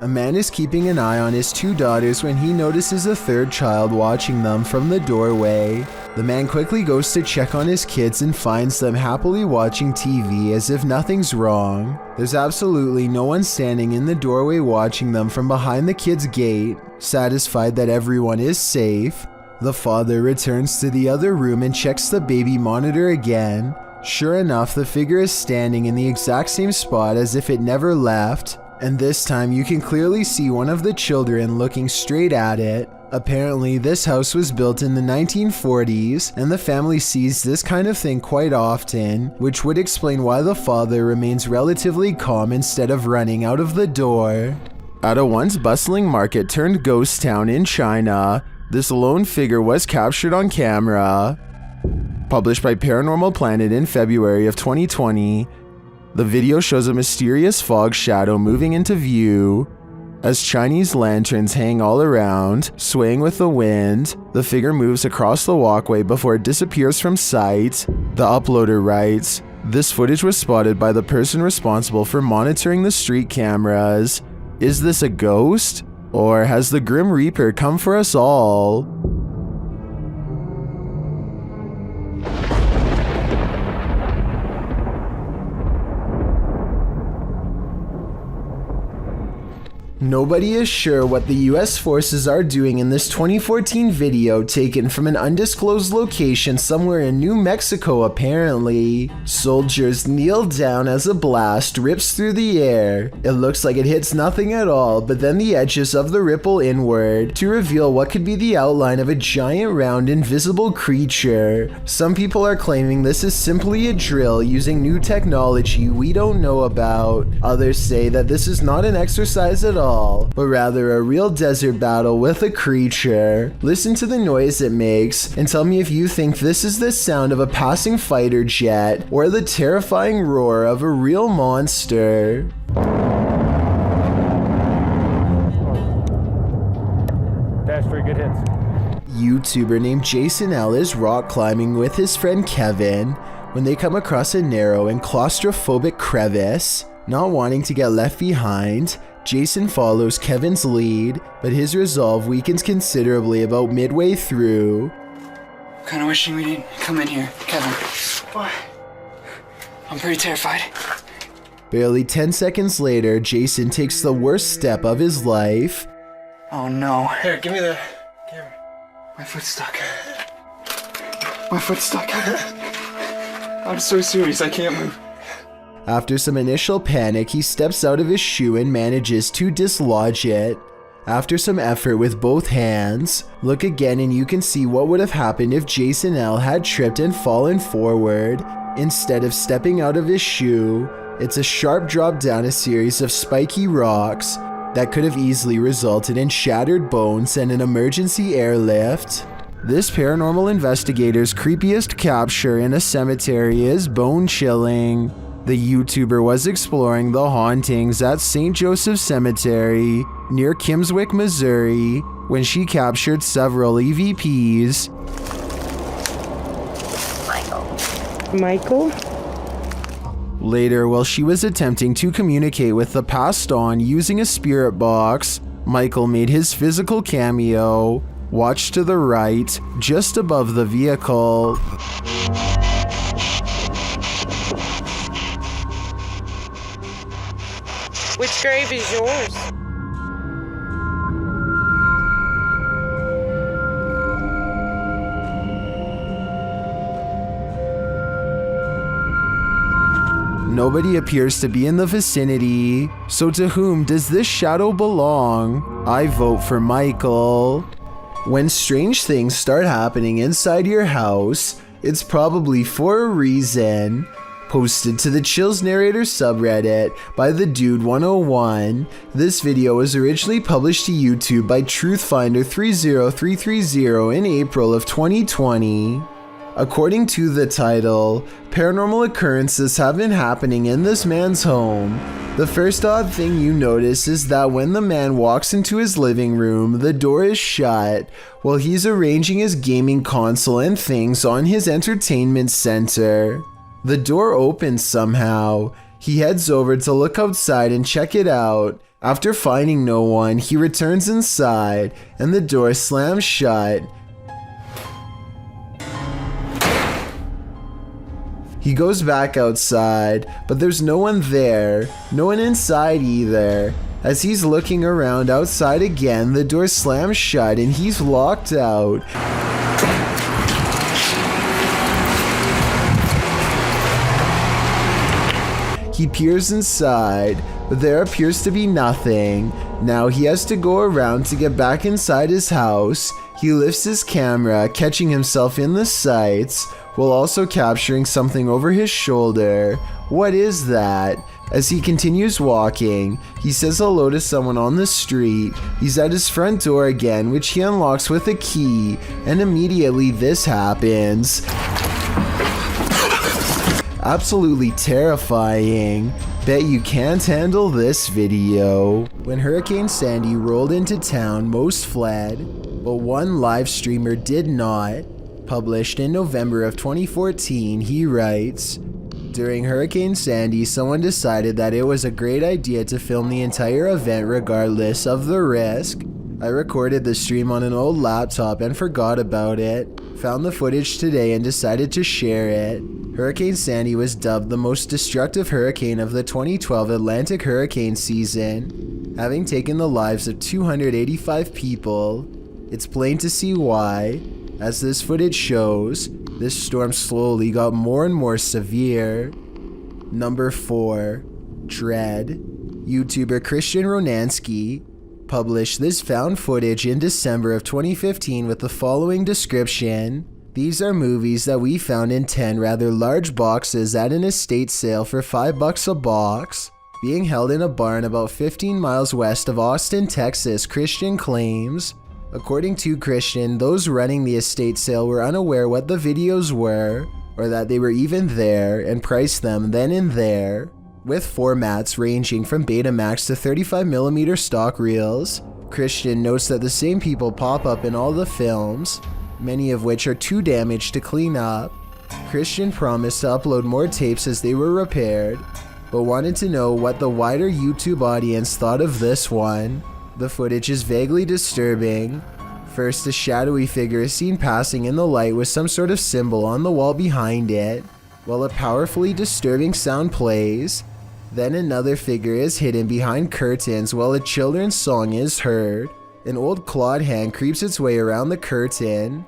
A man is keeping an eye on his two daughters when he notices a third child watching them from the doorway. The man quickly goes to check on his kids and finds them happily watching TV as if nothing's wrong. There's absolutely no one standing in the doorway watching them from behind the kid's gate. Satisfied that everyone is safe, the father returns to the other room and checks the baby monitor again. Sure enough, the figure is standing in the exact same spot as if it never left. And this time you can clearly see one of the children looking straight at it. Apparently this house was built in the 1940s and the family sees this kind of thing quite often, which would explain why the father remains relatively calm instead of running out of the door. At a once bustling market turned ghost town in China, this lone figure was captured on camera. Published by Paranormal Planet in February of 2020, the video shows a mysterious fog shadow moving into view. As Chinese lanterns hang all around, swaying with the wind, the figure moves across the walkway before it disappears from sight. The uploader writes, "This footage was spotted by the person responsible for monitoring the street cameras. Is this a ghost? Or has the Grim Reaper come for us all?" Nobody is sure what the US forces are doing in this 2014 video taken from an undisclosed location somewhere in New Mexico apparently. Soldiers kneel down as a blast rips through the air. It looks like it hits nothing at all, but then the edges of the ripple inward to reveal what could be the outline of a giant round invisible creature. Some people are claiming this is simply a drill using new technology we don't know about. Others say that this is not an exercise at all, but rather a real desert battle with a creature. Listen to the noise it makes and tell me if you think this is the sound of a passing fighter jet or the terrifying roar of a real monster. Dash 3 good hits. YouTuber named Jason L is rock climbing with his friend Kevin when they come across a narrow and claustrophobic crevice. Not wanting to get left behind, Jason follows Kevin's lead, but his resolve weakens considerably about midway through. Kinda wishing we didn't come in here, Kevin. Why? I'm pretty terrified. Barely 10 seconds later, Jason takes the worst step of his life. Oh no. Here, give me the camera. My foot's stuck. My foot's stuck. I'm so serious, I can't move. After some initial panic, he steps out of his shoe and manages to dislodge it. After some effort with both hands, look again and you can see what would have happened if Jason L had tripped and fallen forward. Instead of stepping out of his shoe, it's a sharp drop down a series of spiky rocks that could have easily resulted in shattered bones and an emergency airlift. This paranormal investigator's creepiest capture in a cemetery is bone-chilling. The YouTuber was exploring the hauntings at St. Joseph Cemetery near Kimswick, Missouri, when she captured several EVPs. Michael? Later, while she was attempting to communicate with the passed on using a spirit box, Michael made his physical cameo. Watch to the right, just above the vehicle. Which grave is yours? Nobody appears to be in the vicinity, so to whom does this shadow belong? I vote for Michael. When strange things start happening inside your house, it's probably for a reason. Posted to the Chills Narrator subreddit by the Dude 101, this video was originally published to YouTube by Truthfinder 30330 in April of 2020. According to the title, paranormal occurrences have been happening in this man's home. The first odd thing you notice is that when the man walks into his living room, the door is shut while he's arranging his gaming console and things on his entertainment center. The door opens somehow. He heads over to look outside and check it out, After finding no one, he returns inside and the door slams shut. He goes back outside, but there's no one there, no one inside either. As he's looking around outside again, the door slams shut and he's locked out. He peers inside, but there appears to be nothing. Now he has to go around to get back inside his house. He lifts his camera, catching himself in the sights, while also capturing something over his shoulder. What is that? As he continues walking, he says hello to someone on the street. He's at his front door again, which he unlocks with a key, and immediately this happens. Absolutely terrifying. Bet you can't handle this video. When Hurricane Sandy rolled into town, most fled, but one live streamer did not. Published in November of 2014, he writes, "During Hurricane Sandy, someone decided that it was a great idea to film the entire event regardless of the risk. I recorded the stream on an old laptop and forgot about it. Found the footage today and decided to share it." Hurricane Sandy was dubbed the most destructive hurricane of the 2012 Atlantic hurricane season, having taken the lives of 285 people. It's plain to see why. As this footage shows, this storm slowly got more and more severe. Number 4. Dread. YouTuber Christian Ronansky published this found footage in December of 2015 with the following description. "These are movies that we found in 10 rather large boxes at an estate sale for $5 a box, being held in a barn about 15 miles west of Austin, Texas," Christian claims. According to Christian, those running the estate sale were unaware what the videos were, or that they were even there, and priced them then and there, with formats ranging from Betamax to 35mm stock reels. Christian notes that the same people pop up in all the films, many of which are too damaged to clean up. Christian promised to upload more tapes as they were repaired, but wanted to know what the wider YouTube audience thought of this one. The footage is vaguely disturbing. First, a shadowy figure is seen passing in the light with some sort of symbol on the wall behind it, while a powerfully disturbing sound plays. Then another figure is hidden behind curtains while a children's song is heard. An old clawed hand creeps its way around the curtain.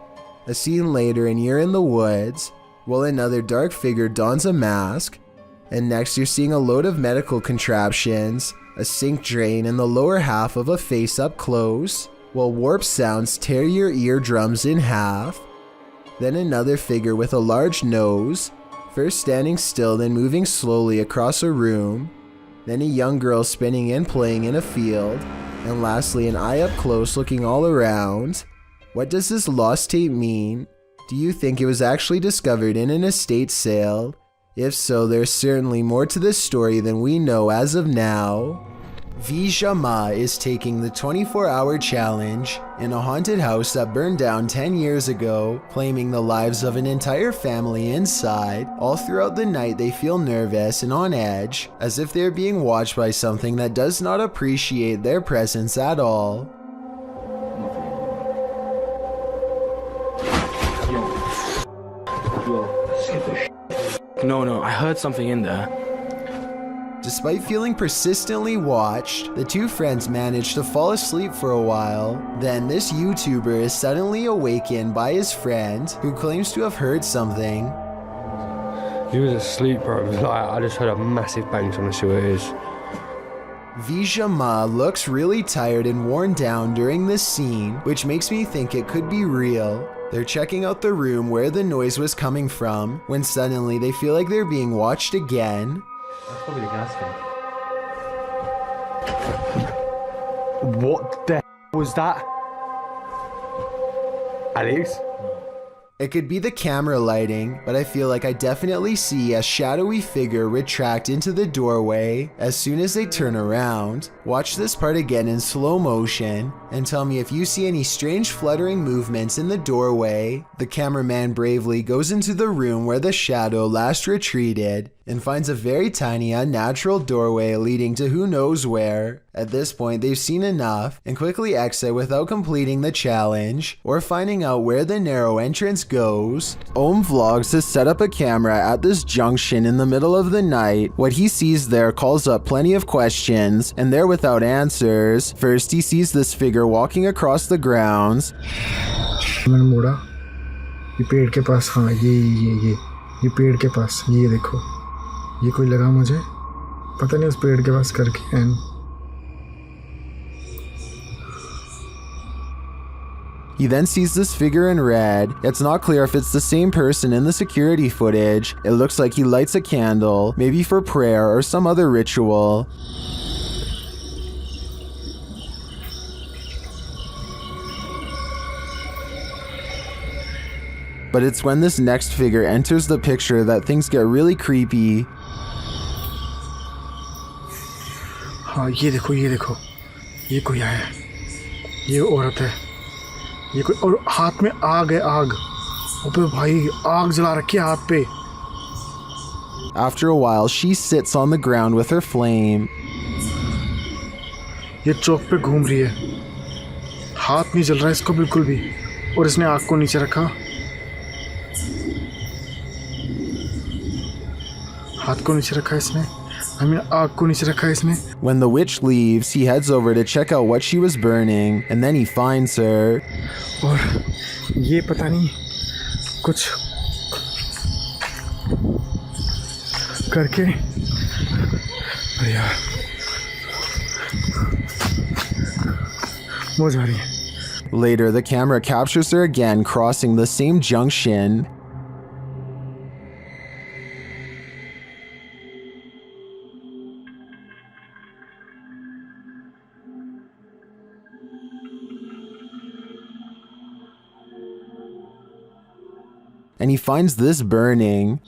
A scene later and you're in the woods, while another dark figure dons a mask. And next you're seeing a load of medical contraptions, a sink drain, and the lower half of a face up close, while warp sounds tear your eardrums in half. Then another figure with a large nose, first standing still then moving slowly across a room. Then a young girl spinning and playing in a field. And lastly an eye up close looking all around. What does this lost tape mean? Do you think it was actually discovered in an estate sale? If so, there's certainly more to this story than we know as of now. Vijama is taking the 24-hour challenge in a haunted house that burned down 10 years ago, claiming the lives of an entire family inside. All throughout the night they feel nervous and on edge, as if they're being watched by something that does not appreciate their presence at all. No, I heard something in there. Despite feeling persistently watched, the two friends manage to fall asleep for a while. Then this YouTuber is suddenly awakened by his friend, who claims to have heard something. He was asleep, bro. I just heard a massive bang, so I'm gonna see what it is. Vijama looks really tired and worn down during this scene, which makes me think it could be real. They're checking out the room where the noise was coming from, when suddenly they feel like they're being watched again. That's probably the gas fan. What the was that? Alex? It could be the camera lighting, but I feel like I definitely see a shadowy figure retract into the doorway as soon as they turn around. Watch this part again in slow motion and tell me if you see any strange fluttering movements in the doorway. The cameraman bravely goes into the room where the shadow last retreated and finds a very tiny, unnatural doorway leading to who knows where. At this point, they've seen enough and quickly exit without completing the challenge or finding out where the narrow entrance goes. Ohm Vlogs has set up a camera at this junction in the middle of the night. What he sees there calls up plenty of questions, and they're without answers. First, he sees this figure walking across the grounds. मैंने मोड़ा ये पेड़ के पास हाँ ये पेड़ के पास ये देखो ये कोई लगा मुझे पता नहीं उस पेड़ के पास करके and He then sees this figure in red. It's not clear if it's the same person in the security footage. It looks like he lights a candle, maybe for prayer or some other ritual. But it's when this next figure enters the picture that things get really creepy. हाँ ये देखो ये कोई आया ये औरत है ये कोई और हाथ में आग है आग अबे भाई आग जला रखी है हाथ पे After a while, she sits on the ground with her flame. ये चौक पे घूम रही है हाथ नहीं जल रहा है इसको बिल्कुल भी और इसने आग को नीचे रखा हाथ को नीचे रखा इसने आग को नीचे रखा इसने When the witch leaves, he heads over to check out what she was burning, and then he finds her. और ये पता नहीं कुछ करके अरे यार वो जा रही है Later, the camera captures her again crossing the same junction. And he finds this burning.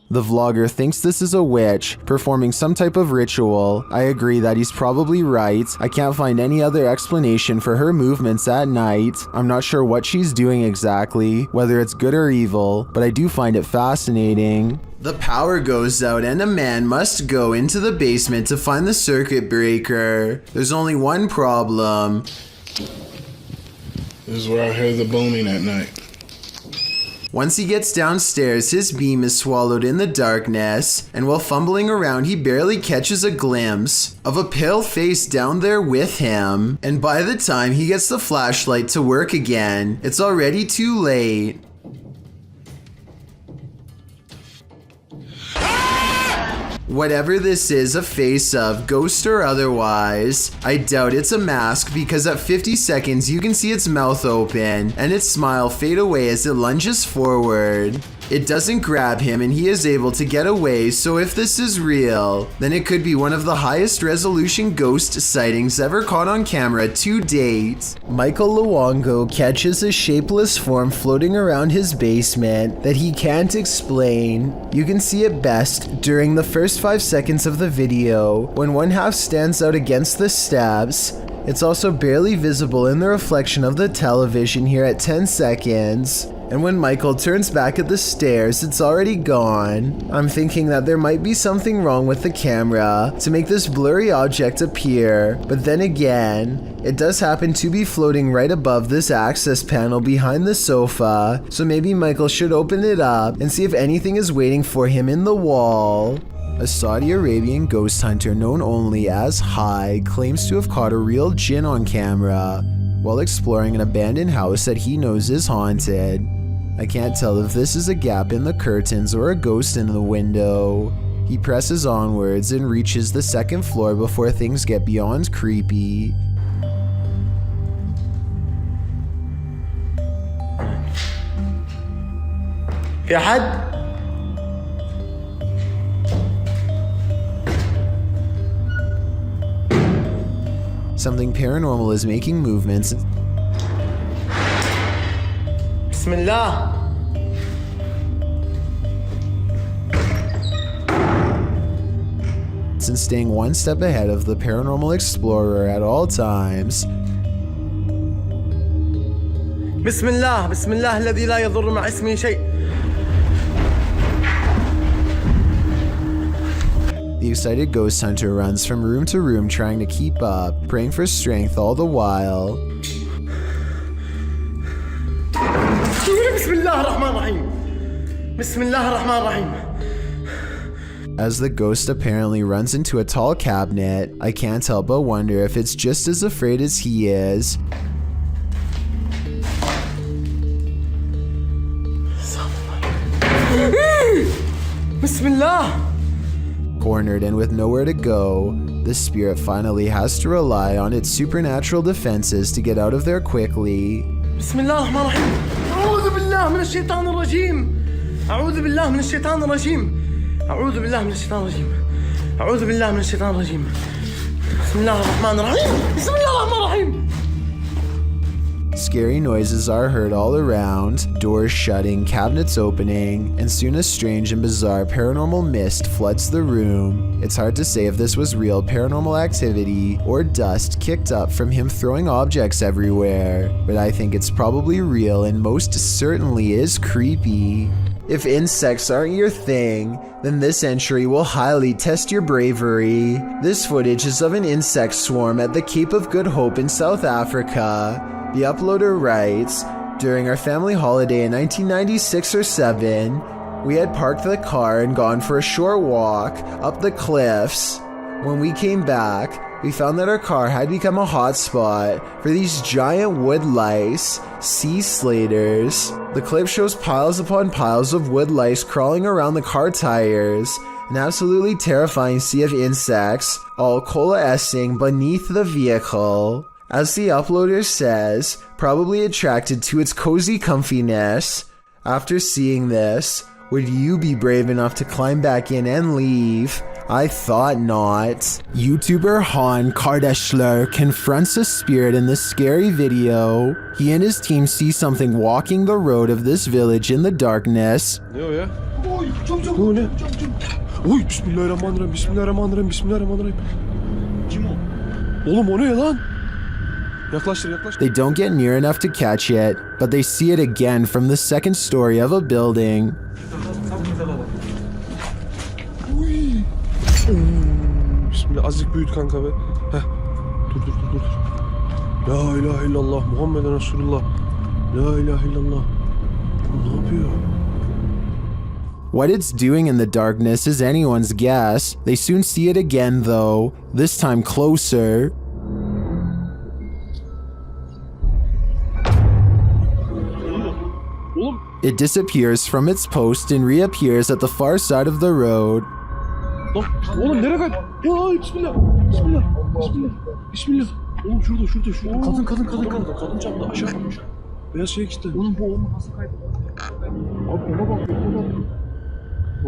The vlogger thinks this is a witch performing some type of ritual. I agree that he's probably right. I can't find any other explanation for her movements at night. I'm not sure what she's doing exactly, whether it's good or evil, but I do find it fascinating. The power goes out and a man must go into the basement to find the circuit breaker. There's only one problem. This is where I heard the booming at night. Once he gets downstairs, his beam is swallowed in the darkness, and while fumbling around, he barely catches a glimpse of a pale face down there with him. And by the time he gets the flashlight to work again, it's already too late. Whatever this is a face of, ghost or otherwise, I doubt it's a mask because at 50 seconds you can see its mouth open and its smile fade away as it lunges forward. It doesn't grab him and he is able to get away, so if this is real, then it could be one of the highest resolution ghost sightings ever caught on camera to date. Michael Luongo catches a shapeless form floating around his basement that he can't explain. You can see it best during the first 5 seconds of the video, when one half stands out against the steps. It's also barely visible in the reflection of the television here at 10 seconds. And when Michael turns back at the stairs, it's already gone. I'm thinking that there might be something wrong with the camera to make this blurry object appear, but then again, it does happen to be floating right above this access panel behind the sofa, so maybe Michael should open it up and see if anything is waiting for him in the wall. A Saudi Arabian ghost hunter known only as Hai claims to have caught a real jinn on camera while exploring an abandoned house that he knows is haunted. I can't tell if this is a gap in the curtains or a ghost in the window. He presses onwards and reaches the second floor before things get beyond creepy. في أحد؟ Something paranormal is making movements. بسم الله. And staying one step ahead of the paranormal explorer at all times. بسم الله الذي لا يضر مع اسمه شيء The excited ghost hunter runs from room to room trying to keep up, praying for strength all the while. As the ghost apparently runs into a tall cabinet, I can't help but wonder if it's just as afraid as he is. Bismillah. Cornered and with nowhere to go, the spirit finally has to rely on its supernatural defenses to get out of there quickly. Bismillah ar-Rahman ar-Rahim. A'udhu billah min ash-shaytan ar-rajim. A'udhu billah min ash-shaytan ar-rajim. A'udhu billah min ash-shaytan ar-rajim. A'udhu billah min ash-shaytan ar-rajim. Bismillah ar-Rahman ar-Rahim. Bismillah ar-Rahman ar-Rahim. Scary noises are heard all around, doors shutting, cabinets opening, and soon a strange and bizarre paranormal mist floods the room. It's hard to say if this was real paranormal activity or dust kicked up from him throwing objects everywhere, but I think it's probably real and most certainly is creepy. If insects aren't your thing, then this entry will highly test your bravery. This footage is of an insect swarm at the Cape of Good Hope in South Africa. The uploader writes, "During our family holiday in 1996 or 7, we had parked the car and gone for a short walk up the cliffs. When we came back, we found that our car had become a hotspot for these giant wood lice, sea slaters. The clip shows piles upon piles of wood lice crawling around the car tires, an absolutely terrifying sea of insects, all coalescing beneath the vehicle." As the uploader says, probably attracted to its cozy comfiness. After seeing this, would you be brave enough to climb back in and leave? I thought not. YouTuber Han Kardashler confronts a spirit in this scary video. He and his team see something walking the road of this village in the darkness. Ya. Bu ne? Uy, bismillahirrahmanirrahim, bismillahirrahmanirrahim, bismillahirrahmanirrahim. Kim o? Oğlum o ne lan? They don't get near enough to catch it, but they see it again from the second story of a building. Bismillah, azıcık büyüt kanka be. Heh. Dur. La ilahe illallah, Muhammeden Resulullah. La ilahe illallah. Ne yapıyor? What it's doing in the darkness is anyone's guess. They soon see it again though, this time closer. It disappears from its post and reappears at the far side of the road. Oğlum nereye kaç? Ya bismillah. Bismillah. Oğlum şurada. Kadın camda aşağı kalmış. Beyaz şey işte. Oğlum bu nasıl kayboldu? Abi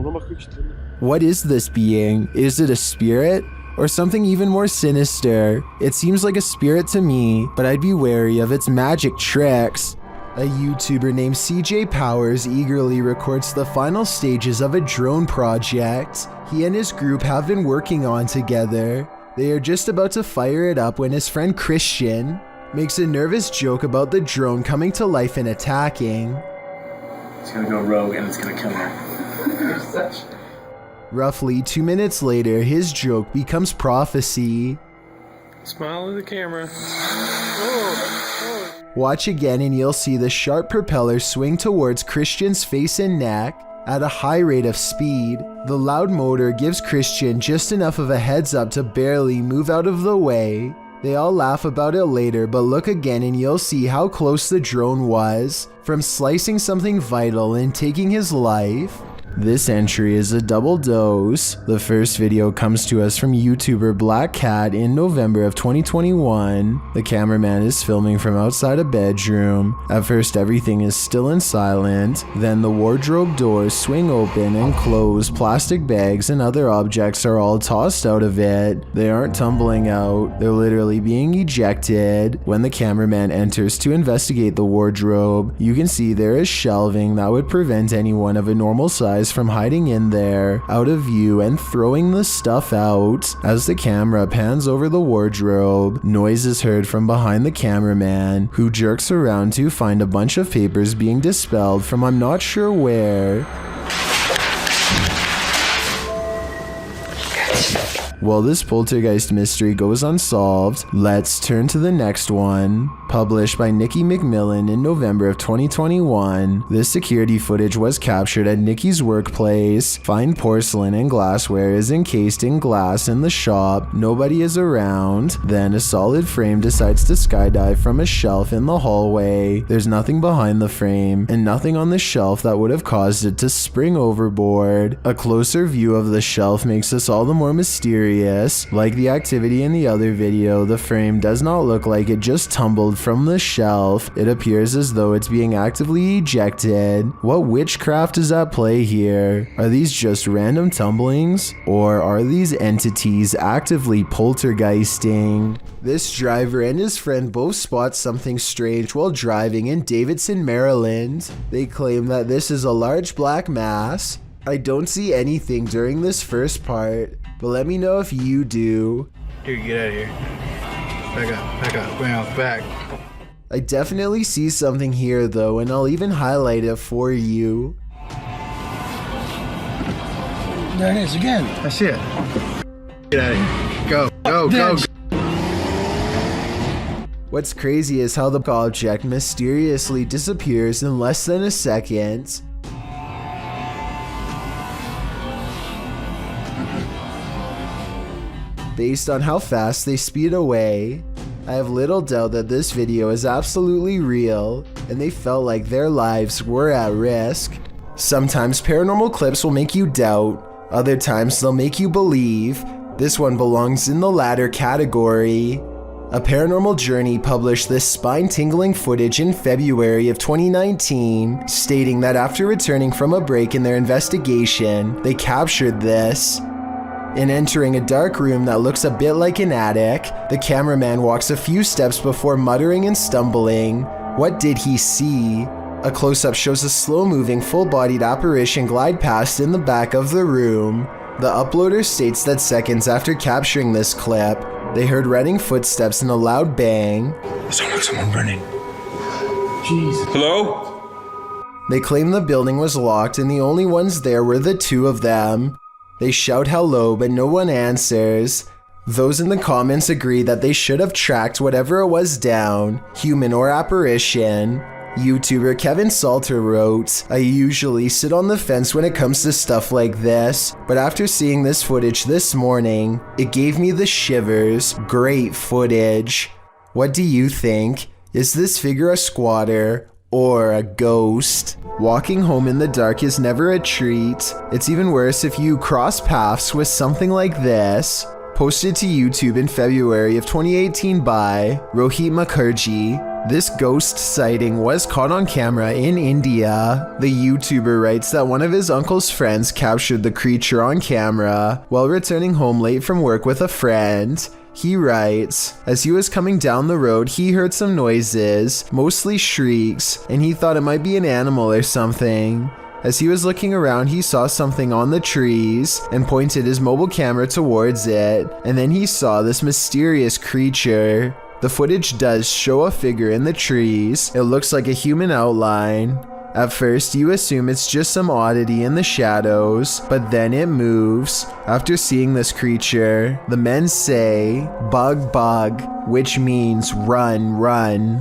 ona bak işte. What is this being? Is it a spirit? Or something even more sinister? It seems like a spirit to me, but I'd be wary of its magic tricks. A YouTuber named CJ Powers eagerly records the final stages of a drone project he and his group have been working on together. They are just about to fire it up when his friend Christian makes a nervous joke about the drone coming to life and attacking. It's gonna go rogue and it's gonna kill me. Roughly 2 minutes later, his joke becomes prophecy. Smile at the camera. Watch again and you'll see the sharp propeller swing towards Christian's face and neck at a high rate of speed. The loud motor gives Christian just enough of a heads up to barely move out of the way. They all laugh about it later, but look again and you'll see how close the drone was from slicing something vital and taking his life. This entry is a double dose. The first video comes to us from YouTuber Black Cat in November of 2021. The cameraman is filming from outside a bedroom. At first everything is still and silent. Then the wardrobe doors swing open and close. Plastic bags and other objects are all tossed out of it. They aren't tumbling out. They're literally being ejected. When the cameraman enters to investigate the wardrobe, you can see there is shelving that would prevent anyone of a normal size from hiding in there, out of view, and throwing the stuff out. As the camera pans over the wardrobe, noise is heard from behind the cameraman, who jerks around to find a bunch of papers being dispelled from I'm not sure where. While this poltergeist mystery goes unsolved, let's turn to the next one. Published by Nikki McMillan in November of 2021, this security footage was captured at Nikki's workplace. Fine porcelain and glassware is encased in glass in the shop. Nobody is around. Then a solid frame decides to skydive from a shelf in the hallway. There's nothing behind the frame and nothing on the shelf that would have caused it to spring overboard. A closer view of the shelf makes this all the more mysterious. Like the activity in the other video, the frame does not look like it just tumbled from the shelf. It appears as though it's being actively ejected. What witchcraft is at play here? Are these just random tumblings? Or are these entities actively poltergeisting? This driver and his friend both spot something strange while driving in Davidson, Maryland. They claim that this is a large black mass. I don't see anything during this first part, but let me know if you do. Dude, get out of here. Back up, back. I definitely see something here though, and I'll even highlight it for you. There it is again. I see it. Get out of here. Go. What's crazy is how the object mysteriously disappears in less than a second. Based on how fast they speed away, I have little doubt that this video is absolutely real, and they felt like their lives were at risk. Sometimes paranormal clips will make you doubt, other times they'll make you believe. This one belongs in the latter category. A Paranormal Journey published this spine-tingling footage in February of 2019, stating that after returning from a break in their investigation, they captured this. In entering a dark room that looks a bit like an attic, the cameraman walks a few steps before muttering and stumbling. What did he see? A close-up shows a slow-moving, full-bodied apparition glide past in the back of the room. The uploader states that seconds after capturing this clip, they heard running footsteps and a loud bang. Sound like someone running. Jeez. Hello? They claim the building was locked and the only ones there were the two of them. They shout hello, but no one answers. Those in the comments agree that they should have tracked whatever it was down, human or apparition. YouTuber Kevin Salter wrote, "I usually sit on the fence when it comes to stuff like this, but after seeing this footage this morning, it gave me the shivers. Great footage." What do you think? Is this figure a squatter or a ghost? Walking home in the dark is never a treat. It's even worse if you cross paths with something like this. Posted to YouTube in February of 2018 by Rohit Mukherjee. This ghost sighting was caught on camera in India. The YouTuber writes that one of his uncle's friends captured the creature on camera while returning home late from work with a friend. He writes, as he was coming down the road, he heard some noises, mostly shrieks, and he thought it might be an animal or something. As he was looking around, he saw something on the trees and pointed his mobile camera towards it, and then he saw this mysterious creature. The footage does show a figure in the trees. It looks like a human outline. At first, you assume it's just some oddity in the shadows, but then it moves. After seeing this creature, the men say, "Bug, bug," which means run, run.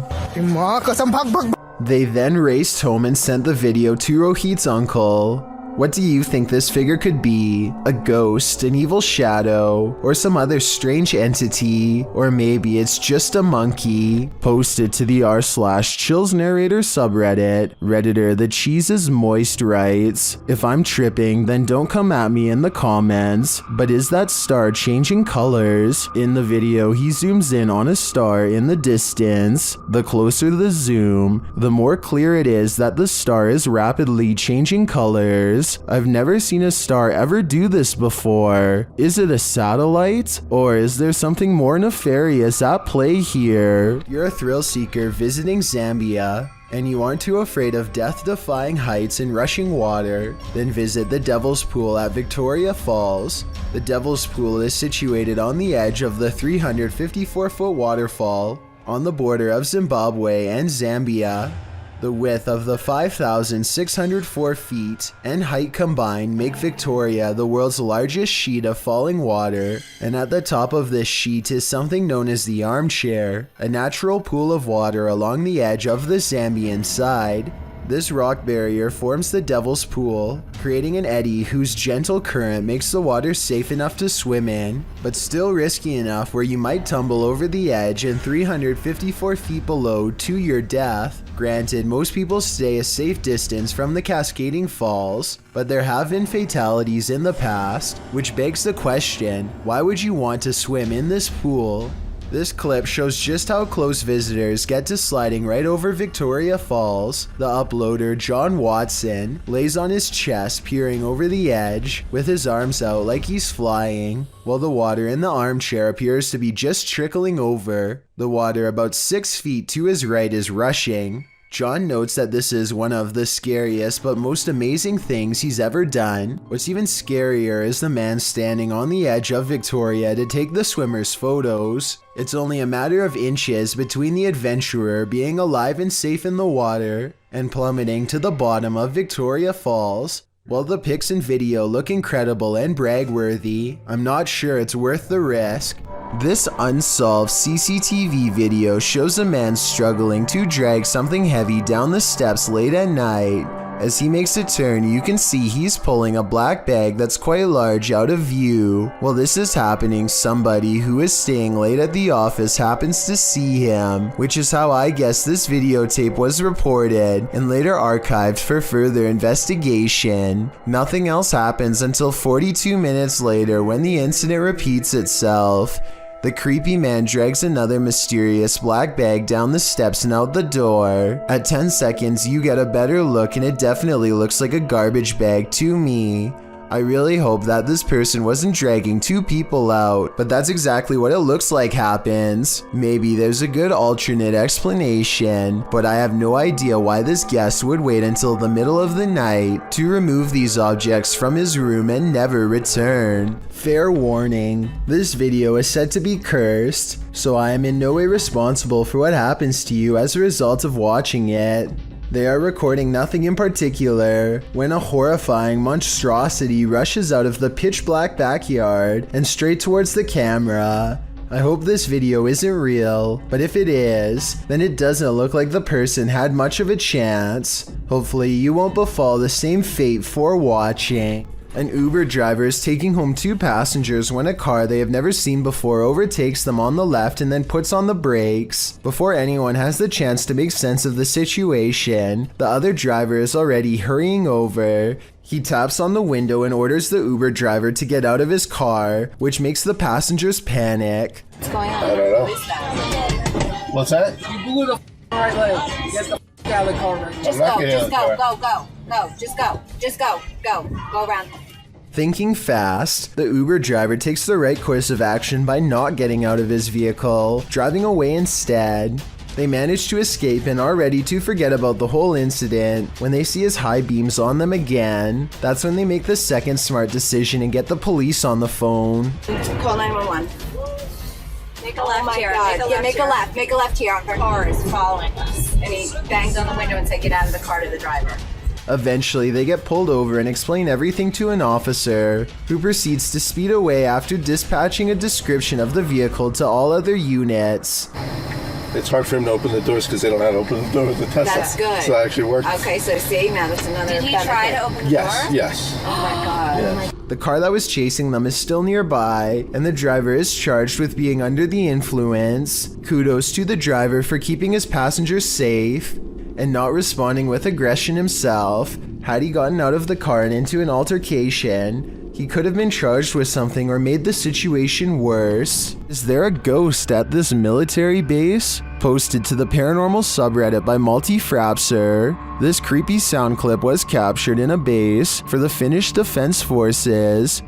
They then raced home and sent the video to Rohit's uncle. What do you think this figure could be? A ghost, an evil shadow, or some other strange entity? Or maybe it's just a monkey? Posted to the r/Chills Narrator subreddit, Redditor The Cheese is Moist writes, "If I'm tripping, then don't come at me in the comments, but is that star changing colors?" In the video, he zooms in on a star in the distance. The closer the zoom, the more clear it is that the star is rapidly changing colors. I've never seen a star ever do this before. Is it a satellite? Or is there something more nefarious at play here? You're a thrill seeker visiting Zambia, and you aren't too afraid of death-defying heights and rushing water, then visit the Devil's Pool at Victoria Falls. The Devil's Pool is situated on the edge of the 354-foot waterfall on the border of Zimbabwe and Zambia. The width of the 5,604 feet and height combined make Victoria the world's largest sheet of falling water, and at the top of this sheet is something known as the armchair, a natural pool of water along the edge of the Zambian side. This rock barrier forms the Devil's Pool, creating an eddy whose gentle current makes the water safe enough to swim in, but still risky enough where you might tumble over the edge and 354 feet below to your death. Granted, most people stay a safe distance from the cascading falls, but there have been fatalities in the past, which begs the question, why would you want to swim in this pool? This clip shows just how close visitors get to sliding right over Victoria Falls. The uploader, John Watson, lays on his chest peering over the edge with his arms out like he's flying, while the water in the armchair appears to be just trickling over. The water about 6 feet to his right is rushing. John notes that this is one of the scariest but most amazing things he's ever done. What's even scarier is the man standing on the edge of Victoria to take the swimmer's photos. It's only a matter of inches between the adventurer being alive and safe in the water and plummeting to the bottom of Victoria Falls. While the pics and video look incredible and brag-worthy, I'm not sure it's worth the risk. This unsolved CCTV video shows a man struggling to drag something heavy down the steps late at night. As he makes a turn, you can see he's pulling a black bag that's quite large out of view. While this is happening, somebody who is staying late at the office happens to see him, which is how I guess this videotape was reported and later archived for further investigation. Nothing else happens until 42 minutes later when the incident repeats itself. The creepy man drags another mysterious black bag down the steps and out the door. At 10 seconds, you get a better look and it definitely looks like a garbage bag to me. I really hope that this person wasn't dragging two people out, but that's exactly what it looks like happens. Maybe there's a good alternate explanation, but I have no idea why this guest would wait until the middle of the night to remove these objects from his room and never return. Fair warning, this video is said to be cursed, so I am in no way responsible for what happens to you as a result of watching it. They are recording nothing in particular when a horrifying monstrosity rushes out of the pitch black backyard and straight towards the camera. I hope this video isn't real, but if it is, then it doesn't look like the person had much of a chance. Hopefully you won't befall the same fate for watching. An Uber driver is taking home two passengers when a car they have never seen before overtakes them on the left and then puts on the brakes. Before anyone has the chance to make sense of the situation, the other driver is already hurrying over. He taps on the window and orders the Uber driver to get out of his car, which makes the passengers panic. What's going on? I don't know. What is that? What's that? You blew the right leg. Get the out of the car right now. Just go, just go, just go around. Thinking fast, the Uber driver takes the right course of action by not getting out of his vehicle, driving away instead. They manage to escape and are ready to forget about the whole incident when they see his high beams on them again. That's when they make the second smart decision and get the police on the phone. Call 911. Make a left here. Make a left here. Our car is following us. And he bangs on the window and said, get out of the car to the driver. Eventually, they get pulled over and explain everything to an officer, who proceeds to speed away after dispatching a description of the vehicle to all other units. It's hard for him to open the doors because they don't know how to open the door with the Tesla. That's good. So that actually works. Okay, so see, now that's another Did he try to open the door? Yes. Oh my God. Yes. The car that was chasing them is still nearby, and the driver is charged with being under the influence. Kudos to the driver for keeping his passengers safe and not responding with aggression himself. Had he gotten out of the car and into an altercation, he could have been charged with something or made the situation worse. Is there a ghost at this military base? Posted to the paranormal subreddit by Multi-Frapser. This creepy sound clip was captured in a base for the Finnish Defense Forces.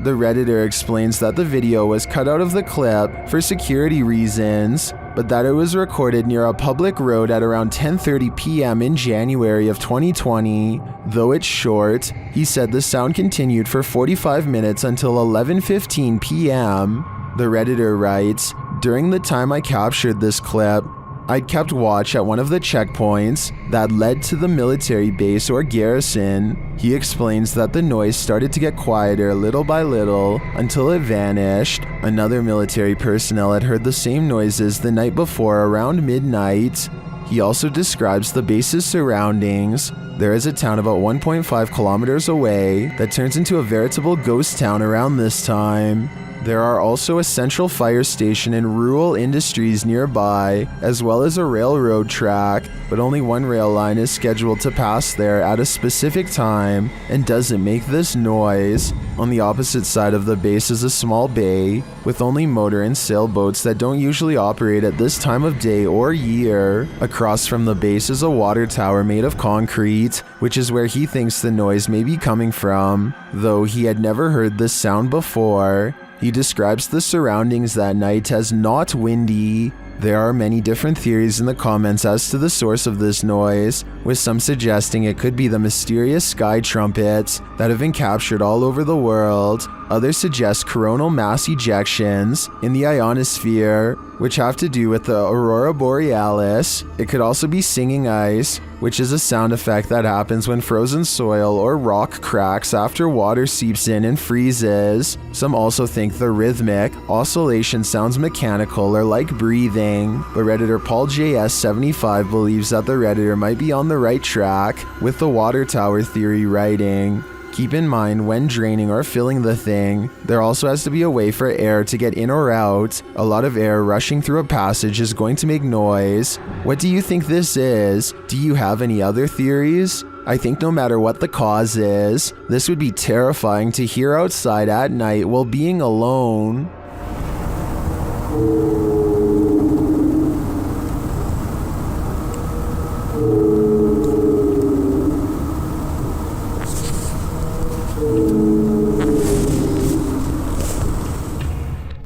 The Redditor explains that the video was cut out of the clip for security reasons, but that it was recorded near a public road at around 10:30 p.m. in January of 2020. Though it's short, he said the sound continued for 45 minutes until 11:15 p.m. The Redditor writes, "During the time I captured this clip, I'd kept watch at one of the checkpoints that led to the military base or garrison." He explains that the noise started to get quieter little by little until it vanished. Another military personnel had heard the same noises the night before around midnight. He also describes the base's surroundings. There is a town about 1.5 kilometers away that turns into a veritable ghost town around this time. There are also a central fire station and rural industries nearby, as well as a railroad track, but only one rail line is scheduled to pass there at a specific time and doesn't make this noise. On the opposite side of the base is a small bay with only motor and sailboats that don't usually operate at this time of day or year. Across from the base is a water tower made of concrete, which is where he thinks the noise may be coming from, though he had never heard this sound before. He describes the surroundings that night as not windy. There are many different theories in the comments as to the source of this noise, with some suggesting it could be the mysterious sky trumpets that have been captured all over the world. Others suggest coronal mass ejections in the ionosphere, which have to do with the aurora borealis. It could also be singing ice, which is a sound effect that happens when frozen soil or rock cracks after water seeps in and freezes. Some also think the rhythmic oscillation sounds mechanical or like breathing, but Redditor Paul JS75 believes that the Redditor might be on the right track with the water tower theory, writing, "Keep in mind when draining or filling the thing, there also has to be a way for air to get in or out. A lot of air rushing through a passage is going to make noise. What do you think this is? Do you have any other theories? I think no matter what the cause is, this would be terrifying to hear outside at night while being alone."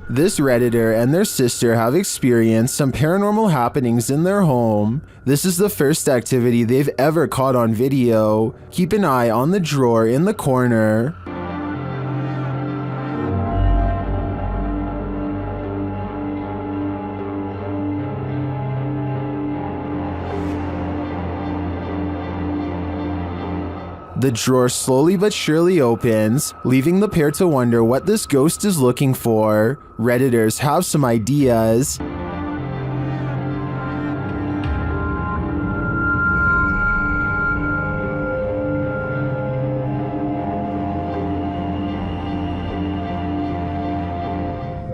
This Redditor and their sister have experienced some paranormal happenings in their home. This is the first activity they've ever caught on video. Keep an eye on the drawer in the corner. The drawer slowly but surely opens, leaving the pair to wonder what this ghost is looking for. Redditors have some ideas.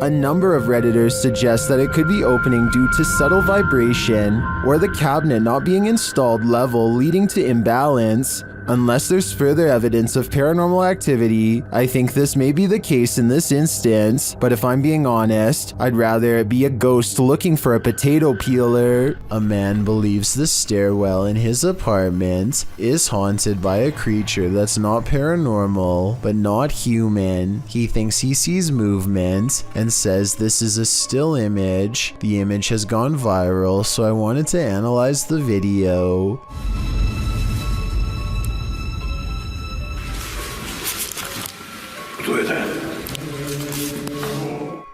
A number of Redditors suggest that it could be opening due to subtle vibration or the cabinet not being installed level, leading to imbalance. Unless there's further evidence of paranormal activity, I think this may be the case in this instance, but if I'm being honest, I'd rather it be a ghost looking for a potato peeler. A man believes the stairwell in his apartment is haunted by a creature that's not paranormal, but not human. He thinks he sees movement and says this is a still image. The image has gone viral, so I wanted to analyze the video.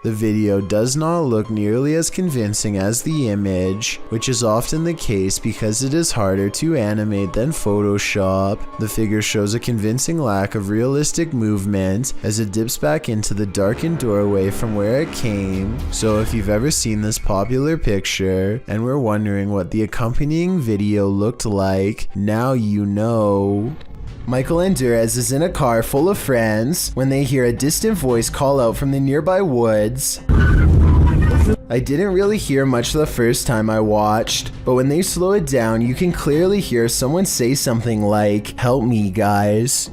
The video does not look nearly as convincing as the image, which is often the case because it is harder to animate than Photoshop. The figure shows a convincing lack of realistic movement as it dips back into the darkened doorway from where it came. So if you've ever seen this popular picture and were wondering what the accompanying video looked like, now you know. Michael and Durez is in a car full of friends when they hear a distant voice call out from the nearby woods. I didn't really hear much the first time I watched, but when they slow it down, you can clearly hear someone say something like, "Help me, guys."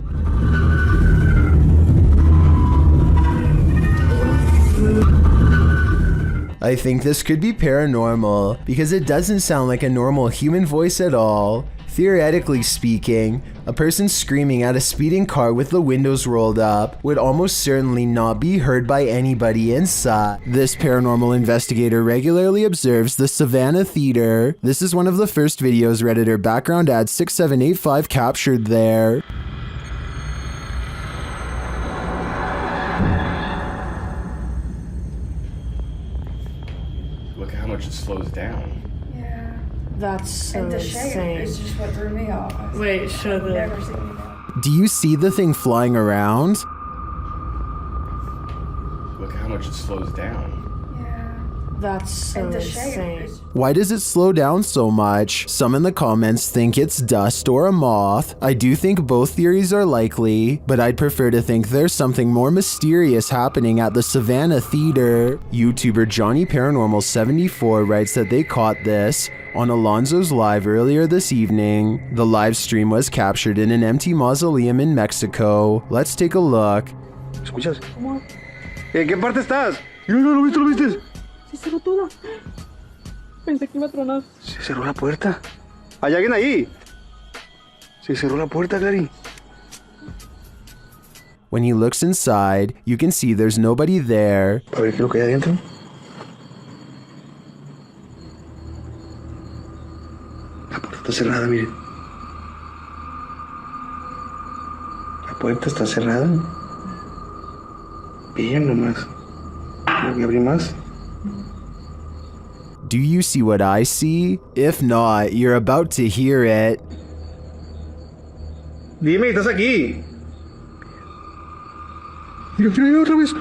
I think this could be paranormal because it doesn't sound like a normal human voice at all. Theoretically speaking, a person screaming at a speeding car with the windows rolled up would almost certainly not be heard by anybody inside. This paranormal investigator regularly observes the Savannah Theater. This is one of the first videos Redditor background ad 6785 captured there. Look at how much it slows down. Yeah. That's so And the shape insane. is just what threw me off. Wait, show the... Never seen that. Do you see the thing flying around? Look at how much it slows down. That's so And the shape insane. is Why does it slow down so much? Some in the comments think it's dust or a moth. I do think both theories are likely, but I'd prefer to think there's something more mysterious happening at the Savannah Theater. YouTuber Johnny Paranormal 74 writes that they caught this on Alonzo's live earlier this evening. The live stream was captured in an empty mausoleum in Mexico. Let's take a look. ¿Escuchas? ¿En qué parte estás? No, ¿lo viste, lo viste? Se cerró todo. Pensé que iba a tronar. Se cerró la puerta. ¿Hay alguien ahí? Se cerró la puerta, Clary. When he looks inside, you can see there's nobody there. A ver qué es lo que hay adentro. La puerta está cerrada, miren. La puerta está cerrada. Bien nomás. Voy a abrir más. Do you see what I see? If not, you're about to hear it. Dime, estás aquí. Mira, mira, otra vez.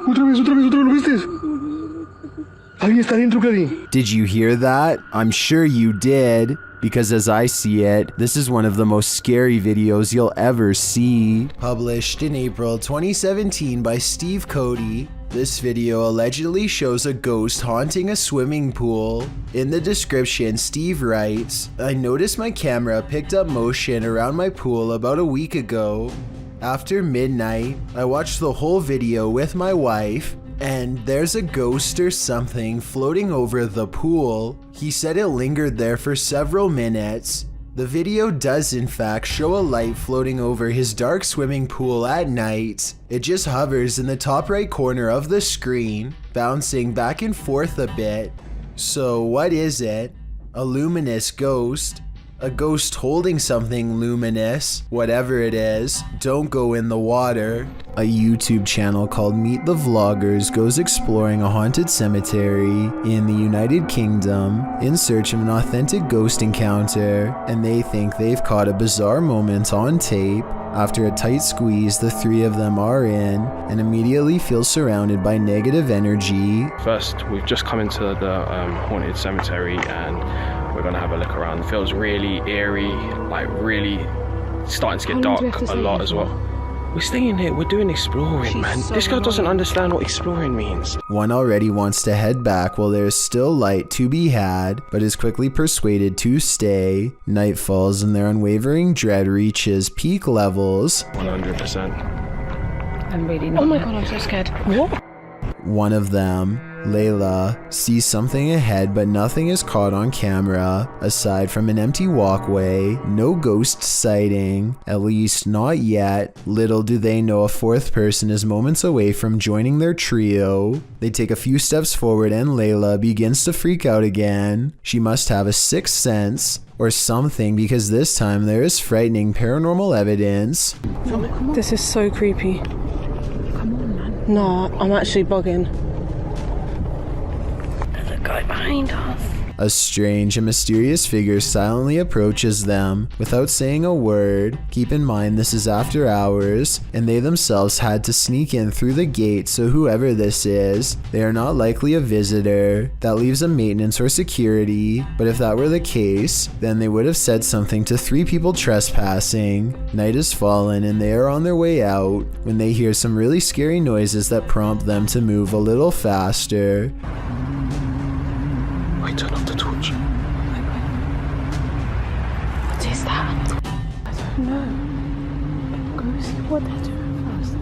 Otra vez, ¿lo viste? Alguien está adentro, Clary. Did you hear that? I'm sure you did, because as I see it, this is one of the most scary videos you'll ever see. Published in April 2017 by Steve Cody, this video allegedly shows a ghost haunting a swimming pool. In the description, Steve writes, "I noticed my camera picked up motion around my pool about a week ago. After midnight, I watched the whole video with my wife, and there's a ghost or something floating over the pool. He said it lingered there for several minutes. The video does in fact show a light floating over his dark swimming pool at night. It just hovers in the top right corner of the screen, bouncing back and forth a bit. So what is it? A luminous ghost? A ghost holding something luminous? Whatever it is, don't go in the water." A YouTube channel called Meet the Vloggers goes exploring a haunted cemetery in the United Kingdom in search of an authentic ghost encounter, and they think they've caught a bizarre moment on tape. After a tight squeeze, the three of them are in and immediately feel surrounded by negative energy. First, we've just come into the haunted cemetery and we're gonna have a look around. It feels really eerie, like really starting to get dark a lot as well. We're staying here, we're doing exploring, man. This guy doesn't understand what exploring means. One already wants to head back while there is still light to be had, but is quickly persuaded to stay. Night falls and their unwavering dread reaches peak levels. 100%. I'm really not. Oh my god, I'm so scared. What? One of them, Layla, sees something ahead, but nothing is caught on camera. Aside from an empty walkway, no ghost sighting, at least not yet. Little do they know a fourth person is moments away from joining their trio. They take a few steps forward and Layla begins to freak out again. She must have a sixth sense or something, because this time there is frightening paranormal evidence. This is so creepy. No, I'm actually bugging. There's a guy behind us. A strange and mysterious figure silently approaches them without saying a word. Keep in mind this is after hours, and they themselves had to sneak in through the gate, so whoever this is, they are not likely a visitor. That leaves a maintenance or security, but if that were the case, then they would have said something to three people trespassing. Night has fallen and they are on their way out when they hear some really scary noises that prompt them to move a little faster. Wait, turn off the torch. What is that? I don't know. Go see what they're doing first.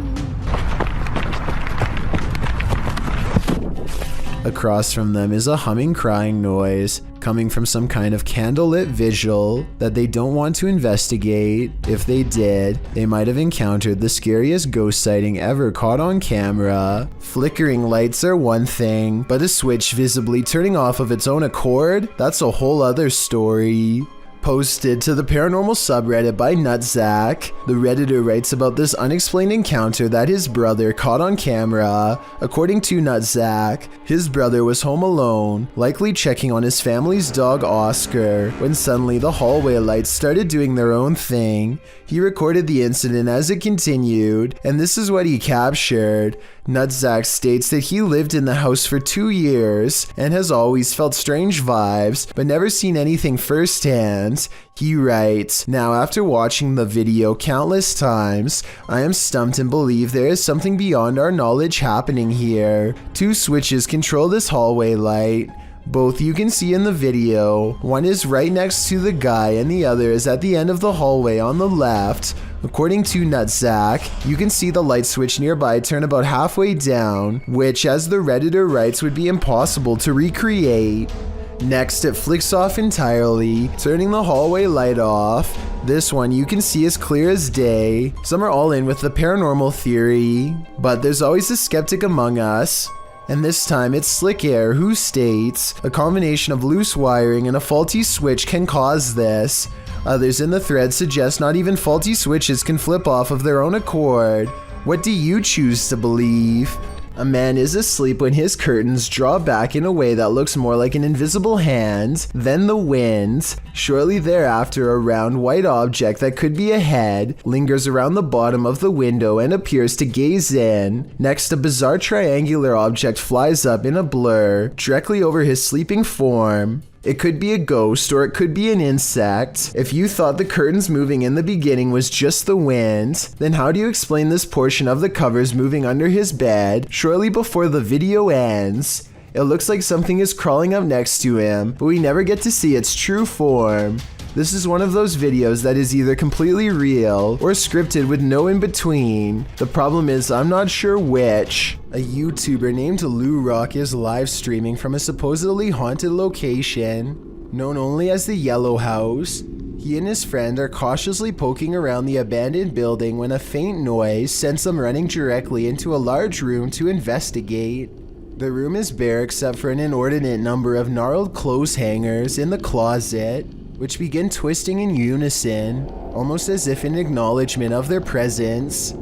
Across from them is a humming, crying noise coming from some kind of candlelit visual that they don't want to investigate. If they did, they might have encountered the scariest ghost sighting ever caught on camera. Flickering lights are one thing, but a switch visibly turning off of its own accord, that's a whole other story. Posted to the paranormal subreddit by Nutzack, the Redditor writes about this unexplained encounter that his brother caught on camera. According to Nutzack, his brother was home alone, likely checking on his family's dog Oscar, when suddenly the hallway lights started doing their own thing. He recorded the incident as it continued, and this is what he captured. Nutzack states that he lived in the house for 2 years and has always felt strange vibes, but never seen anything firsthand. He writes, "Now after watching the video countless times, I am stumped and believe there is something beyond our knowledge happening here. 2 switches control this hallway light. Both you can see in the video. One is right next to the guy and the other is at the end of the hallway on the left. According to Nutzack, you can see the light switch nearby turn about halfway down, which, as the Redditor writes, would be impossible to recreate. Next, it flicks off entirely, turning the hallway light off. This one you can see as clear as day. Some are all in with the paranormal theory, but there's always a skeptic among us. And this time it's Slick Air who states, a combination of loose wiring and a faulty switch can cause this. Others in the thread suggest not even faulty switches can flip off of their own accord. What do you choose to believe? A man is asleep when his curtains draw back in a way that looks more like an invisible hand, then the wind. Shortly thereafter, a round white object that could be a head lingers around the bottom of the window and appears to gaze in. Next, a bizarre triangular object flies up in a blur directly over his sleeping form. It could be a ghost or it could be an insect. If you thought the curtains moving in the beginning was just the wind, then how do you explain this portion of the covers moving under his bed shortly before the video ends? It looks like something is crawling up next to him, but we never get to see its true form. This is one of those videos that is either completely real or scripted with no in between. The problem is I'm not sure which. A YouTuber named Lou Rock is live streaming from a supposedly haunted location, known only as the Yellow House. He and his friend are cautiously poking around the abandoned building when a faint noise sends them running directly into a large room to investigate. The room is bare except for an inordinate number of gnarled clothes hangers in the closet, which begin twisting in unison, almost as if in acknowledgement of their presence.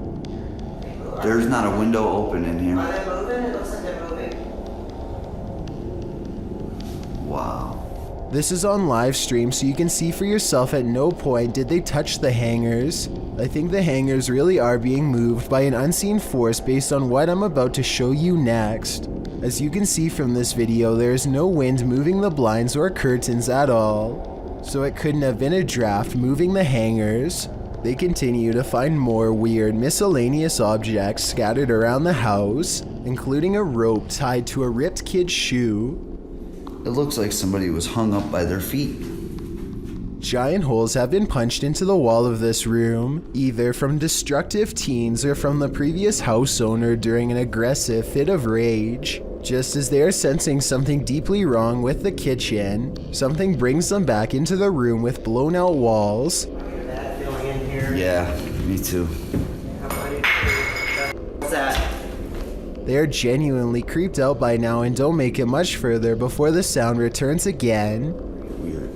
There's not a window open in here. Are they moving? It looks like they're moving. Wow. This is on live stream, so you can see for yourself at no point did they touch the hangers. I think the hangers really are being moved by an unseen force based on what I'm about to show you next. As you can see from this video, there is no wind moving the blinds or curtains at all. So it couldn't have been a draft moving the hangers. They continue to find more weird miscellaneous objects scattered around the house, including a rope tied to a ripped kid's shoe. It looks like somebody was hung up by their feet. Giant holes have been punched into the wall of this room, either from destructive teens or from the previous house owner during an aggressive fit of rage. Just as they are sensing something deeply wrong with the kitchen, something brings them back into the room with blown out walls. Yeah, me too. What's that? They are genuinely creeped out by now and don't make it much further before the sound returns again. Weird.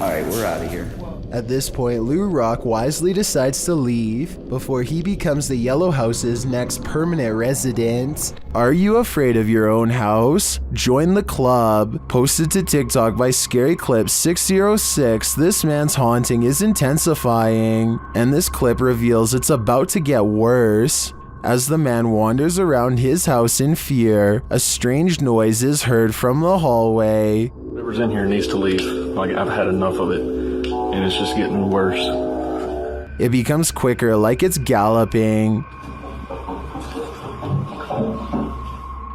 Alright, we're out of here. At this point, Lou Rock wisely decides to leave before he becomes the Yellow House's next permanent resident. Are you afraid of your own house? Join the club. Posted to TikTok by Scary Clip 606, this man's haunting is intensifying, and this clip reveals it's about to get worse. As the man wanders around his house in fear, a strange noise is heard from the hallway. Whoever's in here needs to leave. Like, I've had enough of it, and it's just getting worse. It becomes quicker, like it's galloping.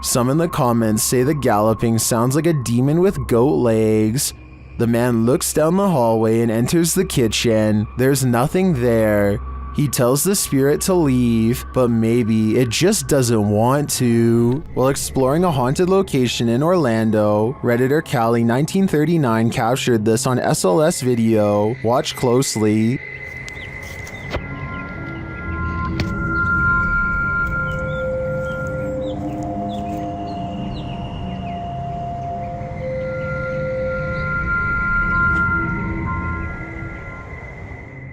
Some in the comments say the galloping sounds like a demon with goat legs. The man looks down the hallway and enters the kitchen. There's nothing there. He tells the spirit to leave, but maybe it just doesn't want to. While exploring a haunted location in Orlando, Redditor Cali 1939 captured this on SLS video. Watch closely.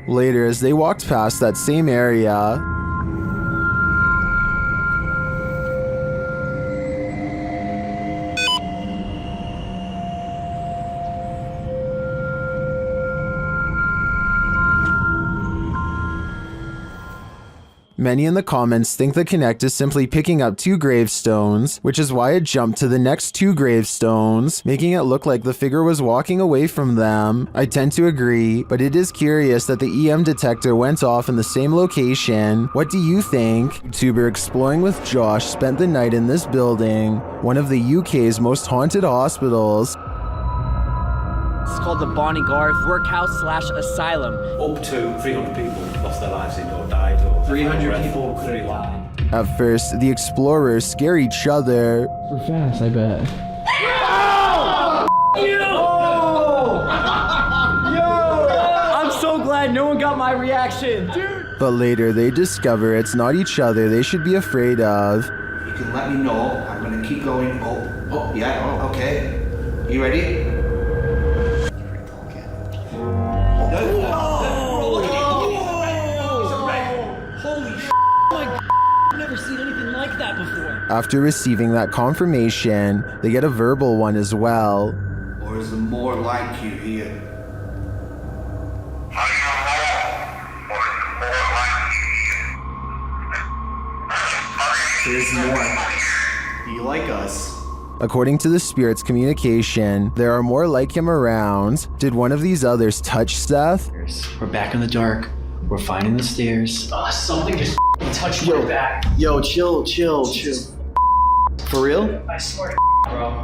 Later, as they walked past that same area, many in the comments think the Connect is simply picking up 2 gravestones, which is why it jumped to the next 2 gravestones, making it look like the figure was walking away from them. I tend to agree, but it is curious that the EM detector went off in the same location. What do you think? YouTuber Exploring with Josh spent the night in this building, one of the UK's most haunted hospitals. It's called the Bonnie Garth Workhouse / Asylum. Up to 300 people lost their lives in or died. Or 300 people could have died. At first, the explorers scare each other. We're fast, I bet. I'm so glad no one got my reaction, dude. But later, they discover it's not each other they should be afraid of. You can let me know. I'm gonna keep going. Oh, yeah, oh, okay. You ready? After receiving that confirmation, they get a verbal one as well. Or is there more like you here? There's more. You like us? According to the spirit's communication, there are more like him around. Did one of these others touch Seth? We're back in the dark. We're finding the stairs. Something just touched my back. Yo, chill. For real? I swear to bro.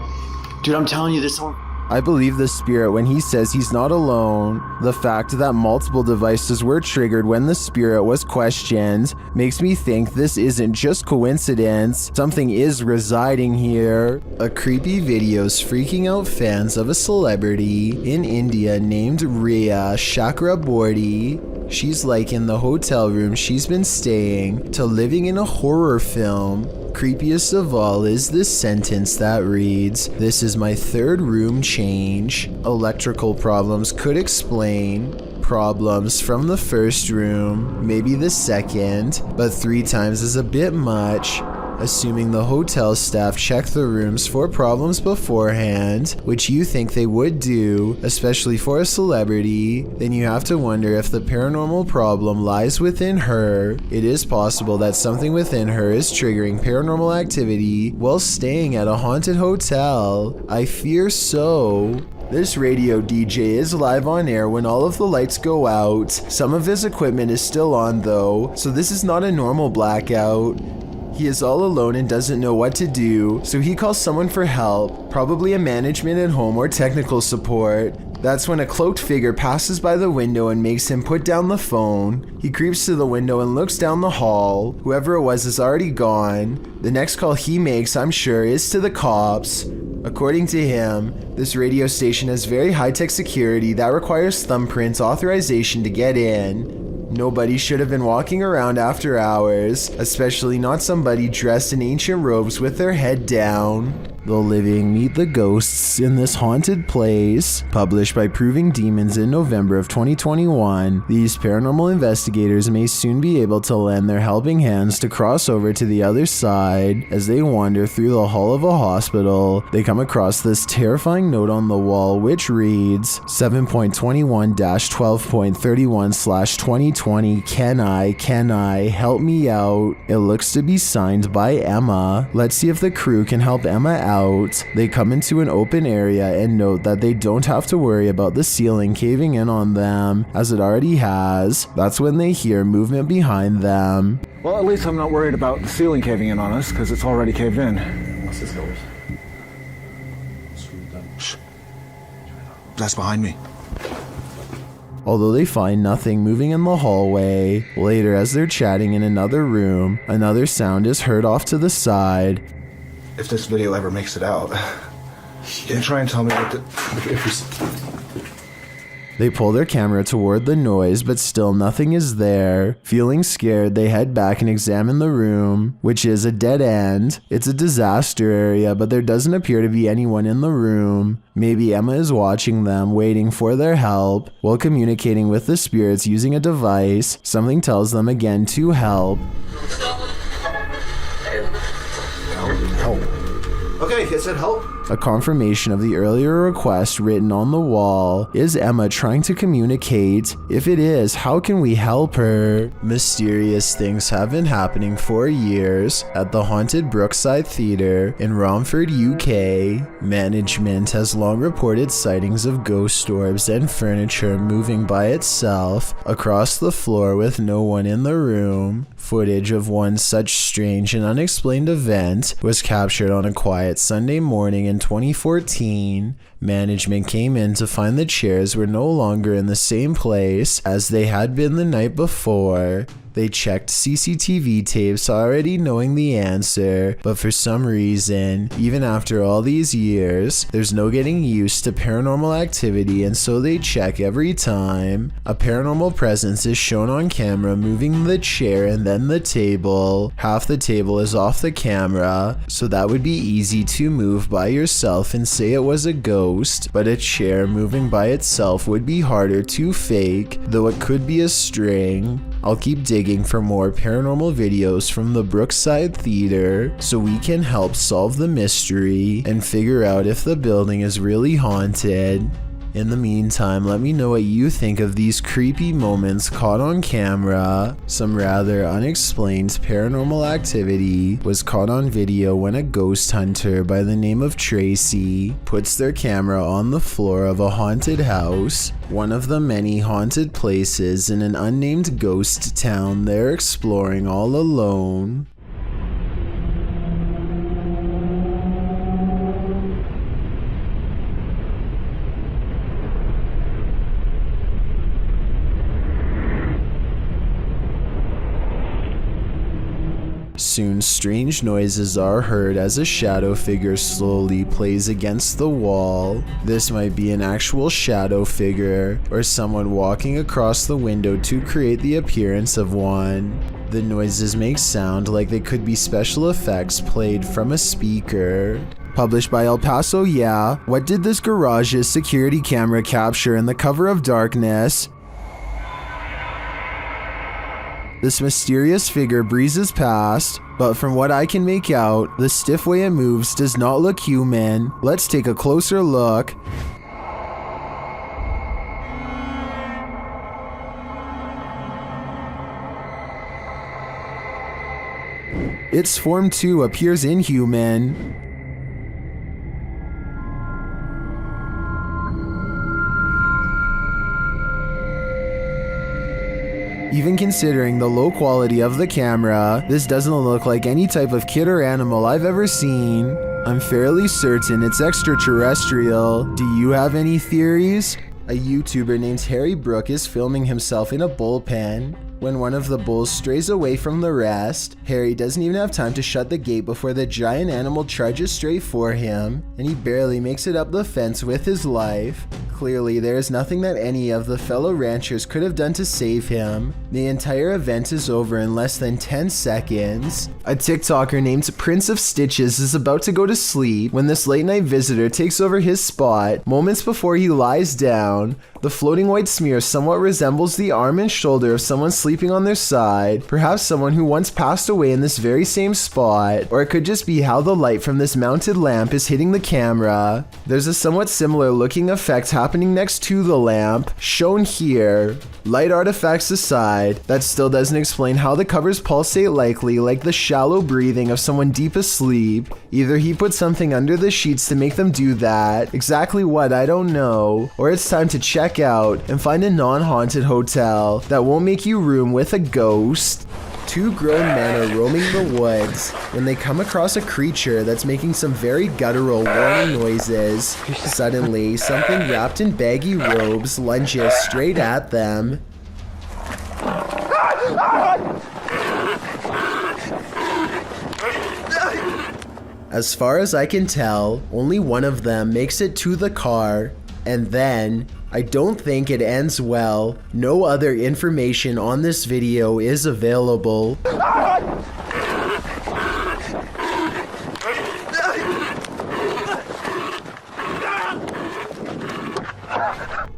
Dude, I'm telling you, this one. I believe the spirit when he says he's not alone. The fact that multiple devices were triggered when the spirit was questioned makes me think this isn't just coincidence. Something is residing here. A creepy video's freaking out fans of a celebrity in India named Rhea Chakraborty. She's like in the hotel room she's been staying to living in a horror film. Creepiest of all is this sentence that reads, "This is my 3rd room change." Electrical problems could explain problems from the 1st room, maybe the 2nd, but 3 times is a bit much. Assuming the hotel staff checked the rooms for problems beforehand, which you think they would do, especially for a celebrity, then you have to wonder if the paranormal problem lies within her. It is possible that something within her is triggering paranormal activity while staying at a haunted hotel. I fear so. This radio DJ is live on air when all of the lights go out. Some of his equipment is still on though, so this is not a normal blackout. He is all alone and doesn't know what to do, so he calls someone for help, probably a management at home or technical support. That's when a cloaked figure passes by the window and makes him put down the phone. He creeps to the window and looks down the hall. Whoever it was is already gone. The next call he makes, I'm sure, is to the cops. According to him, this radio station has very high-tech security that requires thumbprint authorization to get in. Nobody should have been walking around after hours, especially not somebody dressed in ancient robes with their head down. The living meet the ghosts in this haunted place. Published by Proving Demons in November of 2021, these paranormal investigators may soon be able to lend their helping hands to cross over to the other side. As they wander through the hall of a hospital, they come across this terrifying note on the wall which reads 7.21-12.31/2020 Can I help me out? It looks to be signed by Emma. Let's see if the crew can help Emma out. They come into an open area and note that they don't have to worry about the ceiling caving in on them, as it already has. That's when they hear movement behind them. Well, at least I'm not worried about the ceiling caving in on us, because it's already caved in. What's this goes? Shh. That's behind me. although they find nothing moving in the hallway. Later, as they're chatting in another room, another sound is heard off to the side. If this video ever makes it out, can you try and tell me what They pull their camera toward the noise, but still nothing is there. Feeling scared, they head back and examine the room, which is a dead end. It's a disaster area, but there doesn't appear to be anyone in the room. Maybe Emma is watching them, waiting for their help. While communicating with the spirits using a device, something tells them again to help. Help. Okay, it said help. A confirmation of the earlier request written on the wall. Is Emma trying to communicate? If it is, how can we help her? Mysterious things have been happening for years at the haunted Brookside Theatre in Romford, UK. Management has long reported sightings of ghost orbs and furniture moving by itself across the floor with no one in the room. Footage of one such strange and unexplained event was captured on a quiet Sunday morning in 2014. Management came in to find the chairs were no longer in the same place as they had been the night before. They checked CCTV tapes already knowing the answer, but for some reason, even after all these years, there's no getting used to paranormal activity, and so they check every time. A paranormal presence is shown on camera moving the chair and then the table. Half the table is off the camera, so that would be easy to move by yourself and say it was a ghost, but a chair moving by itself would be harder to fake, though it could be a string. I'll keep digging for more paranormal videos from the Brookside Theatre so we can help solve the mystery and figure out if the building is really haunted. In the meantime, let me know what you think of these creepy moments caught on camera. Some rather unexplained paranormal activity was caught on video when a ghost hunter by the name of Tracy puts their camera on the floor of a haunted house, one of the many haunted places in an unnamed ghost town they're exploring all alone. Soon, strange noises are heard as a shadow figure slowly plays against the wall. This might be an actual shadow figure, or someone walking across the window to create the appearance of one. The noises make sound like they could be special effects played from a speaker. Published by El Paso, yeah. What did this garage's security camera capture in the cover of darkness? This mysterious figure breezes past, but from what I can make out, the stiff way it moves does not look human. Let's take a closer look. Its form too appears inhuman. Even considering the low quality of the camera, this doesn't look like any type of kid or animal I've ever seen. I'm fairly certain it's extraterrestrial. Do you have any theories? A YouTuber named Harry Brook is filming himself in a bullpen. When one of the bulls strays away from the rest, Harry doesn't even have time to shut the gate before the giant animal charges straight for him, and he barely makes it up the fence with his life. Clearly, there is nothing that any of the fellow ranchers could have done to save him. The entire event is over in less than 10 seconds. A TikToker named Prince of Stitches is about to go to sleep when this late night visitor takes over his spot. Moments before he lies down, the floating white smear somewhat resembles the arm and shoulder of someone sleeping on their side, perhaps someone who once passed away in this very same spot, or it could just be how the light from this mounted lamp is hitting the camera. There's a somewhat similar looking effect happening next to the lamp, shown here. Light artifacts aside, that still doesn't explain how the covers pulsate likely like the shallow breathing of someone deep asleep. Either he put something under the sheets to make them do that, exactly what I don't know, or it's time to check out and find a non-haunted hotel that won't make you room with a ghost. Two grown men are roaming the woods when they come across a creature that's making some very guttural warning noises. Suddenly, something wrapped in baggy robes lunges straight at them. As far as I can tell, only one of them makes it to the car, and then, I don't think it ends well. No other information on this video is available.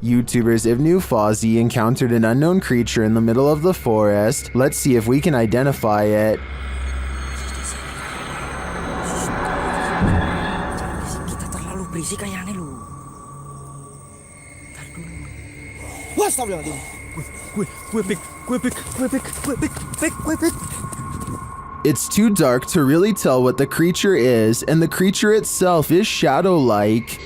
YouTubers Ibnu Fawzi encountered an unknown creature in the middle of the forest. Let's see if we can identify it. It's too dark to really tell what the creature is, and the creature itself is shadow-like.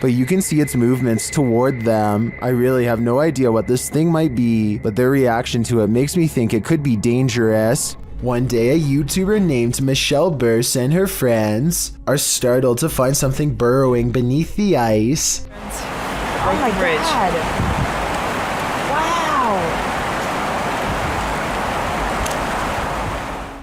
But you can see its movements toward them. I really have no idea what this thing might be, but their reaction to it makes me think it could be dangerous. One day, a YouTuber named Michelle Burse and her friends are startled to find something burrowing beneath the ice. Oh my God. Wow.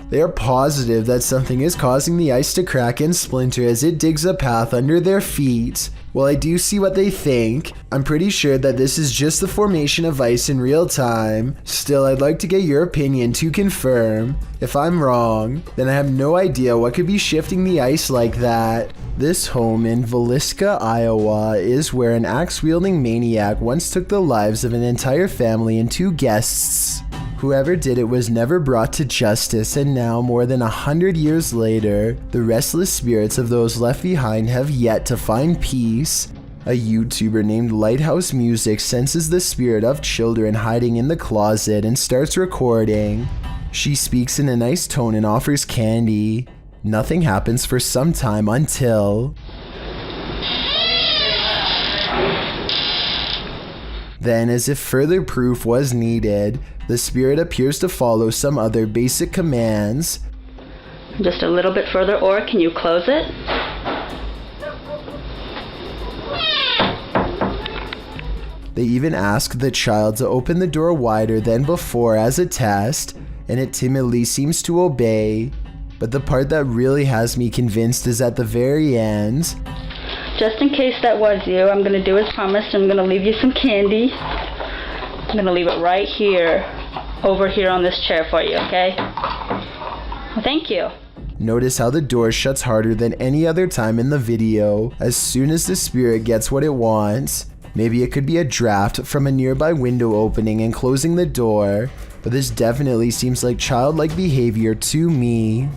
They are positive that something is causing the ice to crack and splinter as it digs a path under their feet. While I do see what they think, I'm pretty sure that this is just the formation of ice in real time. Still, I'd like to get your opinion to confirm. If I'm wrong, then I have no idea what could be shifting the ice like that. This home in Villisca, Iowa is where an axe-wielding maniac once took the lives of an entire family and 2 guests. Whoever did it was never brought to justice, and now, more than 100 years later, the restless spirits of those left behind have yet to find peace. A YouTuber named Lighthouse Music senses the spirit of children hiding in the closet and starts recording. She speaks in a nice tone and offers candy. Nothing happens for some time until... Then, as if further proof was needed, the spirit appears to follow some other basic commands. Just a little bit further, or can you close it? They even ask the child to open the door wider than before as a test, and it timidly seems to obey. But the part that really has me convinced is at the very end. Just in case that was you, I'm going to do as promised. I'm going to leave you some candy. I'm going to leave it right here, over here on this chair for you, okay? Well, thank you. Notice how the door shuts harder than any other time in the video as soon as the spirit gets what it wants. Maybe it could be a draft from a nearby window opening and closing the door, but this definitely seems like childlike behavior to me.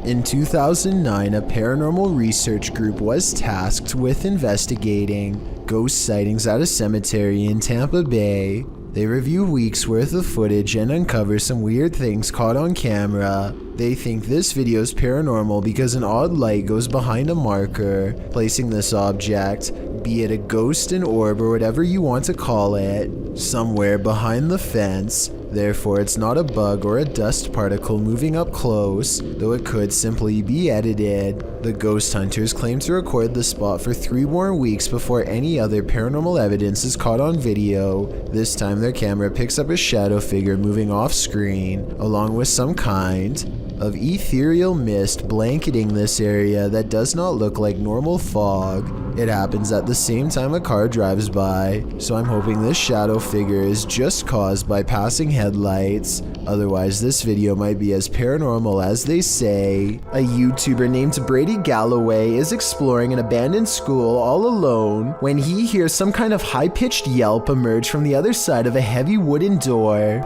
In 2009, a paranormal research group was tasked with investigating ghost sightings at a cemetery in Tampa Bay. They review weeks worth of footage and uncover some weird things caught on camera. They think this video is paranormal because an odd light goes behind a marker, placing this object, be it a ghost, an orb, or whatever you want to call it, somewhere behind the fence. Therefore, it's not a bug or a dust particle moving up close, though it could simply be edited. The ghost hunters claim to record the spot for 3 more weeks before any other paranormal evidence is caught on video. This time their camera picks up a shadow figure moving off screen, along with some kind of ethereal mist blanketing this area that does not look like normal fog. It happens at the same time a car drives by, so I'm hoping this shadow figure is just caused by passing headlights. Otherwise, this video might be as paranormal as they say. A YouTuber named Brady Galloway is exploring an abandoned school all alone when he hears some kind of high-pitched yelp emerge from the other side of a heavy wooden door.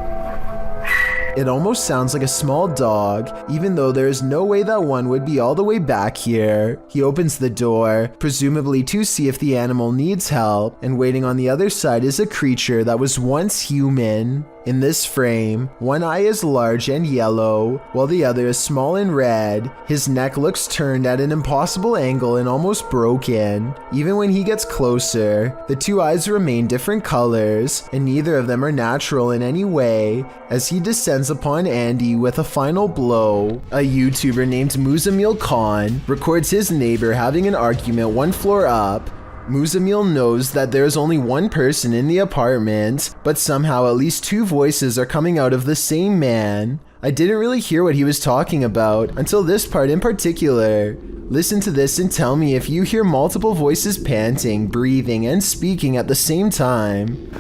It almost sounds like a small dog, even though there is no way that one would be all the way back here. He opens the door, presumably to see if the animal needs help, and waiting on the other side is a creature that was once human. In this frame, one eye is large and yellow, while the other is small and red. His neck looks turned at an impossible angle and almost broken. Even when he gets closer, the two eyes remain different colors, and neither of them are natural in any way, as he descends upon Andy with a final blow. A YouTuber named Muzamil Khan records his neighbor having an argument one floor up. Muzamil knows that there is only one person in the apartment, but somehow at least two voices are coming out of the same man. I didn't really hear what he was talking about until this part in particular. Listen to this and tell me if you hear multiple voices panting, breathing, and speaking at the same time.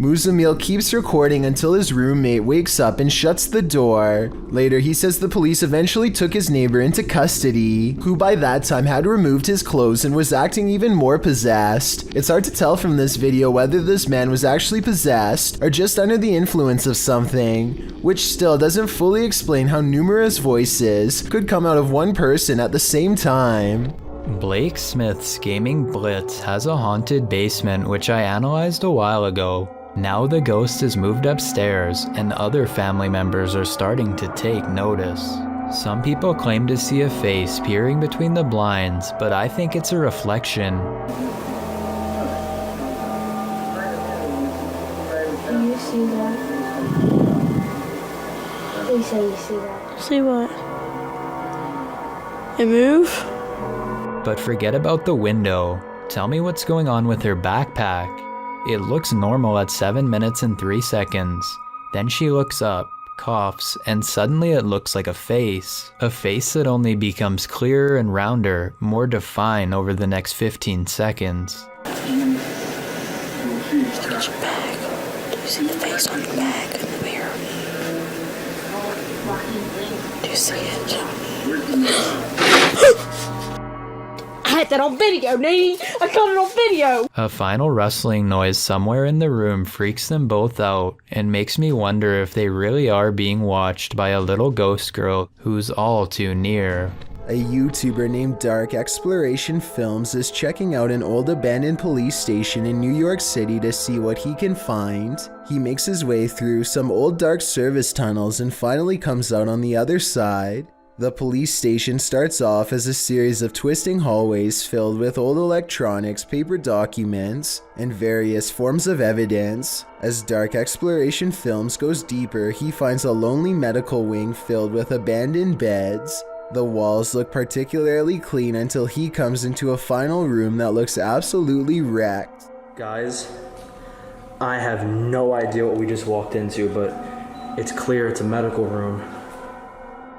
Muzamil keeps recording until his roommate wakes up and shuts the door. Later, he says the police eventually took his neighbor into custody, who by that time had removed his clothes and was acting even more possessed. It's hard to tell from this video whether this man was actually possessed or just under the influence of something, which still doesn't fully explain how numerous voices could come out of one person at the same time. Blake Smith's Gaming Blitz has a haunted basement which I analyzed a while ago. Now the ghost has moved upstairs and other family members are starting to take notice. Some people claim to see a face peering between the blinds, but I think it's a reflection. Can you see that? Please say you see that. See what? It move? But forget about the window. Tell me what's going on with her backpack. It looks normal at 7 minutes and 3 seconds. Then she looks up, coughs, and suddenly it looks like a face. A face that only becomes clearer and rounder, more defined over the next 15 seconds. Look at your bag. Do you see the face on your bag in the mirror? Do you see it? I had that on video, Nene! I got it on video! A final rustling noise somewhere in the room freaks them both out and makes me wonder if they really are being watched by a little ghost girl who's all too near. A YouTuber named Dark Exploration Films is checking out an old abandoned police station in New York City to see what he can find. He makes his way through some old dark service tunnels and finally comes out on the other side. The police station starts off as a series of twisting hallways filled with old electronics, paper documents, and various forms of evidence. As Dark Exploration Films goes deeper, he finds a lonely medical wing filled with abandoned beds. The walls look particularly clean until he comes into a final room that looks absolutely wrecked. Guys, I have no idea what we just walked into, but it's clear it's a medical room.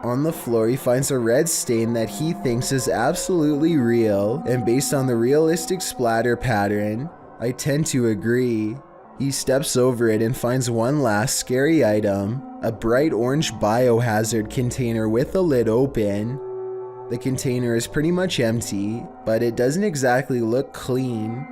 On the floor, he finds a red stain that he thinks is absolutely real, and based on the realistic splatter pattern, I tend to agree. He steps over it and finds one last scary item, a bright orange biohazard container with the lid open. The container is pretty much empty, but it doesn't exactly look clean.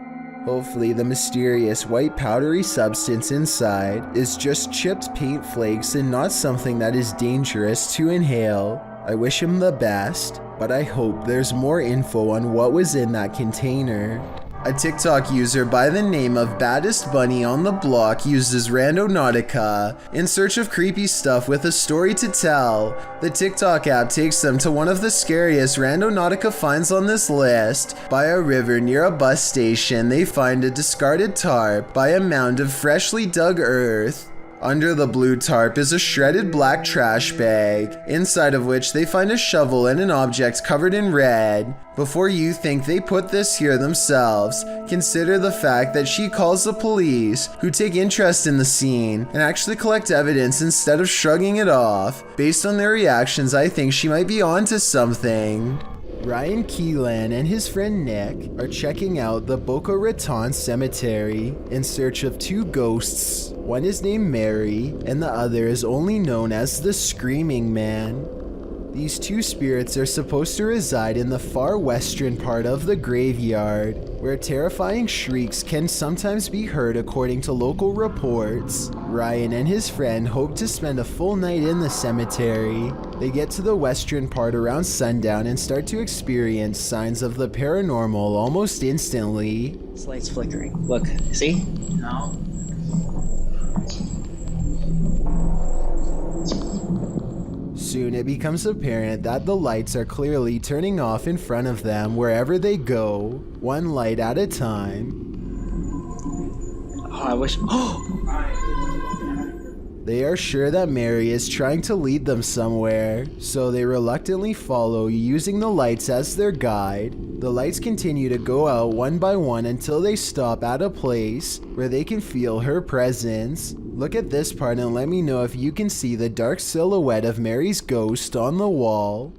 Hopefully the mysterious white powdery substance inside is just chipped paint flakes and not something that is dangerous to inhale. I wish him the best, but I hope there's more info on what was in that container. A TikTok user by the name of Baddest Bunny on the Block uses Randonautica in search of creepy stuff with a story to tell. The TikTok app takes them to one of the scariest Randonautica finds on this list. By a river near a bus station, they find a discarded tarp by a mound of freshly dug earth. Under the blue tarp is a shredded black trash bag, inside of which they find a shovel and an object covered in red. Before you think they put this here themselves, consider the fact that she calls the police, who take interest in the scene and actually collect evidence instead of shrugging it off. Based on their reactions, I think she might be onto something. Ryan Keelan and his friend Nick are checking out the Boca Raton Cemetery in search of two ghosts. One is named Mary, and the other is only known as the Screaming Man. These two spirits are supposed to reside in the far western part of the graveyard, where terrifying shrieks can sometimes be heard according to local reports. Ryan and his friend hope to spend a full night in the cemetery. They get to the western part around sundown and start to experience signs of the paranormal almost instantly. This light's flickering. Look, see? No. Soon it becomes apparent that the lights are clearly turning off in front of them wherever they go, one light at a time. Oh, I wish. They are sure that Mary is trying to lead them somewhere, so they reluctantly follow, using the lights as their guide. The lights continue to go out one by one until they stop at a place where they can feel her presence. Look at this part and let me know if you can see the dark silhouette of Mary's ghost on the wall.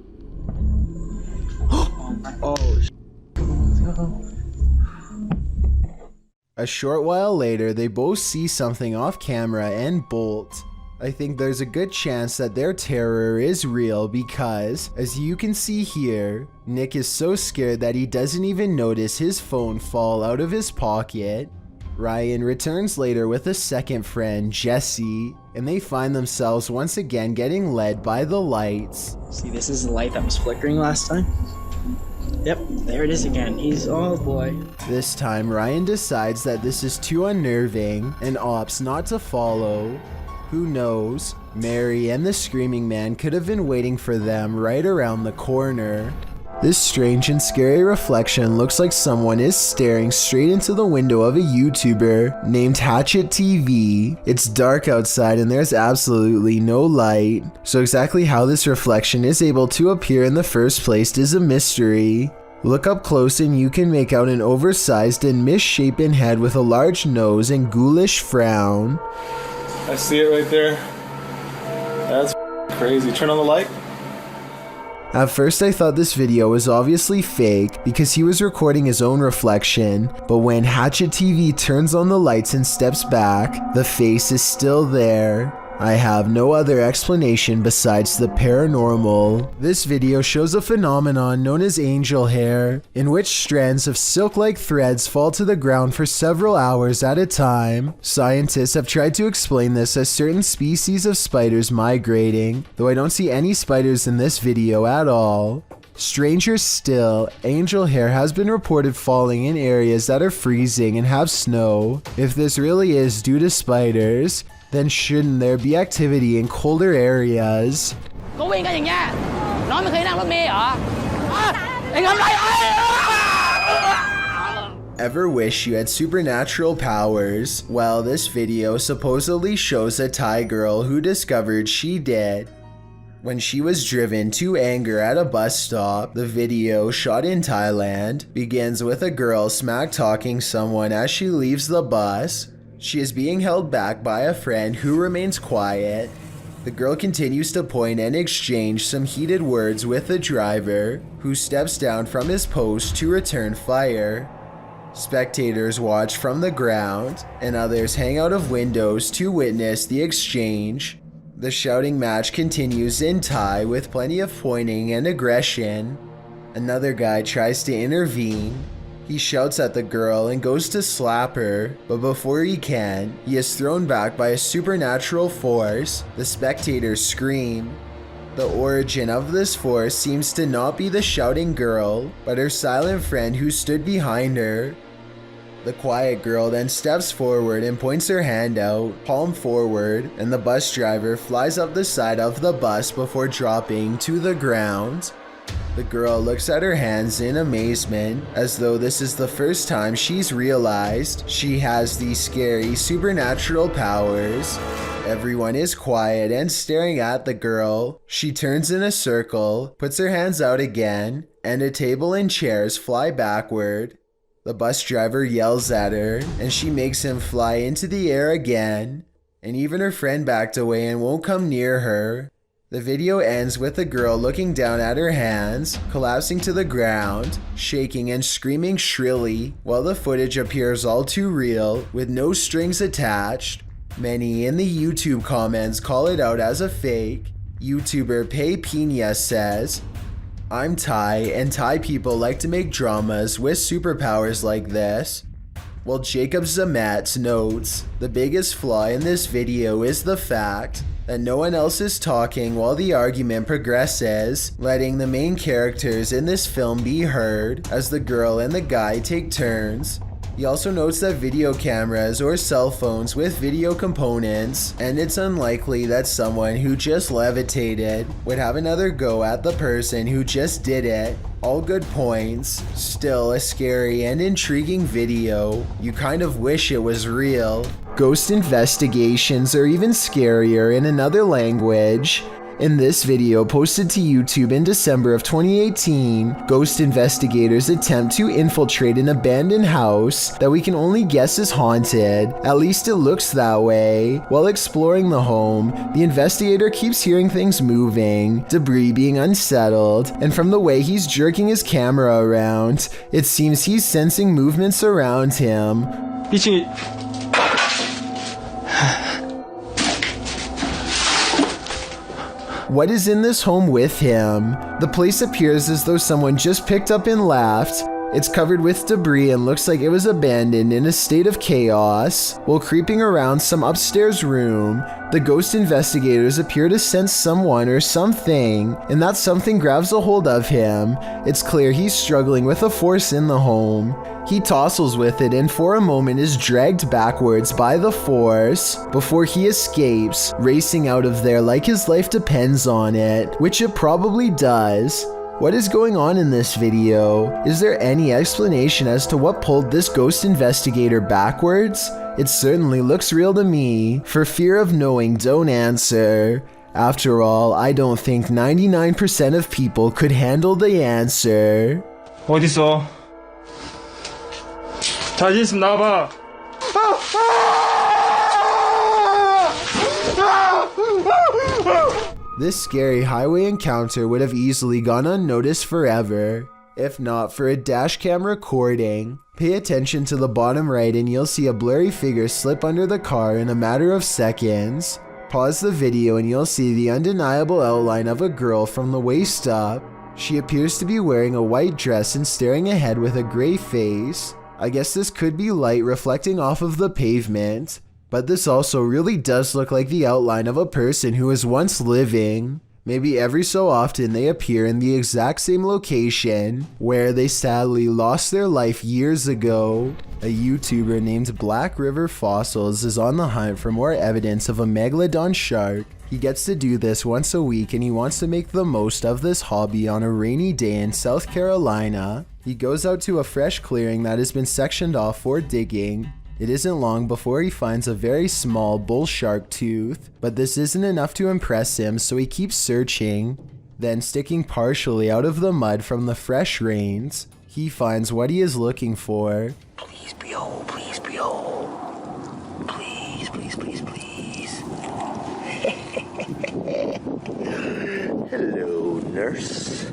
A short while later, they both see something off camera and bolt. I think there's a good chance that their terror is real because, as you can see here, Nick is so scared that he doesn't even notice his phone fall out of his pocket. Ryan returns later with a second friend, Jesse, and they find themselves once again getting led by the lights. See, this is the light that was flickering last time. Yep, there it is again. Oh boy. This time, Ryan decides that this is too unnerving and opts not to follow. Who knows? Mary and the screaming man could have been waiting for them right around the corner. This strange and scary reflection looks like someone is staring straight into the window of a YouTuber named Hatchet TV. It's dark outside and there's absolutely no light, so exactly how this reflection is able to appear in the first place is a mystery. Look up close and you can make out an oversized and misshapen head with a large nose and ghoulish frown. I see it right there. That's crazy. Turn on the light. At first I thought this video was obviously fake because he was recording his own reflection, but when Hatchet TV turns on the lights and steps back, the face is still there. I have no other explanation besides the paranormal. This video shows a phenomenon known as angel hair, in which strands of silk-like threads fall to the ground for several hours at a time. Scientists have tried to explain this as certain species of spiders migrating, though I don't see any spiders in this video at all. Stranger still, angel hair has been reported falling in areas that are freezing and have snow. If this really is due to spiders, then shouldn't there be activity in colder areas? Ever wish you had supernatural powers? Well, this video supposedly shows a Thai girl who discovered she did. When she was driven to anger at a bus stop, the video, shot in Thailand, begins with a girl smack-talking someone as she leaves the bus. She is being held back by a friend who remains quiet. The girl continues to point and exchange some heated words with the driver, who steps down from his post to return fire. Spectators watch from the ground, and others hang out of windows to witness the exchange. The shouting match continues in Thai with plenty of pointing and aggression. Another guy tries to intervene. He shouts at the girl and goes to slap her, but before he can, he is thrown back by a supernatural force. The spectators scream. The origin of this force seems to not be the shouting girl, but her silent friend who stood behind her. The quiet girl then steps forward and points her hand out, palm forward, and the bus driver flies up the side of the bus before dropping to the ground. The girl looks at her hands in amazement, as though this is the first time she's realized she has these scary supernatural powers. Everyone is quiet and staring at the girl. She turns in a circle, puts her hands out again, and a table and chairs fly backward. The bus driver yells at her, and she makes him fly into the air again, and even her friend backed away and won't come near her. The video ends with the girl looking down at her hands, collapsing to the ground, shaking and screaming shrilly, while the footage appears all too real, with no strings attached. Many in the YouTube comments call it out as a fake. YouTuber Pei Pina says, I'm Thai, and Thai people like to make dramas with superpowers like this. While Jacob Zamet notes, the biggest flaw in this video is the fact that no one else is talking while the argument progresses, letting the main characters in this film be heard as the girl and the guy take turns. He also notes that video cameras or cell phones with video components, and it's unlikely that someone who just levitated would have another go at the person who just did it. All good points. Still a scary and intriguing video. You kind of wish it was real. Ghost investigations are even scarier in another language. In this video posted to YouTube in December of 2018, ghost investigators attempt to infiltrate an abandoned house that we can only guess is haunted. At least it looks that way. While exploring the home, the investigator keeps hearing things moving, debris being unsettled, and from the way he's jerking his camera around, it seems he's sensing movements around him. What is in this home with him? The place appears as though someone just picked up and left. It's covered with debris and looks like it was abandoned in a state of chaos. While creeping around some upstairs room, the ghost investigators appear to sense someone or something, and that something grabs a hold of him. It's clear he's struggling with a force in the home. He tussles with it and for a moment is dragged backwards by the force before he escapes, racing out of there like his life depends on it, which it probably does. What is going on in this video? Is there any explanation as to what pulled this ghost investigator backwards? It certainly looks real to me. For fear of knowing, don't answer. After all, I don't think 99% of people could handle the answer. 어딨어? 자신 있으면 나와봐. This scary highway encounter would have easily gone unnoticed forever, if not for a dashcam recording. Pay attention to the bottom right and you'll see a blurry figure slip under the car in a matter of seconds. Pause the video and you'll see the undeniable outline of a girl from the waist up. She appears to be wearing a white dress and staring ahead with a gray face. I guess this could be light reflecting off of the pavement. But this also really does look like the outline of a person who was once living. Maybe every so often they appear in the exact same location where they sadly lost their life years ago. A YouTuber named Black River Fossils is on the hunt for more evidence of a megalodon shark. He gets to do this once a week and he wants to make the most of this hobby on a rainy day in South Carolina. He goes out to a fresh clearing that has been sectioned off for digging. It isn't long before he finds a very small bull shark tooth, but this isn't enough to impress him, so he keeps searching. Then, sticking partially out of the mud from the fresh rains, he finds what he is looking for. Please be whole, please be whole. Please, please, please, please. Hello, nurse.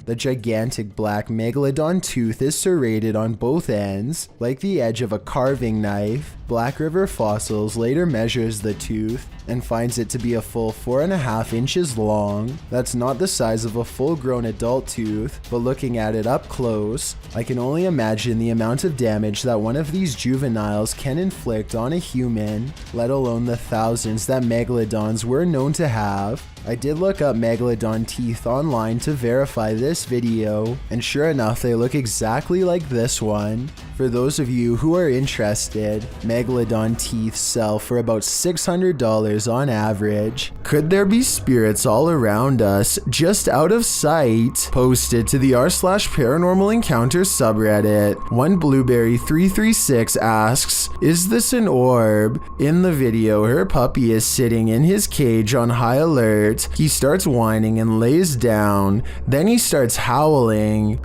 The gigantic black megalodon tooth is serrated on both ends, like the edge of a carving knife. Black River Fossils later measures the tooth and finds it to be a full 4.5 inches long. That's not the size of a full-grown adult tooth, but looking at it up close, I can only imagine the amount of damage that one of these juveniles can inflict on a human, let alone the thousands that megalodons were known to have. I did look up megalodon teeth online to verify this video, and sure enough they look exactly like this one. For those of you who are interested, megalodon teeth sell for about $600 on average. Could there be spirits all around us, just out of sight? Posted to the r/paranormal encounters subreddit. One Blueberry336 asks, is this an orb? In the video, her puppy is sitting in his cage on high alert. He starts whining and lays down. Then he starts howling.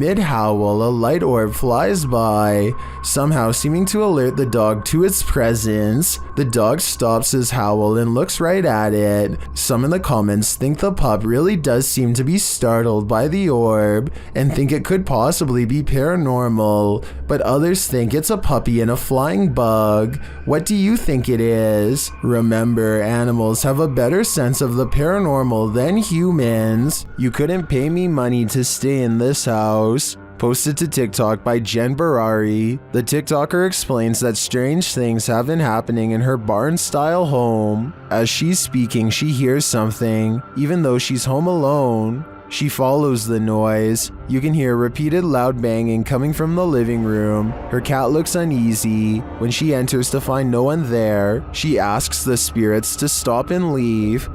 Mid-howl, a light orb flies by, somehow seeming to alert the dog to its presence. The dog stops his howl and looks right at it. Some in the comments think the pup really does seem to be startled by the orb and think it could possibly be paranormal, but others think it's a puppy and a flying bug. What do you think it is? Remember, animals have a better sense of the paranormal than humans. You couldn't pay me money to stay in this house. Posted to TikTok by Jen Barari. The TikToker explains that strange things have been happening in her barn-style home. As she's speaking, she hears something, even though she's home alone. She follows the noise. You can hear repeated loud banging coming from the living room. Her cat looks uneasy. When she enters to find no one there, she asks the spirits to stop and leave.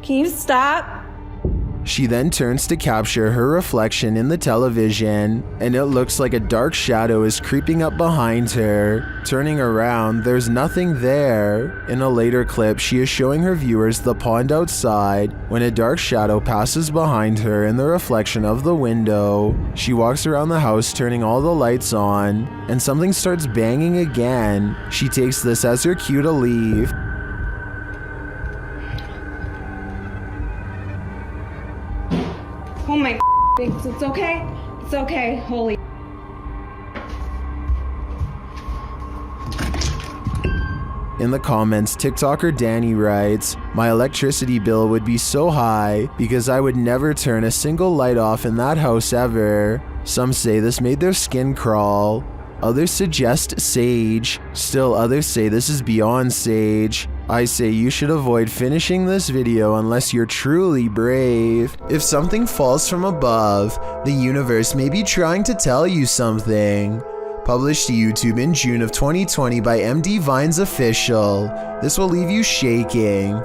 Can you stop? She then turns to capture her reflection in the television, and it looks like a dark shadow is creeping up behind her. Turning around, there's nothing there. In a later clip, she is showing her viewers the pond outside when a dark shadow passes behind her in the reflection of the window. She walks around the house turning all the lights on, and something starts banging again. She takes this as her cue to leave. Oh my it's okay. It's okay. Holy. In the comments, TikToker Danny writes, "My electricity bill would be so high because I would never turn a single light off in that house ever." Some say this made their skin crawl. Others suggest sage. Still others say this is beyond sage. I say you should avoid finishing this video unless you're truly brave. If something falls from above, the universe may be trying to tell you something. Published to YouTube in June of 2020 by MD Vines Official. This will leave you shaking.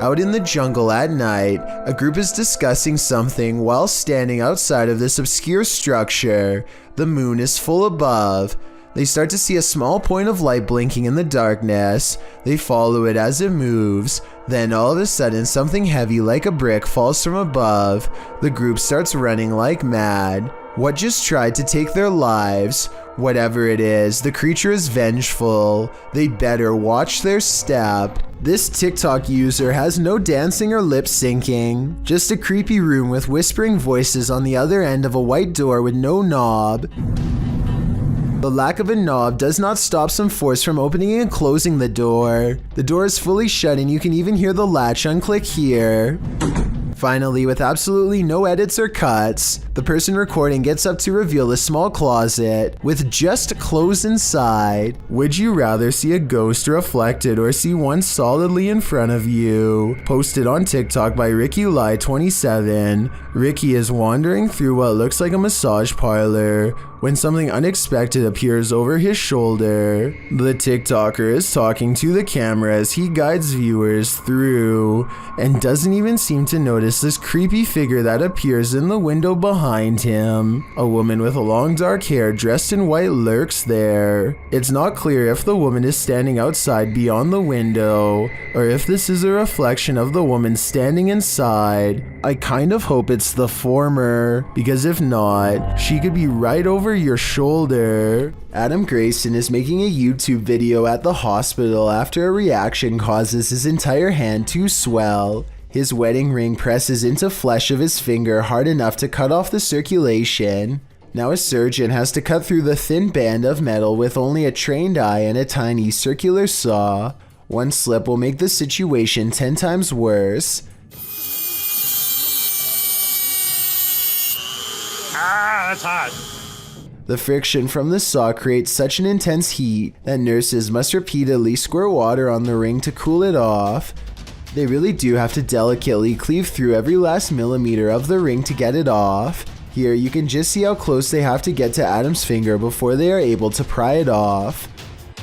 Out in the jungle at night, a group is discussing something while standing outside of this obscure structure. The moon is full above. They start to see a small point of light blinking in the darkness. They follow it as it moves. Then all of a sudden, something heavy like a brick falls from above. The group starts running like mad. What just tried to take their lives? Whatever it is, the creature is vengeful. They better watch their step. This TikTok user has no dancing or lip syncing, just a creepy room with whispering voices on the other end of a white door with no knob. The lack of a knob does not stop some force from opening and closing the door. The door is fully shut and you can even hear the latch unclick here. Finally, with absolutely no edits or cuts, the person recording gets up to reveal a small closet with just clothes inside. Would you rather see a ghost reflected or see one solidly in front of you? Posted on TikTok by RickyLie27. Ricky is wandering through what looks like a massage parlor when something unexpected appears over his shoulder. The TikToker is talking to the camera as he guides viewers through and doesn't even seem to notice this creepy figure that appears in the window behind him. A woman with long dark hair dressed in white lurks there. It's not clear if the woman is standing outside beyond the window or if this is a reflection of the woman standing inside. I kind of hope it's the former, because if not, she could be right over your shoulder. Adam Grayson is making a YouTube video at the hospital after a reaction causes his entire hand to swell. His wedding ring presses into flesh of his finger hard enough to cut off the circulation. Now a surgeon has to cut through the thin band of metal with only a trained eye and a tiny circular saw. One slip will make the situation 10 times worse. Ah, that's hot. The friction from the saw creates such an intense heat that nurses must repeatedly squirt water on the ring to cool it off. They really do have to delicately cleave through every last millimeter of the ring to get it off. Here you can just see how close they have to get to Adam's finger before they are able to pry it off.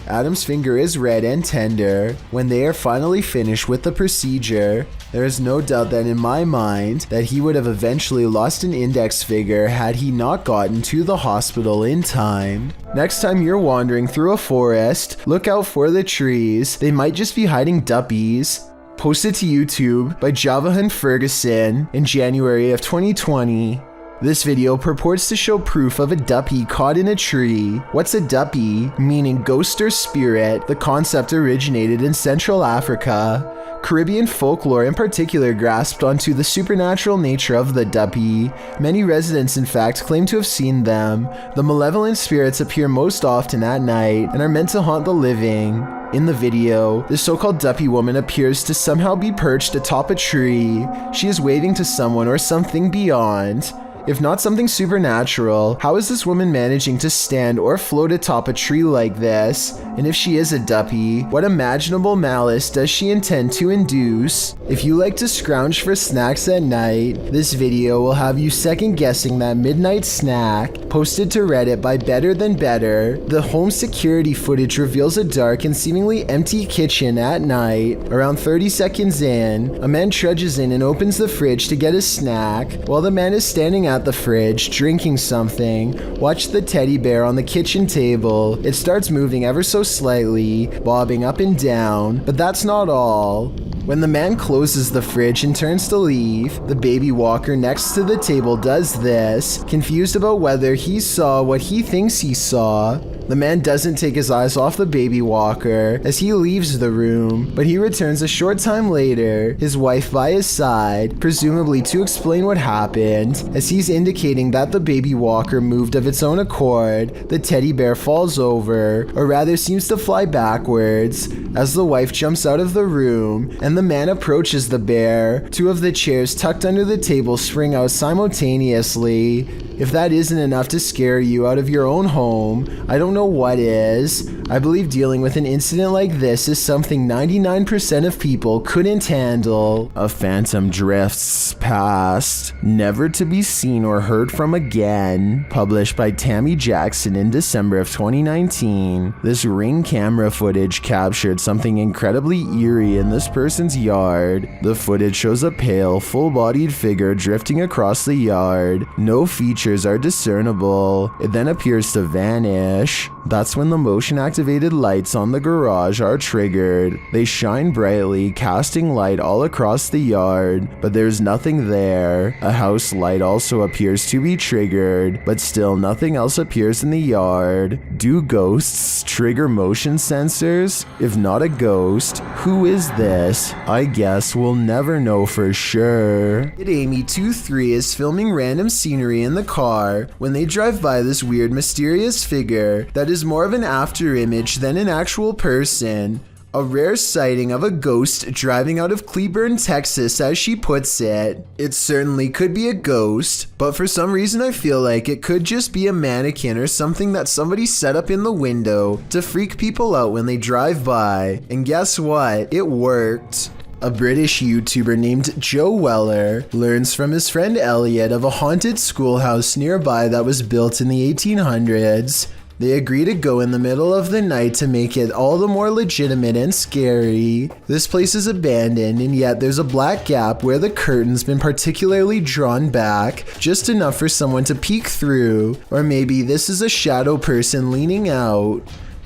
Adam's finger is red and tender when they are finally finished with the procedure. There is no doubt that in my mind that he would have eventually lost an index finger had he not gotten to the hospital in time. Next time you're wandering through a forest, look out for the trees. They might just be hiding duppies. Posted to YouTube by Javahan Ferguson in January of 2020. This video purports to show proof of a duppy caught in a tree. What's a duppy? Meaning ghost or spirit. The concept originated in Central Africa. Caribbean folklore in particular grasped onto the supernatural nature of the duppy. Many residents in fact claim to have seen them. The malevolent spirits appear most often at night and are meant to haunt the living. In the video, the so-called duppy woman appears to somehow be perched atop a tree. She is waving to someone or something beyond. If not something supernatural, how is this woman managing to stand or float atop a tree like this? And if she is a duppy, what imaginable malice does she intend to induce? If you like to scrounge for snacks at night, this video will have you second guessing that midnight snack. Posted to Reddit by Better Than Better, the home security footage reveals a dark and seemingly empty kitchen at night. Around 30 seconds in, a man trudges in and opens the fridge to get a snack. While the man is standing at the fridge, drinking something, watch the teddy bear on the kitchen table. It starts moving ever so slightly, bobbing up and down, but that's not all. When the man closes the fridge and turns to leave, the baby walker next to the table does this, confused about whether he saw what he thinks he saw. The man doesn't take his eyes off the baby walker as he leaves the room, but he returns a short time later, his wife by his side, presumably to explain what happened. As he's indicating that the baby walker moved of its own accord, the teddy bear falls over, or rather seems to fly backwards, as the wife jumps out of the room and the man approaches the bear. Two of the chairs tucked under the table spring out simultaneously. If that isn't enough to scare you out of your own home, I don't know what is. I believe dealing with an incident like this is something 99% of people couldn't handle. A phantom drifts past, never to be seen or heard from again. Published by Tammy Jackson in December of 2019. This Ring camera footage captured something incredibly eerie in this person's yard. The footage shows a pale, full-bodied figure drifting across the yard. No features are discernible. It then appears to vanish. That's when the motion-activated lights on the garage are triggered. They shine brightly, casting light all across the yard, but there's nothing there. A house light also appears to be triggered, but still nothing else appears in the yard. Do ghosts trigger motion sensors? If not a ghost, who is this? I guess we'll never know for sure. Amy23 is filming random scenery in the car when they drive by this weird mysterious figure that is more of an after image than an actual person. A rare sighting of a ghost driving out of Cleburne, Texas, as she puts it. It certainly could be a ghost, but for some reason I feel like it could just be a mannequin or something that somebody set up in the window to freak people out when they drive by. And guess what? It worked. A British YouTuber named Joe Weller learns from his friend Elliot of a haunted schoolhouse nearby that was built in the 1800s. They agree to go in the middle of the night to make it all the more legitimate and scary. This place is abandoned, and yet there's a black gap where the curtain's been particularly drawn back, just enough for someone to peek through, or maybe this is a shadow person leaning out.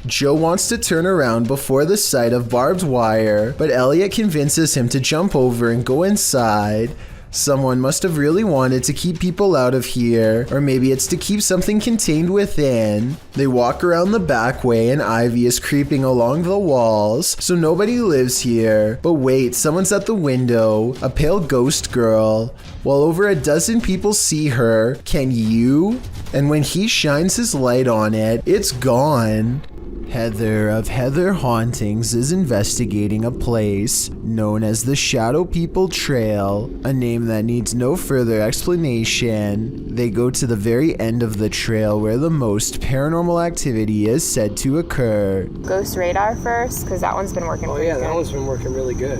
Joe wants to turn around before the sight of barbed wire, but Elliot convinces him to jump over and go inside. Someone must have really wanted to keep people out of here, or maybe it's to keep something contained within. They walk around the back way and ivy is creeping along the walls, so nobody lives here. But wait, someone's at the window, a pale ghost girl. While over a dozen people see her, can you? And when he shines his light on it, it's gone. Heather of Heather Hauntings is investigating a place known as the Shadow People Trail, a name that needs no further explanation. They go to the very end of the trail where the most paranormal activity is said to occur. Ghost radar first, because that one's been working pretty good. That one's been working really good.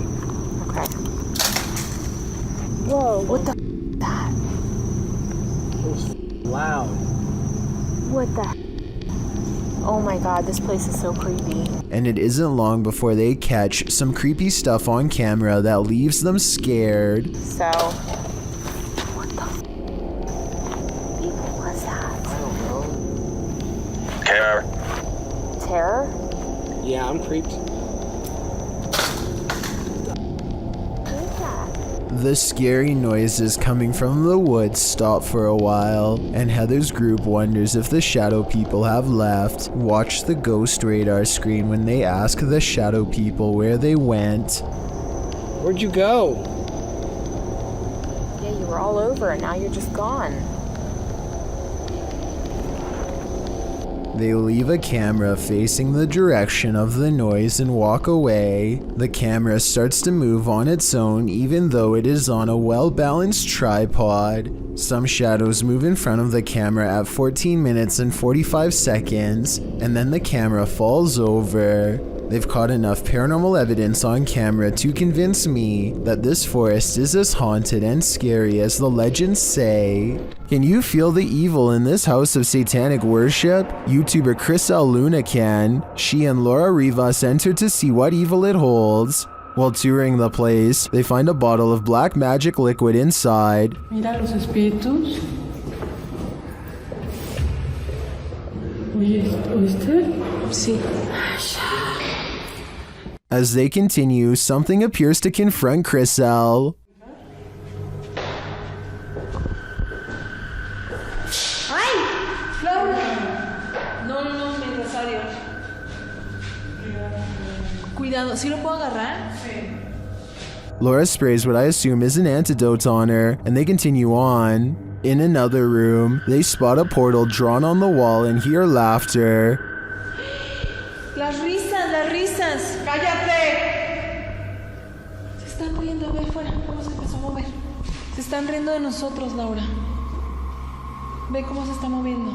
Okay. Whoa, what the that? It was loud. What the Oh my god, this place is so creepy. And it isn't long before they catch some creepy stuff on camera that leaves them scared. So, what the what was that? I don't know. Terror. Terror? Yeah, I'm creeped. The scary noises coming from the woods stop for a while, and Heather's group wonders if the shadow people have left. Watch the ghost radar screen when they ask the shadow people where they went. Where'd you go? Yeah, you were all over and now you're just gone. They leave a camera facing the direction of the noise and walk away. The camera starts to move on its own even though it is on a well-balanced tripod. Some shadows move in front of the camera at 14 minutes and 45 seconds, and then the camera falls over. They've caught enough paranormal evidence on camera to convince me that this forest is as haunted and scary as the legends say. Can you feel the evil in this house of satanic worship? YouTuber Chriselle Luna can. She and Laura Rivas enter to see what evil it holds. While touring the place, they find a bottle of black magic liquid inside. Mira los espíritus. ¿Oíste? Sí. As they continue, something appears to confront Chriselle. ¡Ay! Laura. No, mi rosario. Cuidado, ¿sí lo puedo agarrar? Sí. Laura sprays what I assume is an antidote on her, and they continue on. In another room, they spot a portal drawn on the wall and hear laughter. Las risas. ¡Cállate! Se están riendo, a ver fuera. ¿Cómo se empezó a mover? Se están riendo de nosotros, Laura. Ve cómo se está moviendo.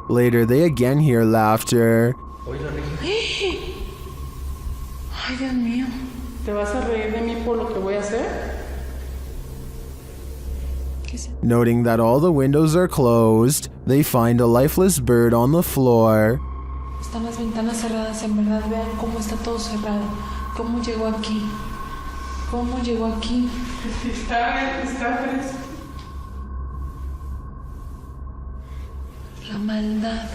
Later, they again hear laughter. Ay, Dios mío. ¿Te vas a reír de mí por lo que voy a hacer? Noting that all the windows are closed, they find a lifeless bird on the floor. Están las ventanas cerradas, en verdad. Vean cómo está todo cerrado. ¿Cómo llegó aquí? Está fresco. La maldad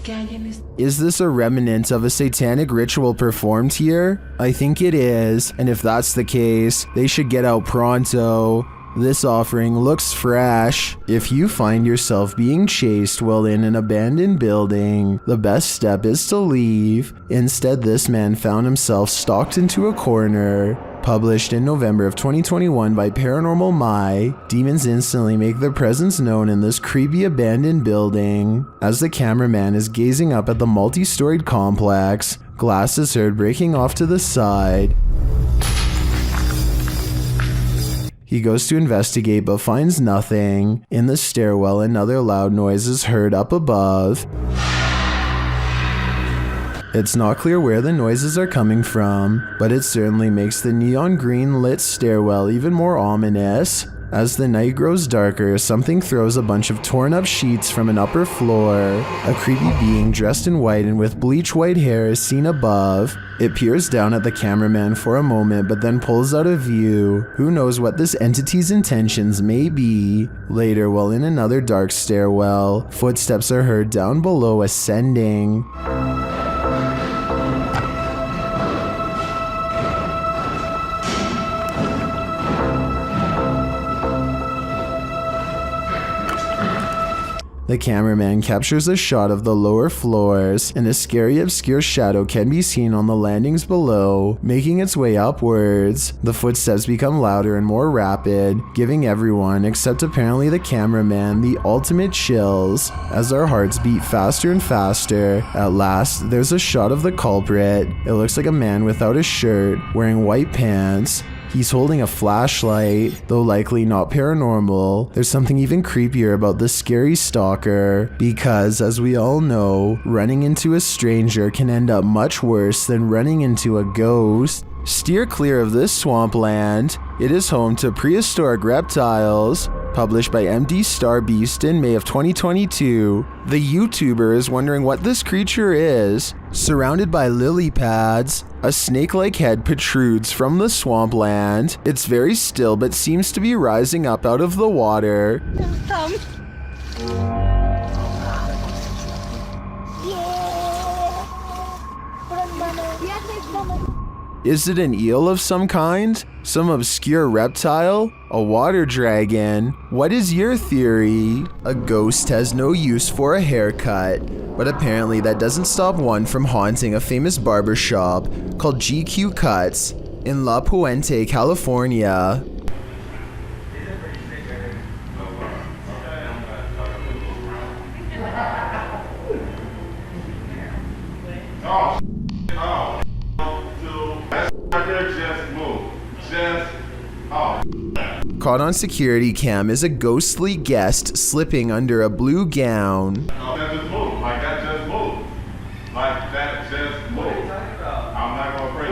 que hay en este... Is this a remnant of a satanic ritual performed here? I think it is, and if that's the case, they should get out pronto. This offering looks fresh. If you find yourself being chased while in an abandoned building, the best step is to leave. Instead, this man found himself stalked into a corner. Published in November of 2021 by Paranormal My, demons instantly make their presence known in this creepy abandoned building. As the cameraman is gazing up at the multi-storied complex, glass is heard breaking off to the side. He goes to investigate but finds nothing. In the stairwell, another loud noise is heard up above. It's not clear where the noises are coming from, but it certainly makes the neon green lit stairwell even more ominous. As the night grows darker, something throws a bunch of torn up sheets from an upper floor. A creepy being dressed in white and with bleach white hair is seen above. It peers down at the cameraman for a moment but then pulls out of view. Who knows what this entity's intentions may be? Later, while in another dark stairwell, footsteps are heard down below ascending. The cameraman captures a shot of the lower floors, and a scary obscure shadow can be seen on the landings below, making its way upwards. The footsteps become louder and more rapid, giving everyone, except apparently the cameraman, the ultimate chills. As our hearts beat faster and faster, at last, there's a shot of the culprit. It looks like a man without a shirt, wearing white pants. He's holding a flashlight, though likely not paranormal. There's something even creepier about the scary stalker, because as we all know, running into a stranger can end up much worse than running into a ghost. Steer clear of this swampland. It is home to prehistoric reptiles, Published by MD Starbeast in May of 2022, the YouTuber is wondering what this creature is. Surrounded by lily pads, a snake-like head protrudes from the swampland. It's very still but seems to be rising up out of the water. Is it an eel of some kind? Some obscure reptile? A water dragon? What is your theory? A ghost has no use for a haircut, but apparently that doesn't stop one from haunting a famous barbershop called GQ Cuts in La Puente, California. Caught on security cam is a ghostly guest slipping under a blue gown. That just moved. Like that just moved. Like that just moved. I'm not gonna break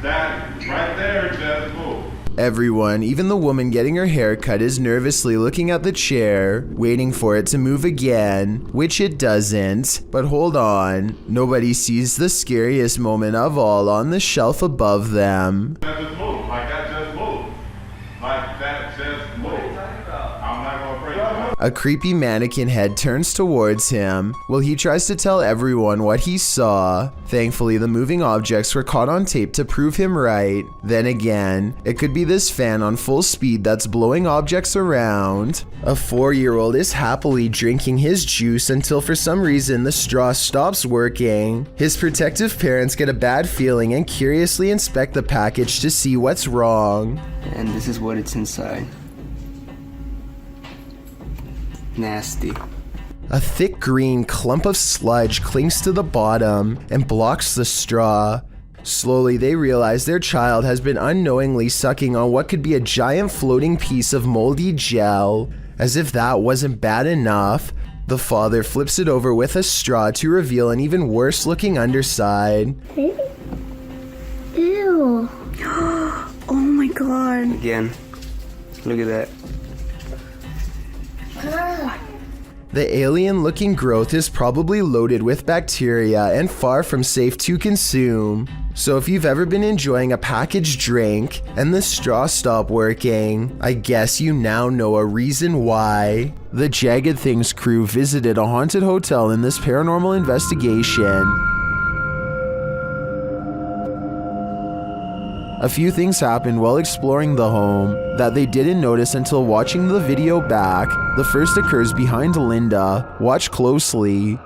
that right there just moved. Everyone, even the woman getting her hair cut, is nervously looking at the chair, waiting for it to move again, which it doesn't. But hold on, nobody sees the scariest moment of all on the shelf above them. That just moved. Like that just moved. Like that just moved. I'm not gonna break that. A creepy mannequin head turns towards him while he tries to tell everyone what he saw. Thankfully, the moving objects were caught on tape to prove him right. Then again, it could be this fan on full speed that's blowing objects around. A 4-year-old is happily drinking his juice until for some reason the straw stops working. His protective parents get a bad feeling and curiously inspect the package to see what's wrong. And this is what it's inside. Nasty. A thick green clump of sludge clings to the bottom and blocks the straw. Slowly, they realize their child has been unknowingly sucking on what could be a giant floating piece of moldy gel. As if that wasn't bad enough, the father flips it over with a straw to reveal an even worse looking underside. Ew. Oh my god. Again. Look at that. The alien-looking growth is probably loaded with bacteria and far from safe to consume. So if you've ever been enjoying a packaged drink and the straw stopped working, I guess you now know a reason why. The Jagged Things crew visited a haunted hotel in this paranormal investigation. A few things happened while exploring the home that they didn't notice until watching the video back. The first occurs behind Linda. Watch closely.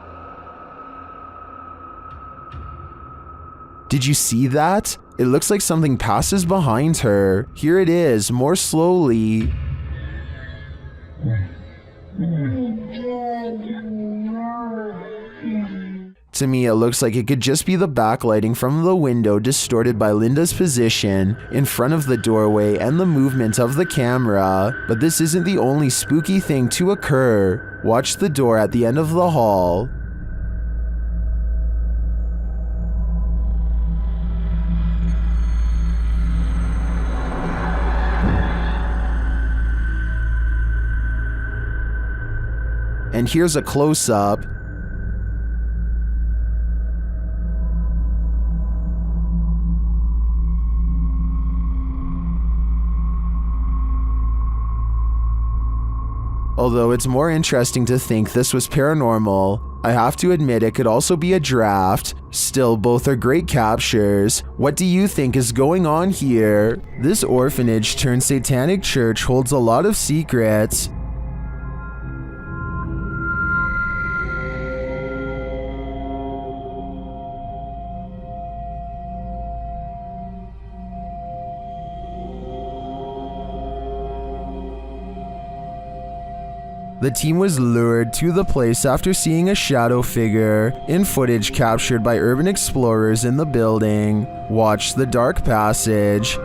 Did you see that? It looks like something passes behind her. Here it is, more slowly. To me, it looks like it could just be the backlighting from the window distorted by Linda's position in front of the doorway and the movement of the camera. But this isn't the only spooky thing to occur. Watch the door at the end of the hall. And here's a close-up. Although it's more interesting to think this was paranormal, I have to admit it could also be a draft. Still, both are great captures. What do you think is going on here? This orphanage turned satanic church holds a lot of secrets. The team was lured to the place after seeing a shadow figure in footage captured by urban explorers in the building. Watch the dark passage.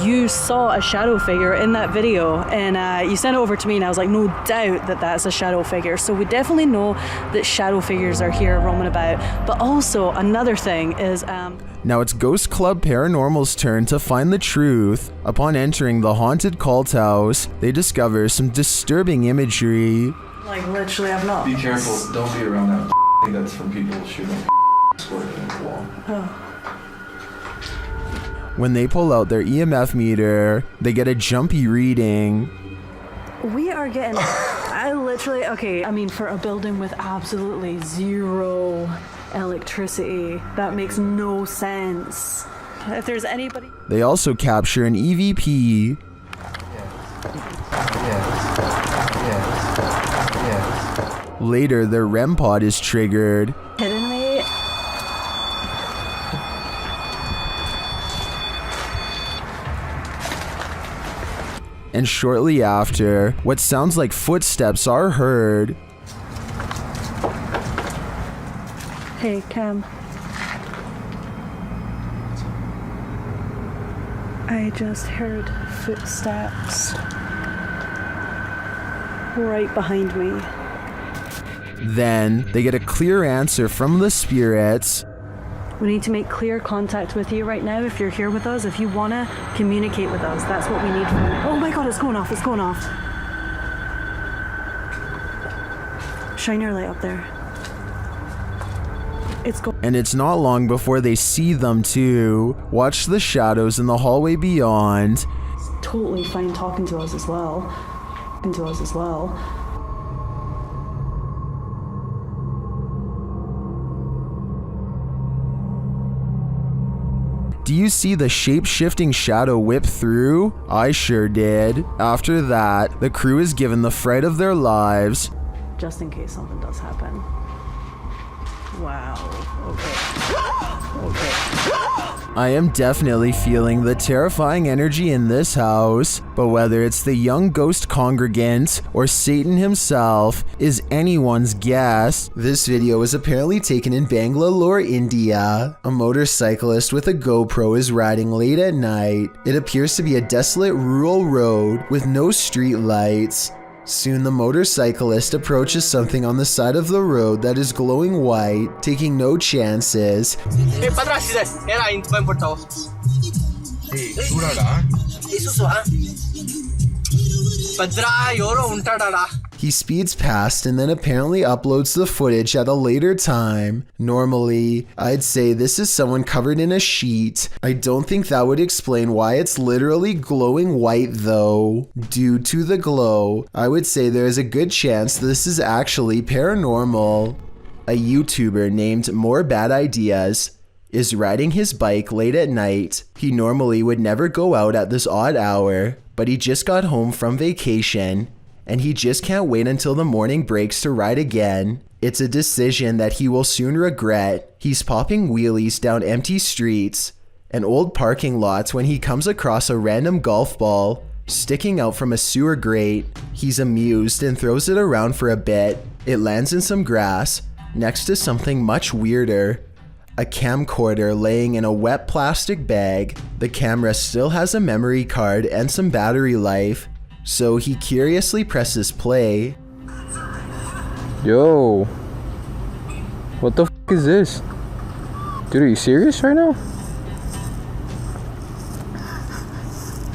you saw a shadow figure in that video, and you sent it over to me, and I was like, no doubt that that's a shadow figure. So we definitely know that shadow figures are here roaming about. But also another thing is now it's Ghost Club Paranormal's turn to find the truth. Upon entering the haunted cult house, they discover some disturbing imagery. like literally I've not. Be careful, don't be around that. That's from people shooting squirting in the wall. Oh. When they pull out their EMF meter, they get a jumpy reading. We are getting, okay, I mean, for a building with absolutely zero electricity, that makes no sense. If there's anybody... They also capture an EVP. Later, their REM pod is triggered. Kidding me? And shortly after, what sounds like footsteps are heard. Hey, Cam. I just heard footsteps right behind me. Then, they get a clear answer from the spirits. We need to make clear contact with you right now if you're here with us. If you want to communicate with us, that's what we need from you. Oh my god, it's going off, it's going off. Shine your light up there. It's going. And it's not long before they see them too. Watch the shadows in the hallway beyond. It's totally fine talking to us as well. Do you see the shape-shifting shadow whip through? I sure did. After that, the crew is given the fright of their lives. Just in case something does happen. Wow. Okay. I am definitely feeling the terrifying energy in this house, but whether it's the young ghost congregant or Satan himself is anyone's guess. This video was apparently taken in Bangalore, India. A motorcyclist with a GoPro is riding late at night. It appears to be a desolate rural road with no street lights. Soon the motorcyclist approaches something on the side of the road that is glowing white, taking no chances. He speeds past and then apparently uploads the footage at a later time. Normally, I'd say this is someone covered in a sheet. I don't think that would explain why it's literally glowing white though. Due to the glow, I would say there is a good chance this is actually paranormal. A YouTuber named More Bad Ideas is riding his bike late at night. He normally would never go out at this odd hour, but he just got home from vacation and he just can't wait until the morning breaks to ride again. It's a decision that he will soon regret. He's popping wheelies down empty streets and old parking lots when he comes across a random golf ball sticking out from a sewer grate. He's amused and throws it around for a bit. It lands in some grass next to something much weirder. A camcorder laying in a wet plastic bag. The camera still has a memory card and some battery life, so he curiously presses play. Yo, what the f is this? Dude, are you serious right now?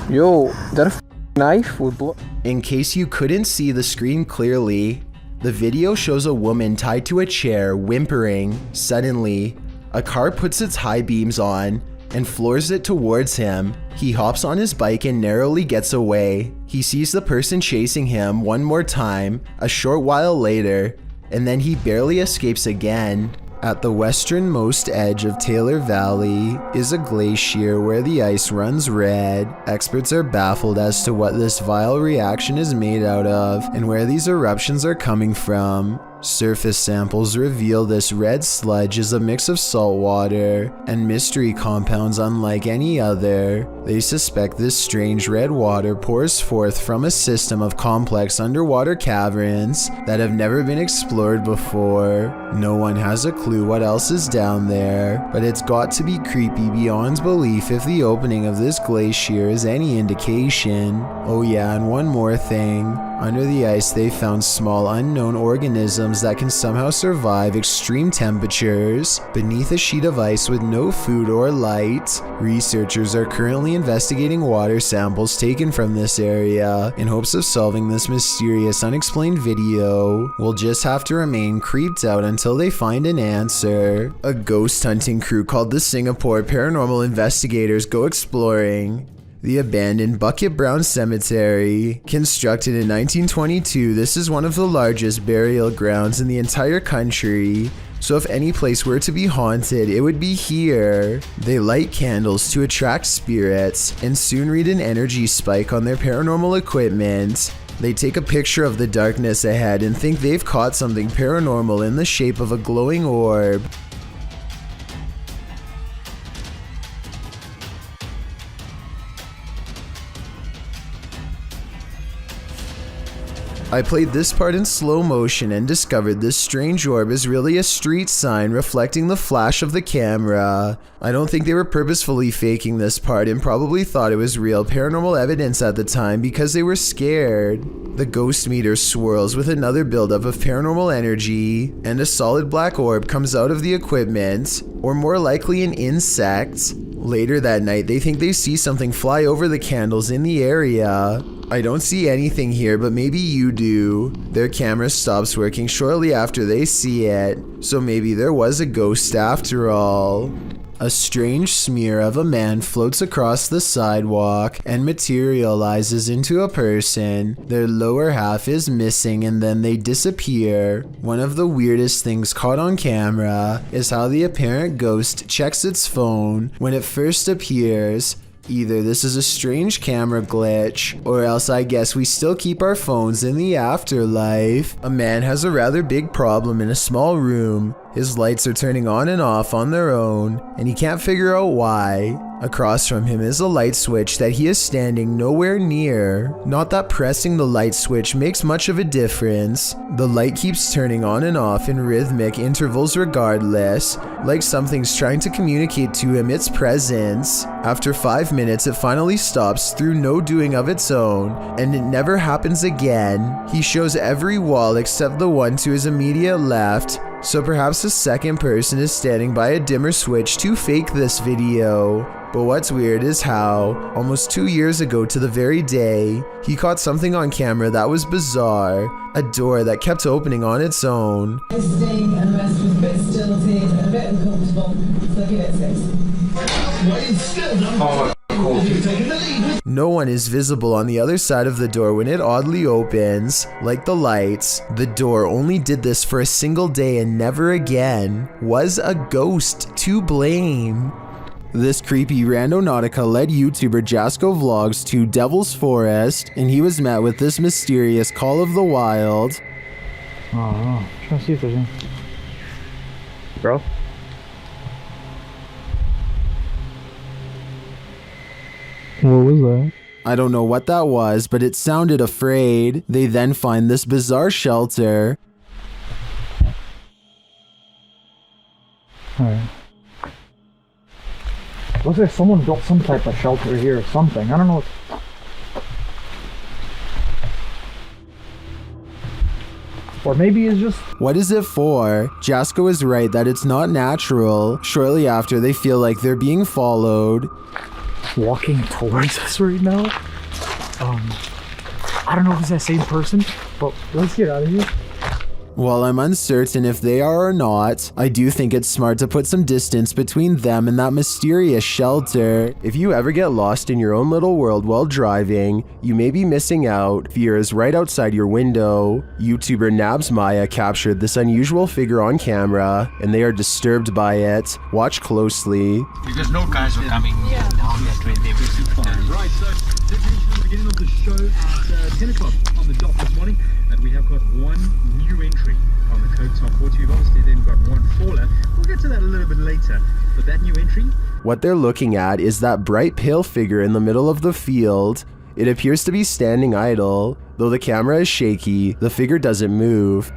Yo, is that a knife with blood? In case you couldn't see the screen clearly, the video shows a woman tied to a chair whimpering. Suddenly, a car puts its high beams on and floors it towards him. He hops on his bike and narrowly gets away. He sees the person chasing him one more time a short while later, and then he barely escapes again. At the westernmost edge of Taylor Valley is a glacier where the ice runs red. Experts are baffled as to what this vile reaction is made out of and where these eruptions are coming from. Surface samples reveal this red sludge is a mix of salt water and mystery compounds unlike any other. They suspect this strange red water pours forth from a system of complex underwater caverns that have never been explored before. No one has a clue what else is down there, but it's got to be creepy beyond belief if the opening of this glacier is any indication. Oh yeah, and one more thing. Under the ice, they found small unknown organisms that can somehow survive extreme temperatures beneath a sheet of ice with no food or light. Researchers are currently investigating water samples taken from this area in hopes of solving this mysterious unexplained video. We'll just have to remain creeped out until they find an answer. A ghost hunting crew called the Singapore Paranormal Investigators go exploring the abandoned Bucket Brown Cemetery. Constructed in 1922, this is one of the largest burial grounds in the entire country. So if any place were to be haunted, it would be here. They light candles to attract spirits and soon read an energy spike on their paranormal equipment. They take a picture of the darkness ahead and think they've caught something paranormal in the shape of a glowing orb. I played this part in slow motion and discovered this strange orb is really a street sign reflecting the flash of the camera. I don't think they were purposefully faking this part and probably thought it was real paranormal evidence at the time because they were scared. The ghost meter swirls with another buildup of paranormal energy, and a solid black orb comes out of the equipment, or more likely an insect. Later that night, they think they see something fly over the candles in the area. I don't see anything here, but maybe you do. Their camera stops working shortly after they see it, so maybe there was a ghost after all. A strange smear of a man floats across the sidewalk and materializes into a person. Their lower half is missing and then they disappear. One of the weirdest things caught on camera is how the apparent ghost checks its phone when it first appears. Either this is a strange camera glitch, or else I guess we still keep our phones in the afterlife. A man has a rather big problem in a small room. His lights are turning on and off on their own, and he can't figure out why. Across from him is a light switch that he is standing nowhere near. Not that pressing the light switch makes much of a difference. The light keeps turning on and off in rhythmic intervals regardless, like something's trying to communicate to him its presence. After 5 minutes, it finally stops through no doing of its own, and it never happens again. He shows every wall except the one to his immediate left, so perhaps a second person is standing by a dimmer switch to fake this video. But what's weird is how, almost 2 years ago to the very day, he caught something on camera that was bizarre. A door that kept opening on its own. Staying and rest was a bit stilted and a bit uncomfortable, so give it 6. No one is visible on the other side of the door when it oddly opens. Like the lights, the door only did this for a single day and never again. Was a ghost to blame? This creepy randonautica led YouTuber Jasko Vlogs to Devil's Forest, and he was met with this mysterious call of the wild. Oh, trying to see if there's any. Bro? What was that? I don't know what that was, but it sounded afraid. They then find this bizarre shelter. Alright. Looks like someone built some type of shelter here or something. I don't know. Or maybe it's just... What is it for? Jasko is right that it's not natural. Shortly after, they feel like they're being followed. Walking towards us right now. I don't know if it's that same person, but let's get out of here. While I'm uncertain if they are or not, I do think it's smart to put some distance between them and that mysterious shelter. If you ever get lost in your own little world while driving, you may be missing out. Fear is right outside your window. YouTuber Nabs Maya captured this unusual figure on camera, and they are disturbed by it. Watch closely. Because no guys are coming down that way. They will beginning of the show at 10 o'clock on the dot this morning, and we have got one new entry on the Code Top 40. We've obviously then got one faller. We'll get to that a little bit later, but that new entry... What they're looking at is that bright pale figure in the middle of the field. It appears to be standing idle. Though the camera is shaky, the figure doesn't move.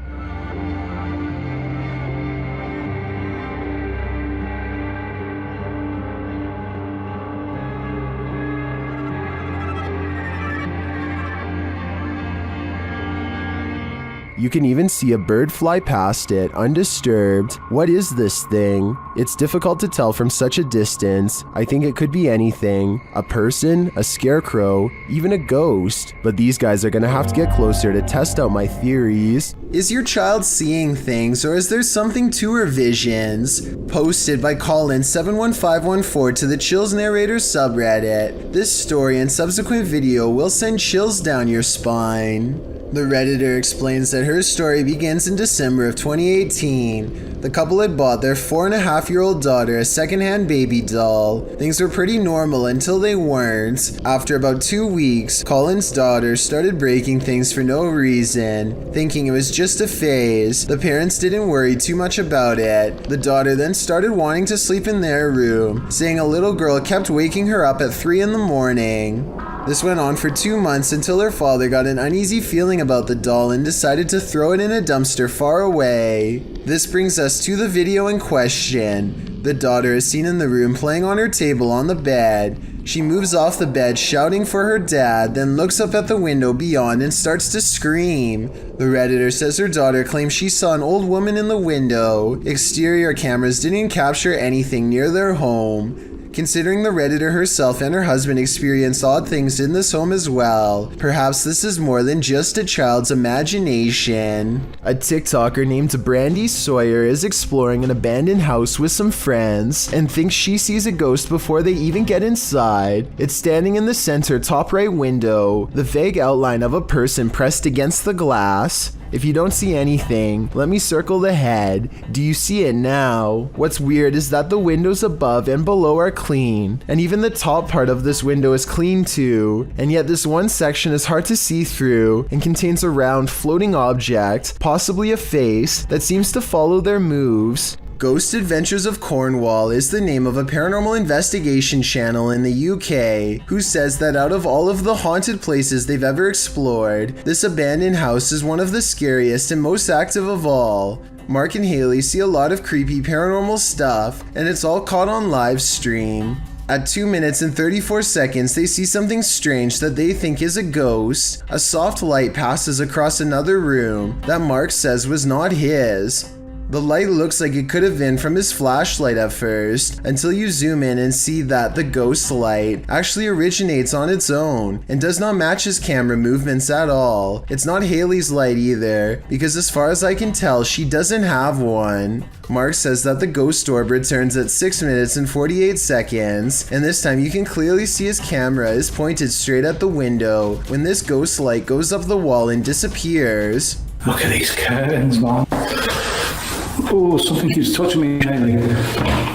You can even see a bird fly past it, undisturbed. What is this thing? It's difficult to tell from such a distance. I think it could be anything. A person, a scarecrow, even a ghost. But these guys are gonna have to get closer to test out my theories. Is your child seeing things, or is there something to her visions? Posted by Colin71514 to the Chills Narrator subreddit. This story and subsequent video will send chills down your spine. The Redditor explains that her story begins in December of 2018. The couple had bought their 4.5-year-old daughter a secondhand baby doll. Things were pretty normal until they weren't. After about 2 weeks, Colin's daughter started breaking things for no reason, thinking it was just a phase. The parents didn't worry too much about it. The daughter then started wanting to sleep in their room, saying a little girl kept waking her up at 3 in the morning. This went on for 2 months until her father got an uneasy feeling about the doll and decided to throw it in a dumpster far away. This brings us to the video in question. The daughter is seen in the room playing on her table on the bed. She moves off the bed shouting for her dad, then looks up at the window beyond and starts to scream. The Redditor says her daughter claims she saw an old woman in the window. Exterior cameras didn't capture anything near their home. Considering the Redditor herself and her husband experienced odd things in this home as well, perhaps this is more than just a child's imagination. A TikToker named Brandy Sawyer is exploring an abandoned house with some friends and thinks she sees a ghost before they even get inside. It's standing in the center top right window, the vague outline of a person pressed against the glass. If you don't see anything, let me circle the head. Do you see it now? What's weird is that the windows above and below are clean, and even the top part of this window is clean too, and yet this one section is hard to see through and contains a round floating object, possibly a face, that seems to follow their moves. Ghost Adventures of Cornwall is the name of a paranormal investigation channel in the UK who says that out of all of the haunted places they've ever explored, this abandoned house is one of the scariest and most active of all. Mark and Haley see a lot of creepy paranormal stuff, and it's all caught on live stream. At 2 minutes and 34 seconds, they see something strange that they think is a ghost. A soft light passes across another room that Mark says was not his. The light looks like it could have been from his flashlight at first, until you zoom in and see that the ghost light actually originates on its own and does not match his camera movements at all. It's not Haley's light either, because as far as I can tell, she doesn't have one. Mark says that the ghost orb returns at 6 minutes and 48 seconds, and this time you can clearly see his camera is pointed straight at the window when this ghost light goes up the wall and disappears. Look at these curtains, man. Oh, something keeps touching me, Haley.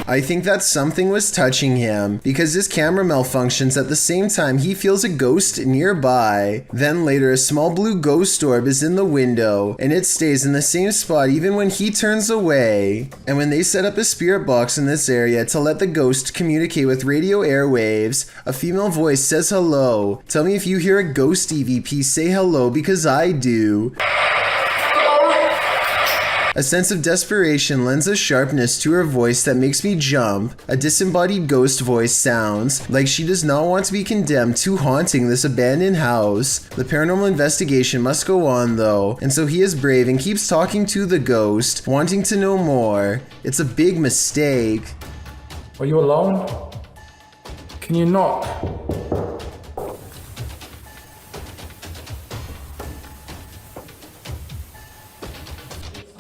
I think that something was touching him because his camera malfunctions at the same time he feels a ghost nearby. Then later, a small blue ghost orb is in the window and it stays in the same spot even when he turns away. And when they set up a spirit box in this area to let the ghost communicate with radio airwaves, a female voice says hello. Tell me if you hear a ghost EVP say hello, because I do. A sense of desperation lends a sharpness to her voice that makes me jump. A disembodied ghost voice sounds like she does not want to be condemned to haunting this abandoned house. The paranormal investigation must go on though, and so he is brave and keeps talking to the ghost, wanting to know more. It's a big mistake. Are you alone? Can you knock?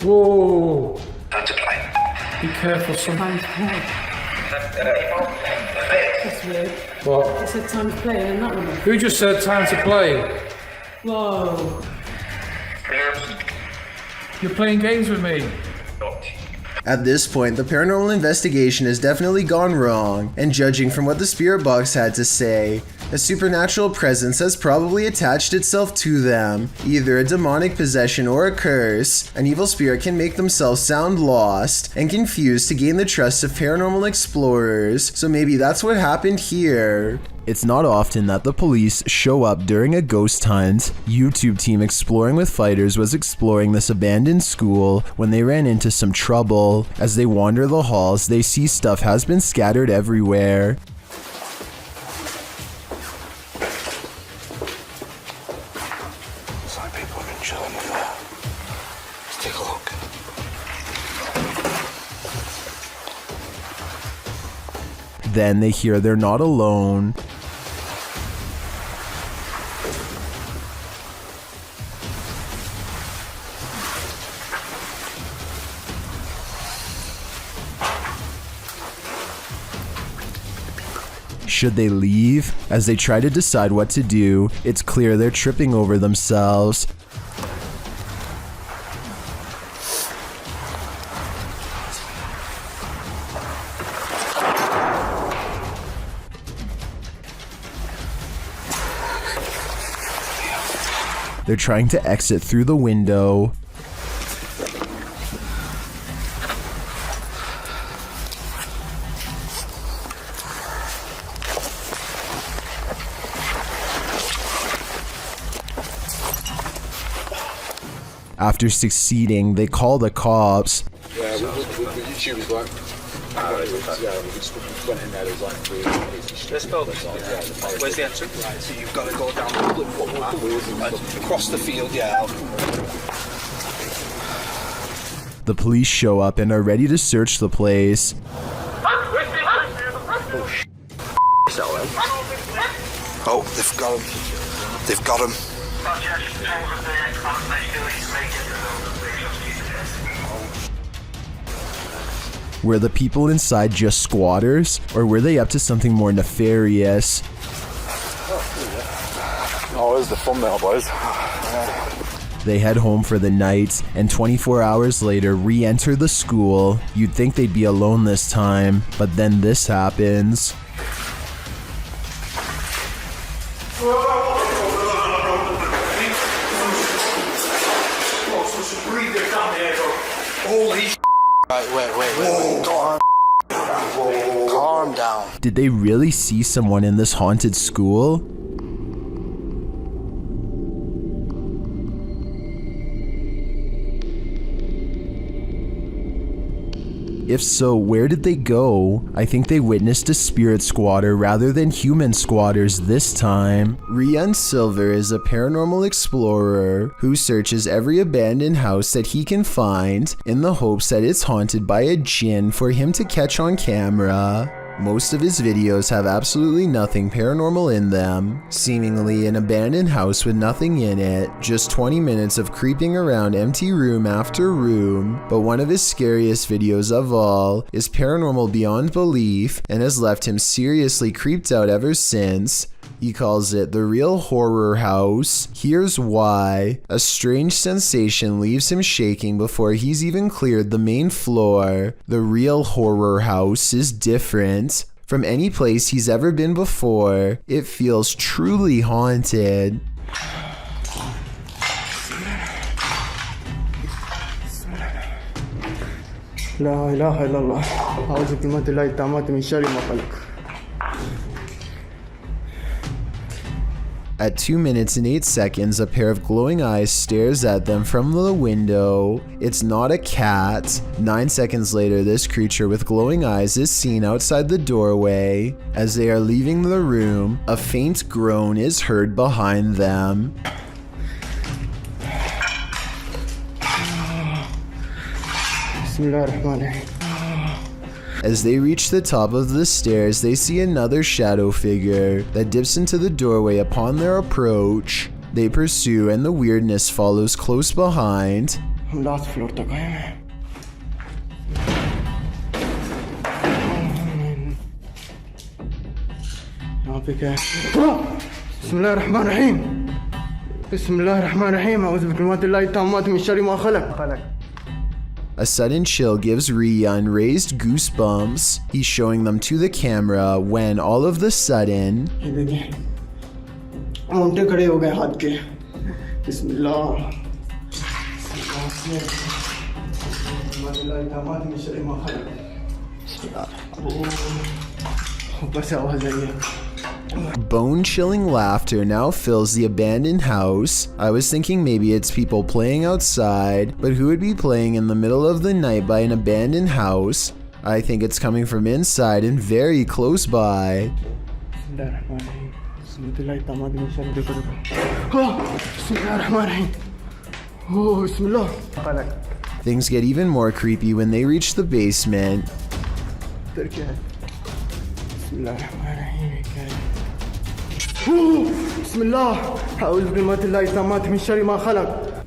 Whoa! Time to play. Be careful, Time to play. That's weird. What? It said time to play and not one. Who just said time to play? Whoa. You're playing games with me. At this point, the paranormal investigation has definitely gone wrong, and judging from what the spirit box had to say, A supernatural presence has probably attached itself to them, either a demonic possession or a curse. An evil spirit can make themselves sound lost and confused to gain the trust of paranormal explorers, so maybe that's what happened here. It's not often that the police show up during a ghost hunt. YouTube team Exploring with Fighters was exploring this abandoned school when they ran into some trouble. As they wander the halls, they see stuff has been scattered everywhere. Some people have been chilling in there. Let's take a look. Then they hear they're not alone. Should they leave? As they try to decide what to do, it's clear they're tripping over themselves. They're trying to exit through the window. After succeeding, they call the cops. Yeah, YouTube is like. We just went in there, there's like 3 Let's go. Where's the entrance? Right, so you've got to go down the public footpath, across the field, yeah. The police show up and are ready to search the place. Oh, they've got him. They've got him. Were the people inside just squatters, or were they up to something more nefarious? Oh, there's the thumbnail, boys. They head home for the night, and 24 hours later re-enter the school. You'd think they'd be alone this time, but then this happens. Holy sh**. Right, wait. Calm down. Did they really see someone in this haunted school? If so, where did they go? I think they witnessed a spirit squatter rather than human squatters this time. Rian Silver is a paranormal explorer who searches every abandoned house that he can find in the hopes that it's haunted by a djinn for him to catch on camera. Most of his videos have absolutely nothing paranormal in them, seemingly an abandoned house with nothing in it, just 20 minutes of creeping around empty room after room. But one of his scariest videos of all is paranormal beyond belief and has left him seriously creeped out ever since. He calls it The Real Horror House. Here's why. A strange sensation leaves him shaking before he's even cleared the main floor. The Real Horror House is different from any place he's ever been before. It feels truly haunted. لا إله إلا الله أعوذ بكلمات الله التامات من شر ما خلق. At 2 minutes and 8 seconds, a pair of glowing eyes stares at them from the window. It's not a cat. 9 seconds later, this creature with glowing eyes is seen outside the doorway. As they are leaving the room, a faint groan is heard behind them. As they reach the top of the stairs, they see another shadow figure that dips into the doorway upon their approach. They pursue and the weirdness follows close behind. Last floor तक आए हैं. यहाँ पे क्या है? बिस्मिल्लाहिर्रहमानिर्रहीम. बिस्मिल्लाहिर्रहमानिर्रहीम. أعوذ بكلمات الله التامات من شر ما خلق. A sudden chill gives Rian raised goosebumps. He's showing them to the camera when all of the sudden, रोंगटे खड़े हो गए हाथ के बिस्मिल्लाह ऊपर से आवाज आई है Bone-chilling laughter now fills the abandoned house. I was thinking maybe it's people playing outside, but who would be playing in the middle of the night by an abandoned house? I think it's coming from inside and very close by. Things get even more creepy when they reach the basement.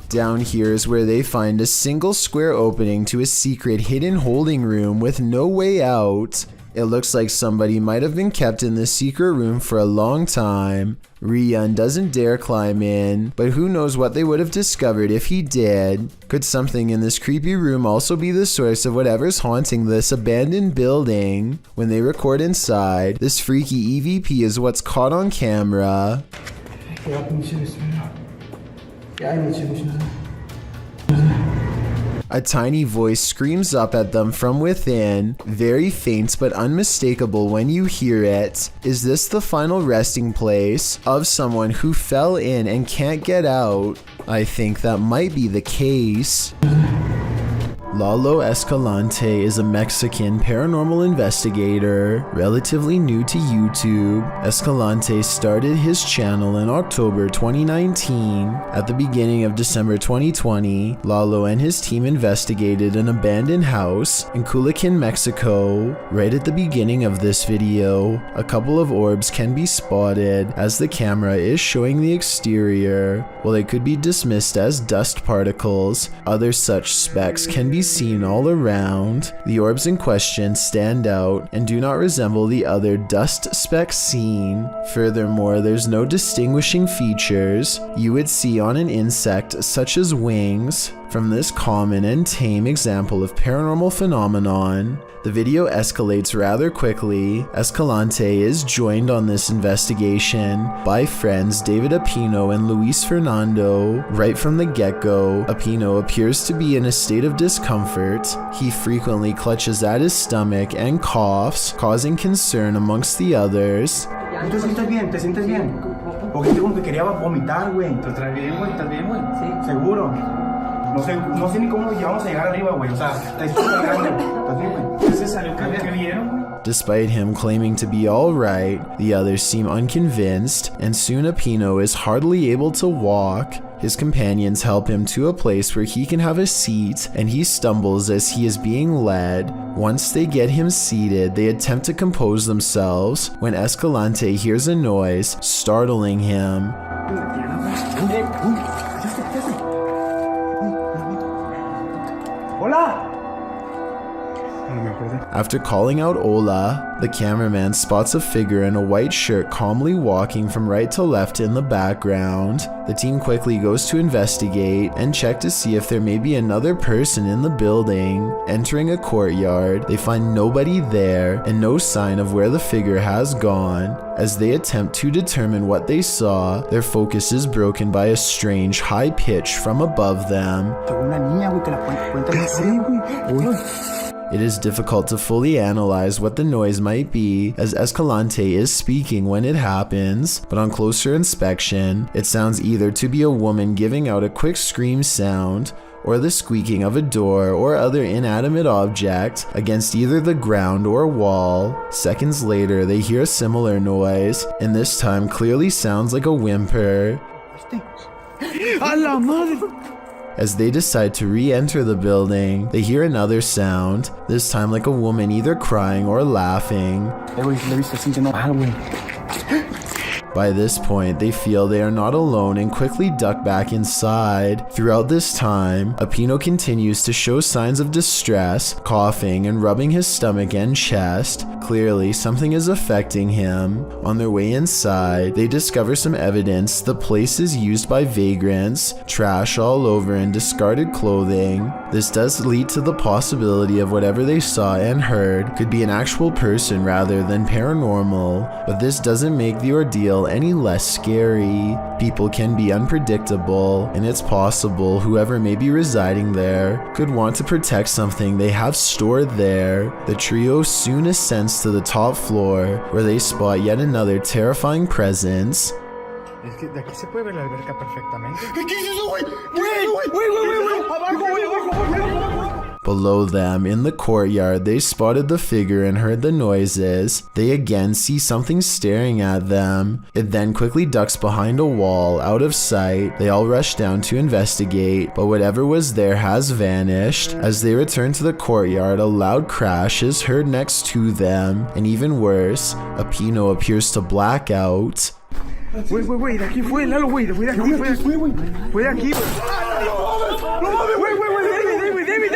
Down here is where they find a single square opening to a secret hidden holding room with no way out. It looks like somebody might have been kept in this secret room for a long time. Rian doesn't dare climb in, but who knows what they would have discovered if he did. Could something in this creepy room also be the source of whatever's haunting this abandoned building? When they record inside, this freaky EVP is what's caught on camera. A tiny voice screams up at them from within, very faint but unmistakable when you hear it. Is this the final resting place of someone who fell in and can't get out? I think that might be the case. Lalo Escalante is a Mexican paranormal investigator, relatively new to YouTube. Escalante started his channel in October 2019. At the beginning of December 2020, Lalo and his team investigated an abandoned house in Culiacan, Mexico. Right at the beginning of this video, a couple of orbs can be spotted as the camera is showing the exterior. While they could be dismissed as dust particles, other such specks can be seen all around. The orbs in question stand out and do not resemble the other dust specks seen. Furthermore, there's no distinguishing features you would see on an insect such as wings. From this common and tame example of paranormal phenomenon, the video escalates rather quickly. Escalante is joined on this investigation by friends David Apino and Luis Fernando. Right from the get-go, Apino appears to be in a state of discomfort. He frequently clutches at his stomach and coughs, causing concern amongst the others. ¿Tú te sientes bien? ¿Te sientes bien? Porque yo como que quería vomitar, güey. ¿Estás bien, güey? ¿Estás bien, güey? Sí. ¿Seguro? No sé ni cómo vamos a llegar arriba, güey. O sea, ¿estás bien, güey? ¿Se salió que vieron, güey? Despite him claiming to be alright, the others seem unconvinced, and soon Apino is hardly able to walk. His companions help him to a place where he can have a seat, and he stumbles as he is being led. Once they get him seated, they attempt to compose themselves when Escalante hears a noise, startling him. Hola! After calling out Ola, the cameraman spots a figure in a white shirt calmly walking from right to left in the background. The team quickly goes to investigate and check to see if there may be another person in the building. Entering a courtyard, they find nobody there and no sign of where the figure has gone. As they attempt to determine what they saw, their focus is broken by a strange high pitch from above them. It is difficult to fully analyze what the noise might be, as Escalante is speaking when it happens, but on closer inspection, it sounds either to be a woman giving out a quick scream sound, or the squeaking of a door or other inanimate object against either the ground or wall. Seconds later, they hear a similar noise, and this time clearly sounds like a whimper. As they decide to re-enter the building, they hear another sound, this time like a woman either crying or laughing. By this point, they feel they are not alone and quickly duck back inside. Throughout this time, Apino continues to show signs of distress, coughing and rubbing his stomach and chest. Clearly, something is affecting him. On their way inside, they discover some evidence the place is used by vagrants, trash all over and discarded clothing. This does lead to the possibility of whatever they saw and heard could be an actual person rather than paranormal, but this doesn't make the ordeal any less scary. People can be unpredictable, and it's possible whoever may be residing there could want to protect something they have stored there. The trio soon ascends to the top floor, where they spot yet another terrifying presence. Es que de aquí se puede ver la alberca perfectamente. ¿Qué es eso, güey? Güey. Abajo. Below them, in the courtyard, they spotted the figure and heard the noises. They again see something staring at them. It then quickly ducks behind a wall, out of sight. They all rush down to investigate, but whatever was there has vanished. As they return to the courtyard, a loud crash is heard next to them, and even worse, a Pino appears to black out. Güey, de aquí fue, Lalo, güey, fue de aquí, fue de aquí. No mames, güey, David.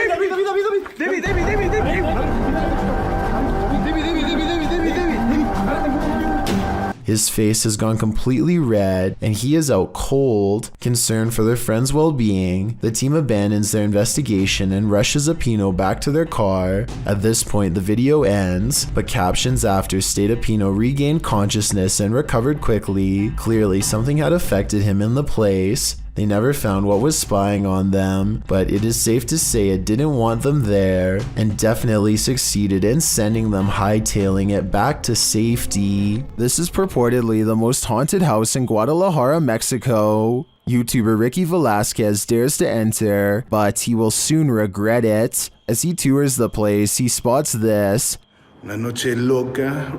His face has gone completely red, and he is out cold. Concerned for their friend's well-being, the team abandons their investigation and rushes Apino back to their car. At this point, the video ends, but captions after state Apino regained consciousness and recovered quickly. Clearly, something had affected him in the place. They never found what was spying on them, but it is safe to say it didn't want them there, and definitely succeeded in sending them hightailing it back to safety. This is purportedly the most haunted house in Guadalajara, Mexico. YouTuber Ricky Velasquez dares to enter, but he will soon regret it. As he tours the place, he spots this. Una noche loca.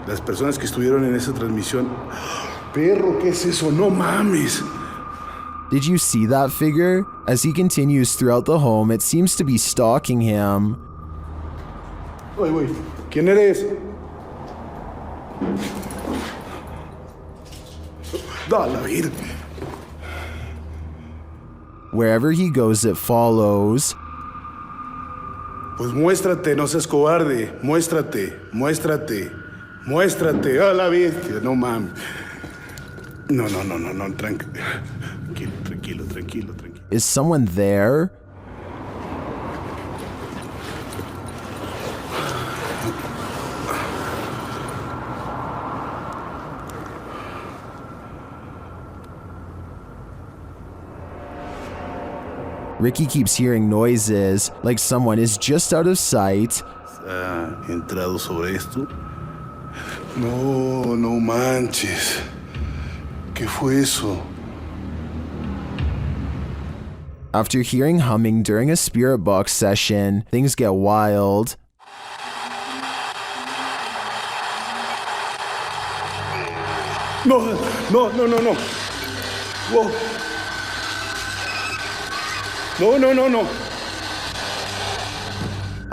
Las personas que estuvieron en esa transmisión. Perro, ¿qué es eso? No mames. Did you see that figure? As he continues throughout the home, it seems to be stalking him. Oye, ¿quién eres? Da la vida. Wherever he goes, it follows. Pues muéstrate, no seas cobarde. Muéstrate. A la bestia, no mames. No, tranquilo. Is someone there? Ricky keeps hearing noises, like someone is just out of sight. ¿Ha entrado sobre esto? No manches. ¿Qué fue eso? After hearing humming during a spirit box session, things get wild. No. Whoa. No.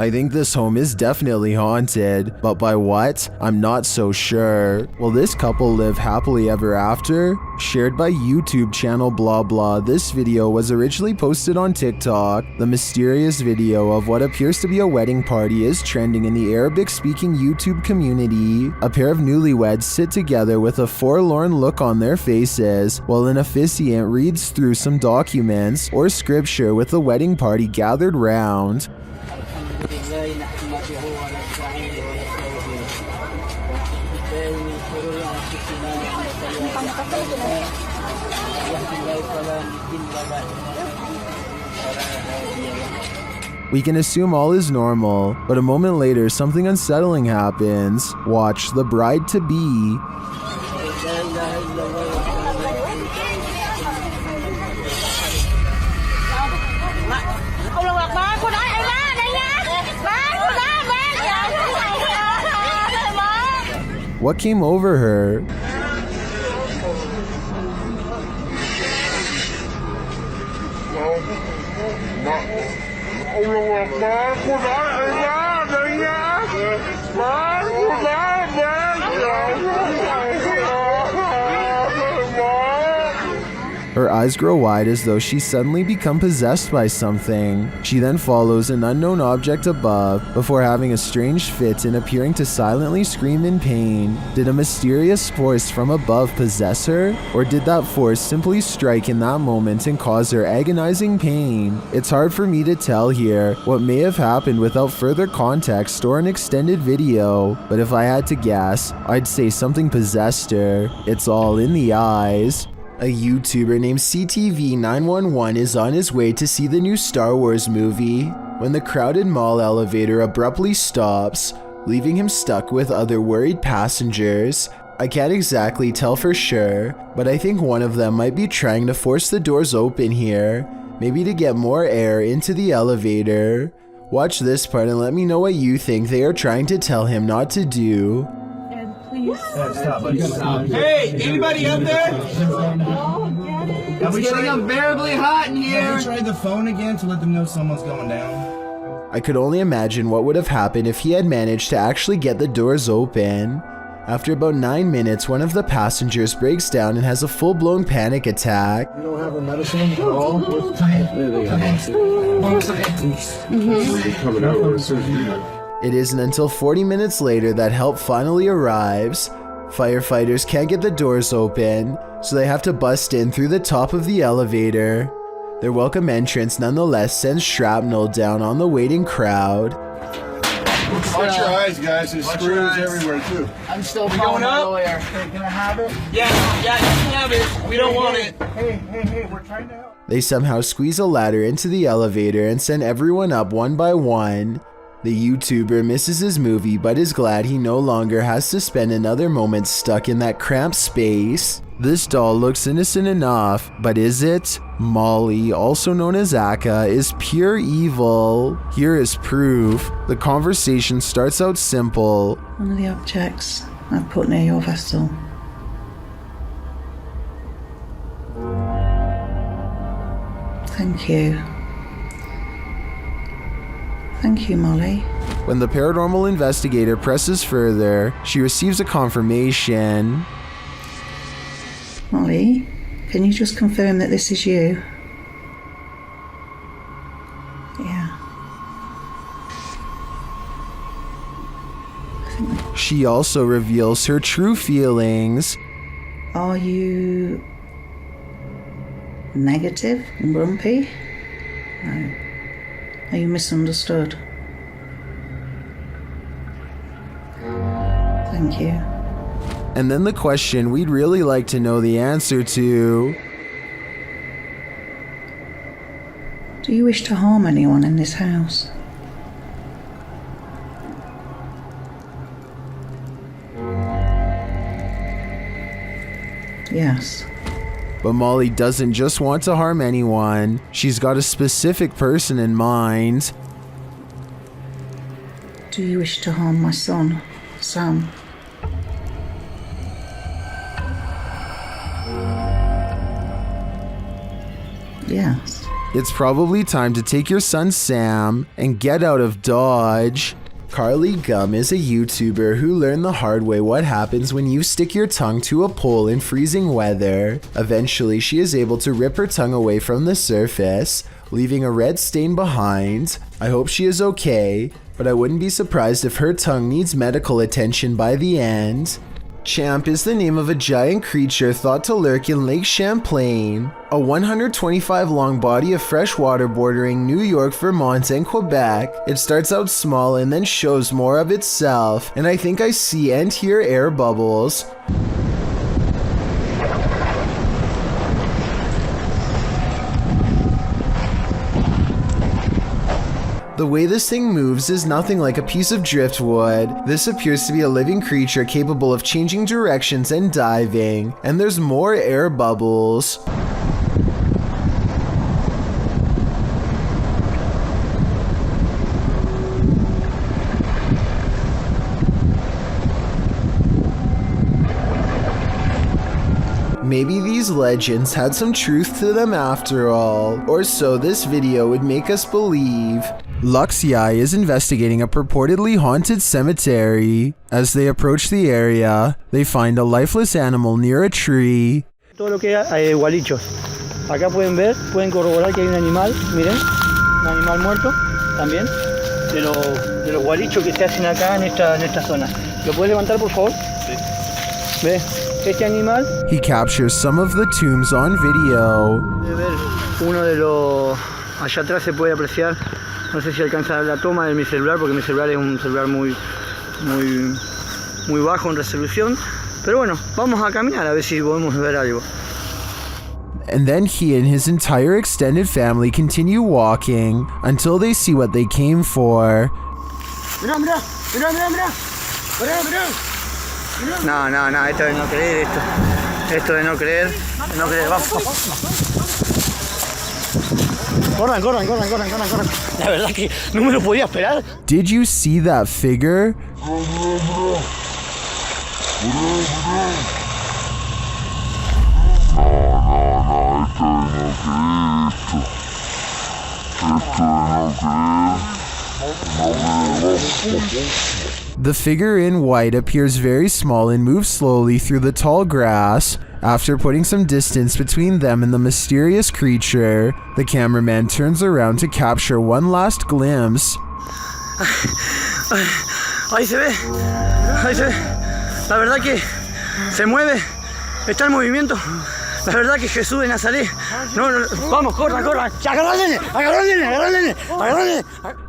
I think this home is definitely haunted, but by what? I'm not so sure. Will this couple live happily ever after? Shared by YouTube channel blah blah, this video was originally posted on TikTok. The mysterious video of what appears to be a wedding party is trending in the Arabic-speaking YouTube community. A pair of newlyweds sit together with a forlorn look on their faces, while an officiant reads through some documents or scripture with the wedding party gathered round. We can assume all is normal, but a moment later something unsettling happens. Watch the bride-to-be. What came over her? Her eyes grow wide as though she's suddenly become possessed by something. She then follows an unknown object above before having a strange fit and appearing to silently scream in pain. Did a mysterious force from above possess her? Or did that force simply strike in that moment and cause her agonizing pain? It's hard for me to tell here what may have happened without further context or an extended video, but if I had to guess, I'd say something possessed her. It's all in the eyes. A YouTuber named CTV911 is on his way to see the new Star Wars movie when the crowded mall elevator abruptly stops, leaving him stuck with other worried passengers. I can't exactly tell for sure, but I think one of them might be trying to force the doors open here, maybe to get more air into the elevator. Watch this part and let me know what you think they are trying to tell him not to do. Stop, buddy. Stop. Hey, anybody up there? It's getting unbearably hot in here. Have we tried the phone again to let them know someone's going down? I could only imagine what would have happened if he had managed to actually get the doors open. After about 9 minutes, one of the passengers breaks down and has a full-blown panic attack. You don't have a medicine at all? It isn't until 40 minutes later that help finally arrives. Firefighters can't get the doors open, so they have to bust in through the top of the elevator. Their welcome entrance nonetheless sends shrapnel down on the waiting crowd. Watch your eyes, guys. There's screws everywhere, too. I'm still going up. Lawyer. Hey, can I have it? Yeah, you can have it. We don't want it. Hey, we're trying to help. They somehow squeeze a ladder into the elevator and send everyone up one by one. The YouTuber misses his movie but is glad he no longer has to spend another moment stuck in that cramped space. This doll looks innocent enough, but is it? Molly, also known as Akka, is pure evil. Here is proof. The conversation starts out simple. One of the objects I've put near your vessel. Thank you. Thank you, Molly. When the paranormal investigator presses further, she receives a confirmation. Molly, can you just confirm that this is you? Yeah. She also reveals her true feelings. Are you negative and grumpy? No. Are you misunderstood? Thank you. And then the question we'd really like to know the answer to. Do you wish to harm anyone in this house? Yes. But Molly doesn't just want to harm anyone. She's got a specific person in mind. Do you wish to harm my son, Sam? Yes. It's probably time to take your son Sam and get out of Dodge. Carly Gum is a YouTuber who learned the hard way what happens when you stick your tongue to a pole in freezing weather. Eventually, she is able to rip her tongue away from the surface, leaving a red stain behind. I hope she is okay, but I wouldn't be surprised if her tongue needs medical attention by the end. Champ is the name of a giant creature thought to lurk in Lake Champlain, a 125-long body of fresh water bordering New York, Vermont, and Quebec. It starts out small and then shows more of itself, and I think I see and hear air bubbles. The way this thing moves is nothing like a piece of driftwood. This appears to be a living creature capable of changing directions and diving, and there's more air bubbles. Maybe these legends had some truth to them after all, or so this video would make us believe. Luxi is investigating a purportedly haunted cemetery. As they approach the area, they find a lifeless animal near a tree. Todo lo que hay gualichos. Acá pueden ver, pueden corroborar que hay un animal, miren, un animal muerto también, de los guarichos que se hacen acá en esta zona. ¿Lo puedes levantar, por favor? Sí. ¿Ve? Este animal. He captures some of the tombs on video. Puede ver uno de los... Allá atrás se puede apreciar, no sé si alcanza la toma de mi celular, porque mi celular es un celular muy bajo en resolución. Pero bueno, vamos a caminar a ver si podemos ver algo. And then he and his entire extended family continue walking until they see what they came for. Mirá, mirá, mirá, mirá, mirá. Mirá, mirá. No, esto de no creer, esto de no creer, vamos. Corran. La verdad que no me lo podía esperar. Did you see that figure? The figure in white appears very small and moves slowly through the tall grass. After putting some distance between them and the mysterious creature, the cameraman turns around to capture one last glimpse. Ahí se ve. La verdad que se mueve, está en movimiento. La verdad que Jesús de Nazaret. No, vamos, corran. Agarrale.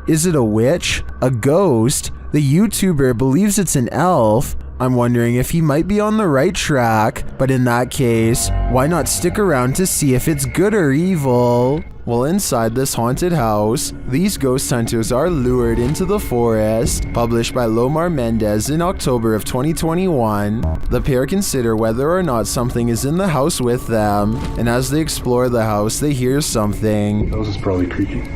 Is it a witch? A ghost? The YouTuber believes it's an elf. I'm wondering if he might be on the right track, but in that case, why not stick around to see if it's good or evil? Well, inside this haunted house, these ghost hunters are lured into the forest. Published by Lomar Mendez in October of 2021, the pair consider whether or not something is in the house with them, and as they explore the house, they hear something. That was probably creaky.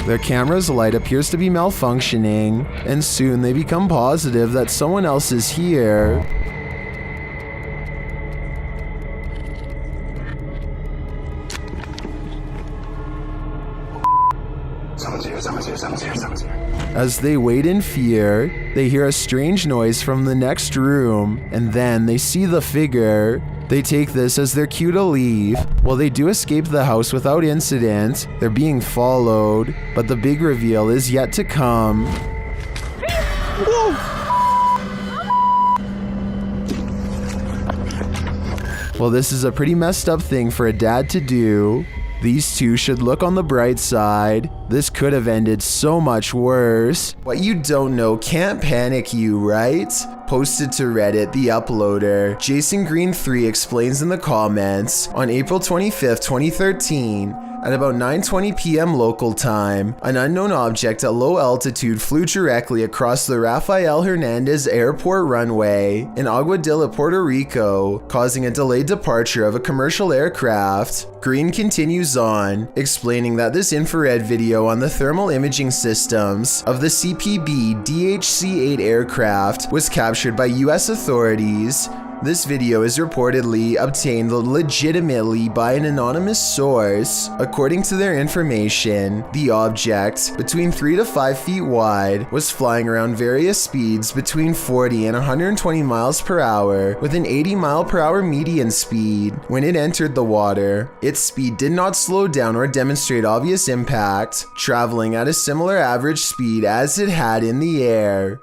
Their camera's light appears to be malfunctioning, and soon they become positive that someone else is here. Someone's here. As they wait in fear, they hear a strange noise from the next room, and then they see the figure. They take this as their cue to leave. While they do escape the house without incident, they're being followed, but the big reveal is yet to come. Well, this is a pretty messed up thing for a dad to do. These two should look on the bright side. This could have ended so much worse. What you don't know can't panic you, right? Posted to Reddit, the uploader, Jason Green 3 explains in the comments, on April 25th, 2013, at about 9:20 p.m. local time, an unknown object at low altitude flew directly across the Rafael Hernandez Airport runway in Aguadilla, Puerto Rico, causing a delayed departure of a commercial aircraft. Green continues on, explaining that this infrared video on the thermal imaging systems of the CPB DHC-8 aircraft was captured by US authorities. This video is reportedly obtained legitimately by an anonymous source. According to their information, the object, between 3 to 5 feet wide, was flying around various speeds between 40 and 120 miles per hour with an 80 mile per hour median speed. When it entered the water, its speed did not slow down or demonstrate obvious impact, traveling at a similar average speed as it had in the air.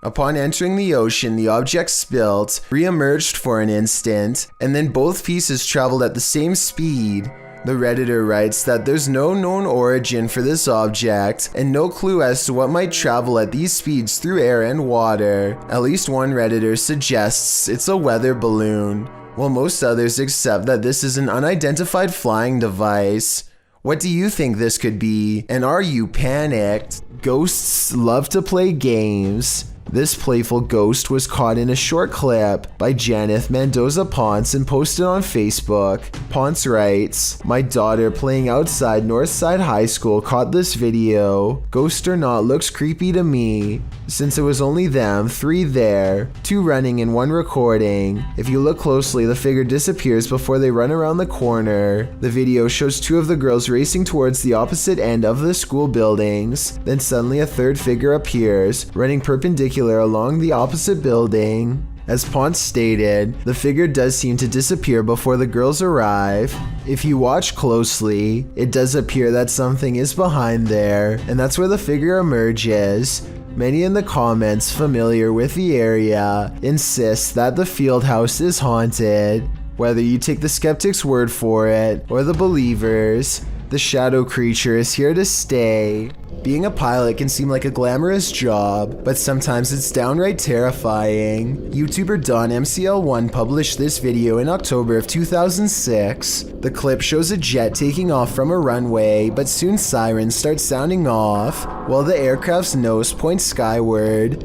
Upon entering the ocean, the object spilt, re-emerged for an instant, and then both pieces traveled at the same speed. The Redditor writes that there's no known origin for this object, and no clue as to what might travel at these speeds through air and water. At least one Redditor suggests it's a weather balloon, while most others accept that this is an unidentified flying device. What do you think this could be, and are you panicked? Ghosts love to play games. This playful ghost was caught in a short clip by Janeth Mendoza Ponce and posted on Facebook. Ponce writes, "My daughter playing outside Northside High School caught this video. Ghost or not, looks creepy to me. since it was only them, 3 there, 2 running and 1 recording. If you look closely, the figure disappears before they run around the corner. The video shows 2 of the girls racing towards the opposite end of the school buildings. Then suddenly a 3rd figure appears, running perpendicular along the opposite building. As Ponce stated, the figure does seem to disappear before the girls arrive. If you watch closely, it does appear that something is behind there, and that's where the figure emerges. Many in the comments familiar with the area insist that the field house is haunted. Whether you take the skeptic's word for it or the believers, the shadow creature is here to stay. Being a pilot can seem like a glamorous job, but sometimes it's downright terrifying. YouTuber DonMCL1 published this video in October of 2006. The clip shows a jet taking off from a runway, but soon sirens start sounding off, while the aircraft's nose points skyward.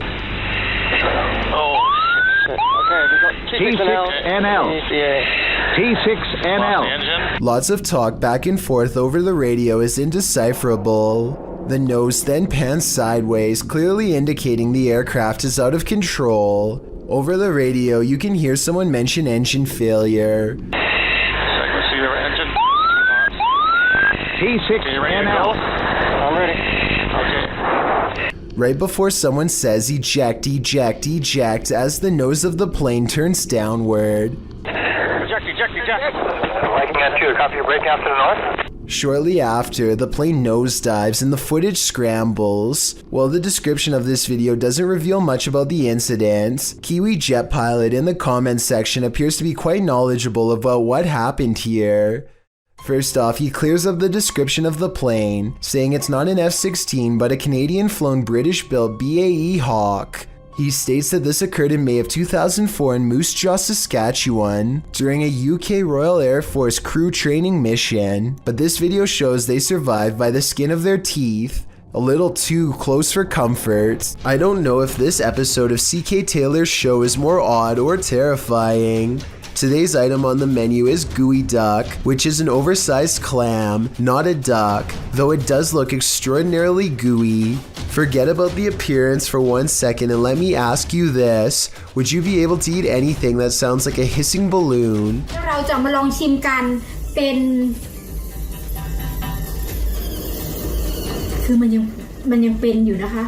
T6NL. T6NL. Lots of talk back and forth over the radio is indecipherable. The nose then pans sideways, clearly indicating the aircraft is out of control. Over the radio, you can hear someone mention engine failure. T6NL. I'm ready. Okay. Right before someone says eject, eject, eject as the nose of the plane turns downward. Eject. Liking at 2, copy your brake out to the north. Shortly after, the plane nosedives and the footage scrambles. While the description of this video doesn't reveal much about the incident, Kiwi Jet Pilot in the comments section appears to be quite knowledgeable about what happened here. First off, he clears up the description of the plane, saying it's not an F-16 but a Canadian-flown British-built BAE Hawk. He states that this occurred in May of 2004 in Moose Jaw, Saskatchewan, during a UK Royal Air Force crew training mission, but this video shows they survived by the skin of their teeth, a little too close for comfort. I don't know if this episode of CK Taylor's show is more odd or terrifying. Today's item on the menu is gooey duck, which is an oversized clam, not a duck, though it does look extraordinarily gooey. Forget about the appearance for 1 second and let me ask you this. Would you be able to eat anything that sounds like a hissing balloon? เราจะมาลองชิมกันเป็นคือมันยังเป็นอยู่นะคะ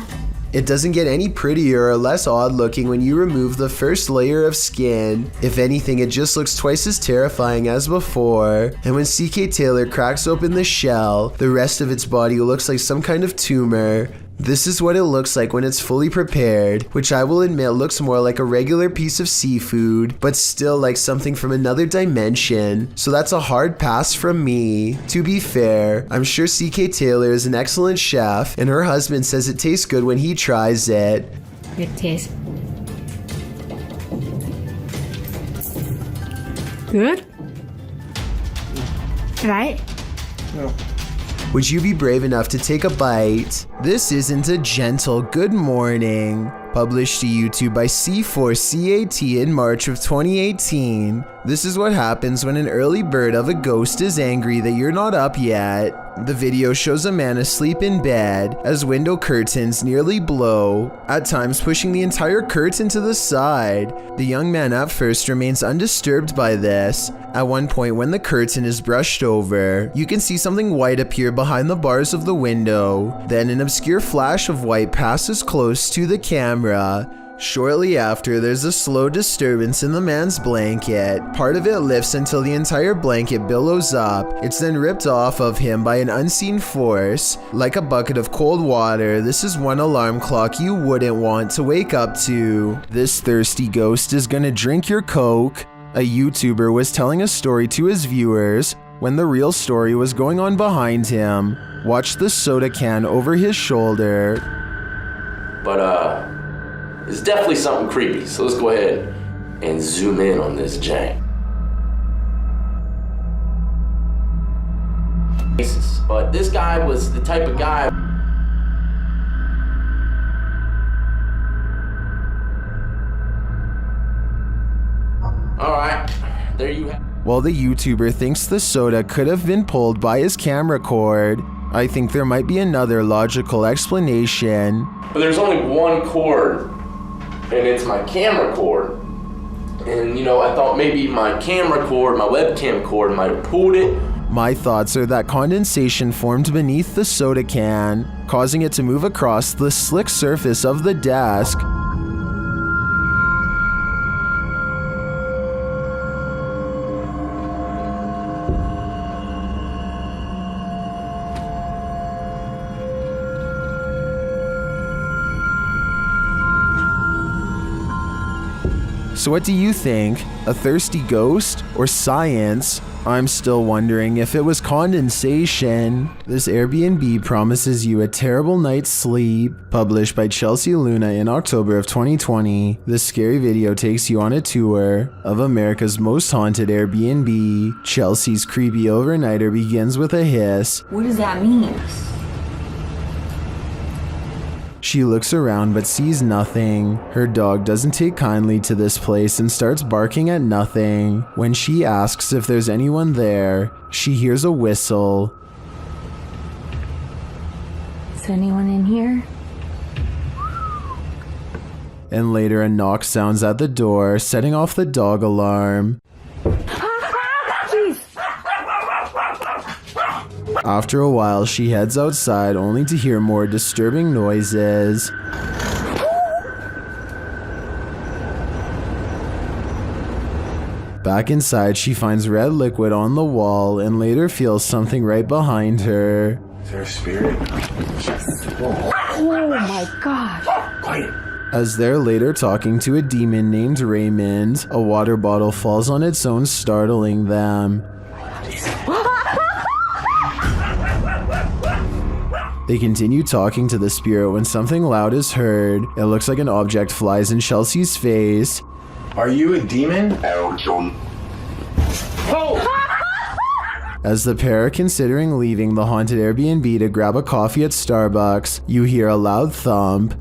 It doesn't get any prettier or less odd looking when you remove the first layer of skin. If anything, it just looks twice as terrifying as before. And when CK Taylor cracks open the shell, the rest of its body looks like some kind of tumor. This is what it looks like when it's fully prepared, which I will admit looks more like a regular piece of seafood, but still like something from another dimension. So that's a hard pass from me. To be fair, I'm sure CK Taylor is an excellent chef, and her husband says it tastes good when he tries it. It tastes good, right? No. Would you be brave enough to take a bite? This isn't a gentle good morning. Published to YouTube by C4CAT in March of 2018. This is what happens when an early bird of a ghost is angry that you're not up yet. The video shows a man asleep in bed as window curtains nearly blow, at times pushing the entire curtain to the side. The young man at first remains undisturbed by this. At one point when the curtain is brushed over, you can see something white appear behind the bars of the window. Then an obscure flash of white passes close to the camera. Shortly after, there's a slow disturbance in the man's blanket. Part of it lifts until the entire blanket billows up. It's then ripped off of him by an unseen force. Like a bucket of cold water, this is one alarm clock you wouldn't want to wake up to. This thirsty ghost is gonna drink your Coke. A YouTuber was telling a story to his viewers when the real story was going on behind him. Watch the soda can over his shoulder. But it's definitely something creepy, so let's go ahead and zoom in on this jank. But this guy was the type of guy. Alright, there you have. While the YouTuber thinks the soda could have been pulled by his camera cord, I think there might be another logical explanation. But there's only one cord, and it's my camera cord. And you know, I thought maybe my camera cord, my webcam cord might have pulled it. My thoughts are that condensation formed beneath the soda can, causing it to move across the slick surface of the desk. So what do you think? A thirsty ghost or science? I'm still wondering if it was condensation. This Airbnb promises you a terrible night's sleep. Published by Chelsea Luna in October of 2020, this scary video takes you on a tour of America's most haunted Airbnb. Chelsea's creepy overnighter begins with a hiss. What does that mean? She looks around but sees nothing. Her dog doesn't take kindly to this place and starts barking at nothing. When she asks if there's anyone there, she hears a whistle. Is anyone in here? And later a knock sounds at the door, setting off the dog alarm. After a while, she heads outside only to hear more disturbing noises. Back inside, she finds red liquid on the wall and later feels something right behind her. Is there a spirit? Oh my god. Quiet. As they're later talking to a demon named Raymond, a water bottle falls on its own, startling them. They continue talking to the spirit when something loud is heard. It looks like an object flies in Chelsea's face. Are you a demon? As the pair are considering leaving the haunted Airbnb to grab a coffee at Starbucks, you hear a loud thump.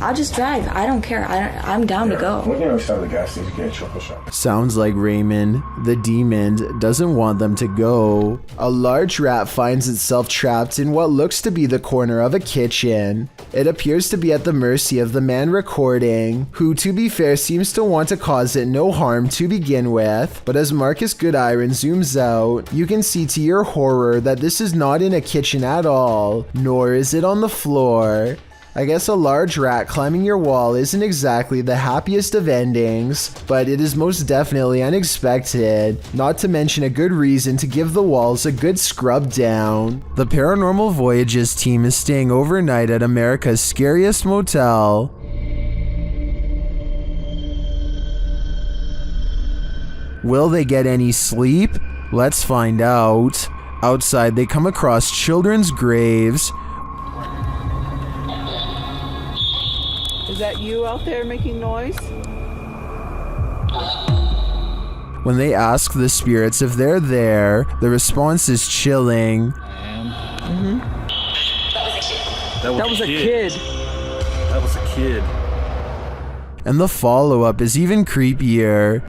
I'll just drive. I don't care. I'm down to go. We're gonna stop at the gas station to get a chocolate shop. Sounds like Raymond, the demon, doesn't want them to go. A large rat finds itself trapped in what looks to be the corner of a kitchen. It appears to be at the mercy of the man recording, who, to be fair, seems to want to cause it no harm to begin with. But as Marcus Goodiron zooms out, you can see to your horror that this is not in a kitchen at all, nor is it on the floor. I guess a large rat climbing your wall isn't exactly the happiest of endings, but it is most definitely unexpected, not to mention a good reason to give the walls a good scrub down. The Paranormal Voyages team is staying overnight at America's scariest motel. Will they get any sleep? Let's find out. Outside, they come across children's graves. Is that you out there making noise? When they ask the spirits if they're there, the response is chilling. Mm-hmm. That was a kid. That was a kid. And the follow-up is even creepier.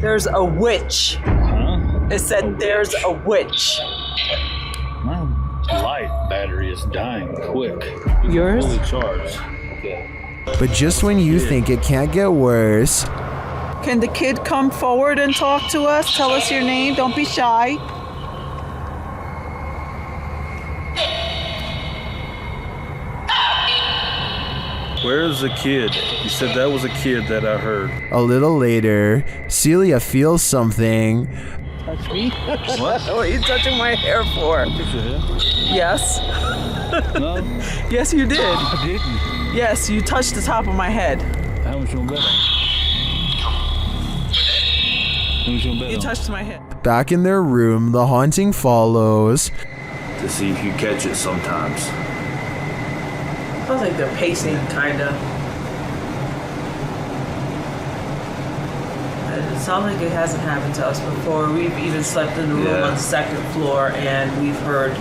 There's a witch. Huh? It said there's a witch. My light battery is dying quick. Yours? Fully charged. Okay. But just when you think it can't get worse... Can the kid come forward and talk to us? Tell us your name. Don't be shy. Where's the kid? You said that was a kid that I heard. A little later, Celia feels something. Touch me? What? What are you touching my hair for? Yes. No? Yes, you did. I didn't. Yes, you touched the top of my head. How much you bet on? How much you bet You on? touched my head. Back in their room, the haunting follows. To see if you catch it sometimes. Sounds like they're pacing, kinda. It sounds like it hasn't happened to us before. We've even slept in the room on the second floor, and we've heard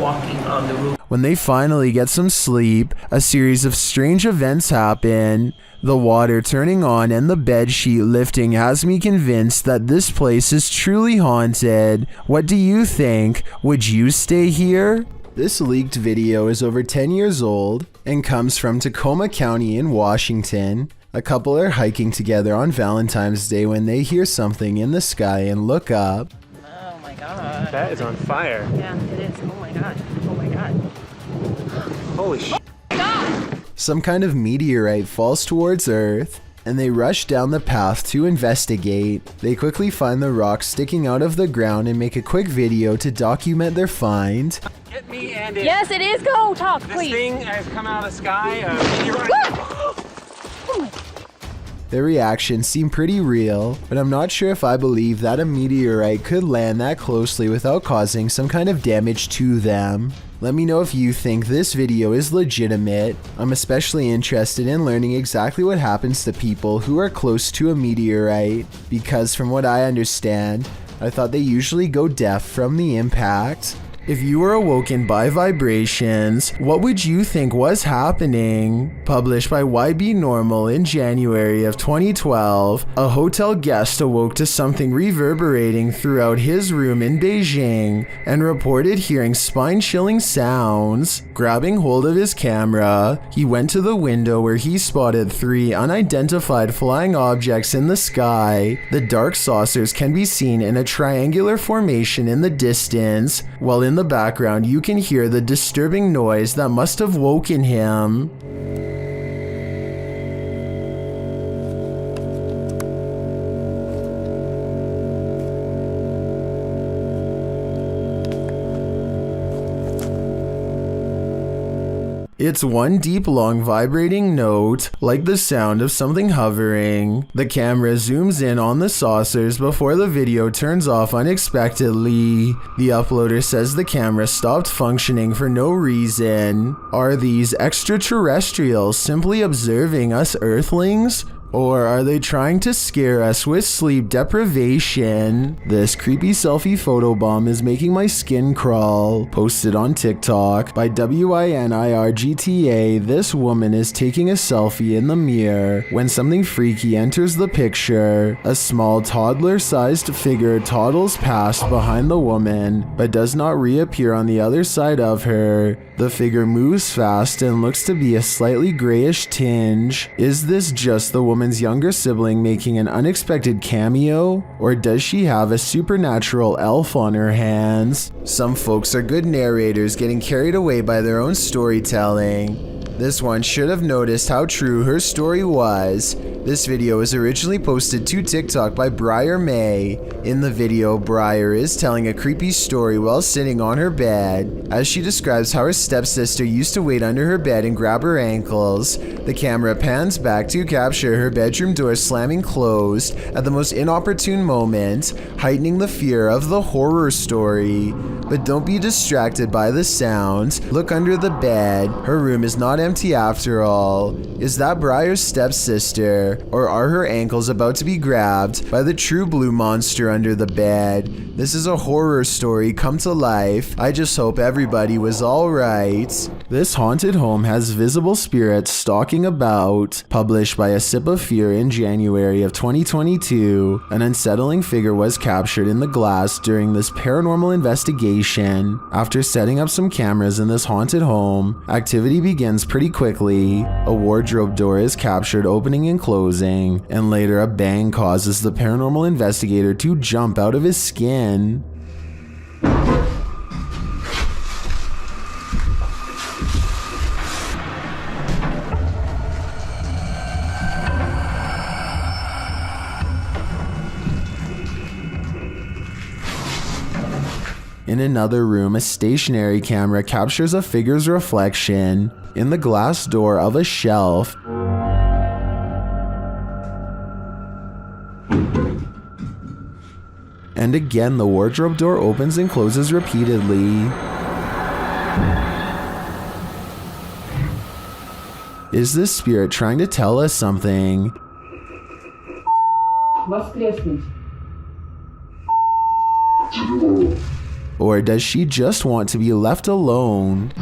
walking on the roof. When they finally get some sleep, a series of strange events happen. The water turning on and the bedsheet lifting has me convinced that this place is truly haunted. What do you think? Would you stay here? This leaked video is over 10 years old and comes from Tacoma County in Washington. A couple are hiking together on Valentine's Day when they hear something in the sky and look up. Oh my god. That is on fire. Yeah, it is. Oh my god. Oh my god. Holy shit. Some kind of meteorite falls towards Earth, and they rush down the path to investigate. They quickly find the rock sticking out of the ground and make a quick video to document their find. Get me and it. Yes, it is. Go talk, this please. Thing has come out of the sky. Their reactions seem pretty real, but I'm not sure if I believe that a meteorite could land that closely without causing some kind of damage to them. Let me know if you think this video is legitimate. I'm especially interested in learning exactly what happens to people who are close to a meteorite, because from what I understand, I thought they usually go deaf from the impact. If you were awoken by vibrations, what would you think was happening? Published by YB Normal in January of 2012, a hotel guest awoke to something reverberating throughout his room in Beijing and reported hearing spine-chilling sounds. Grabbing hold of his camera, he went to the window where he spotted 3 unidentified flying objects in the sky. The dark saucers can be seen in a triangular formation in the distance, while in the background you can hear the disturbing noise that must have woken him. It's one deep, long, vibrating note, like the sound of something hovering. The camera zooms in on the saucers before the video turns off unexpectedly. The uploader says the camera stopped functioning for no reason. Are these extraterrestrials simply observing us Earthlings? Or are they trying to scare us with sleep deprivation? This creepy selfie photobomb is making my skin crawl. Posted on TikTok by WINIRGTA, this woman is taking a selfie in the mirror when something freaky enters the picture. A small toddler-sized figure toddles past behind the woman, but does not reappear on the other side of her. The figure moves fast and looks to be a slightly grayish tinge. Is this just the woman's younger sibling making an unexpected cameo? Or does she have a supernatural elf on her hands? Some folks are good narrators getting carried away by their own storytelling. This one should have noticed how true her story was. This video was originally posted to TikTok by Briar May. In the video, Briar is telling a creepy story while sitting on her bed, as she describes how her stepsister used to wait under her bed and grab her ankles. The camera pans back to capture her bedroom door slamming closed at the most inopportune moment, heightening the fear of the horror story. But don't be distracted by the sounds. Look under the bed. Her room is not empty after all. Is that Briar's stepsister? Or are her ankles about to be grabbed by the true blue monster under the bed? This is a horror story come to life. I just hope everybody was alright. This haunted home has visible spirits stalking about. Published by A Sip of Fear in January of 2022, an unsettling figure was captured in the glass during this paranormal investigation. After setting up some cameras in this haunted home, activity begins pretty quickly. A wardrobe door is captured opening and closing, and later a bang causes the paranormal investigator to jump out of his skin. In another room, a stationary camera captures a figure's reflection in the glass door of a shelf. And again, the wardrobe door opens and closes repeatedly. Is this spirit trying to tell us something? Or does she just want to be left alone?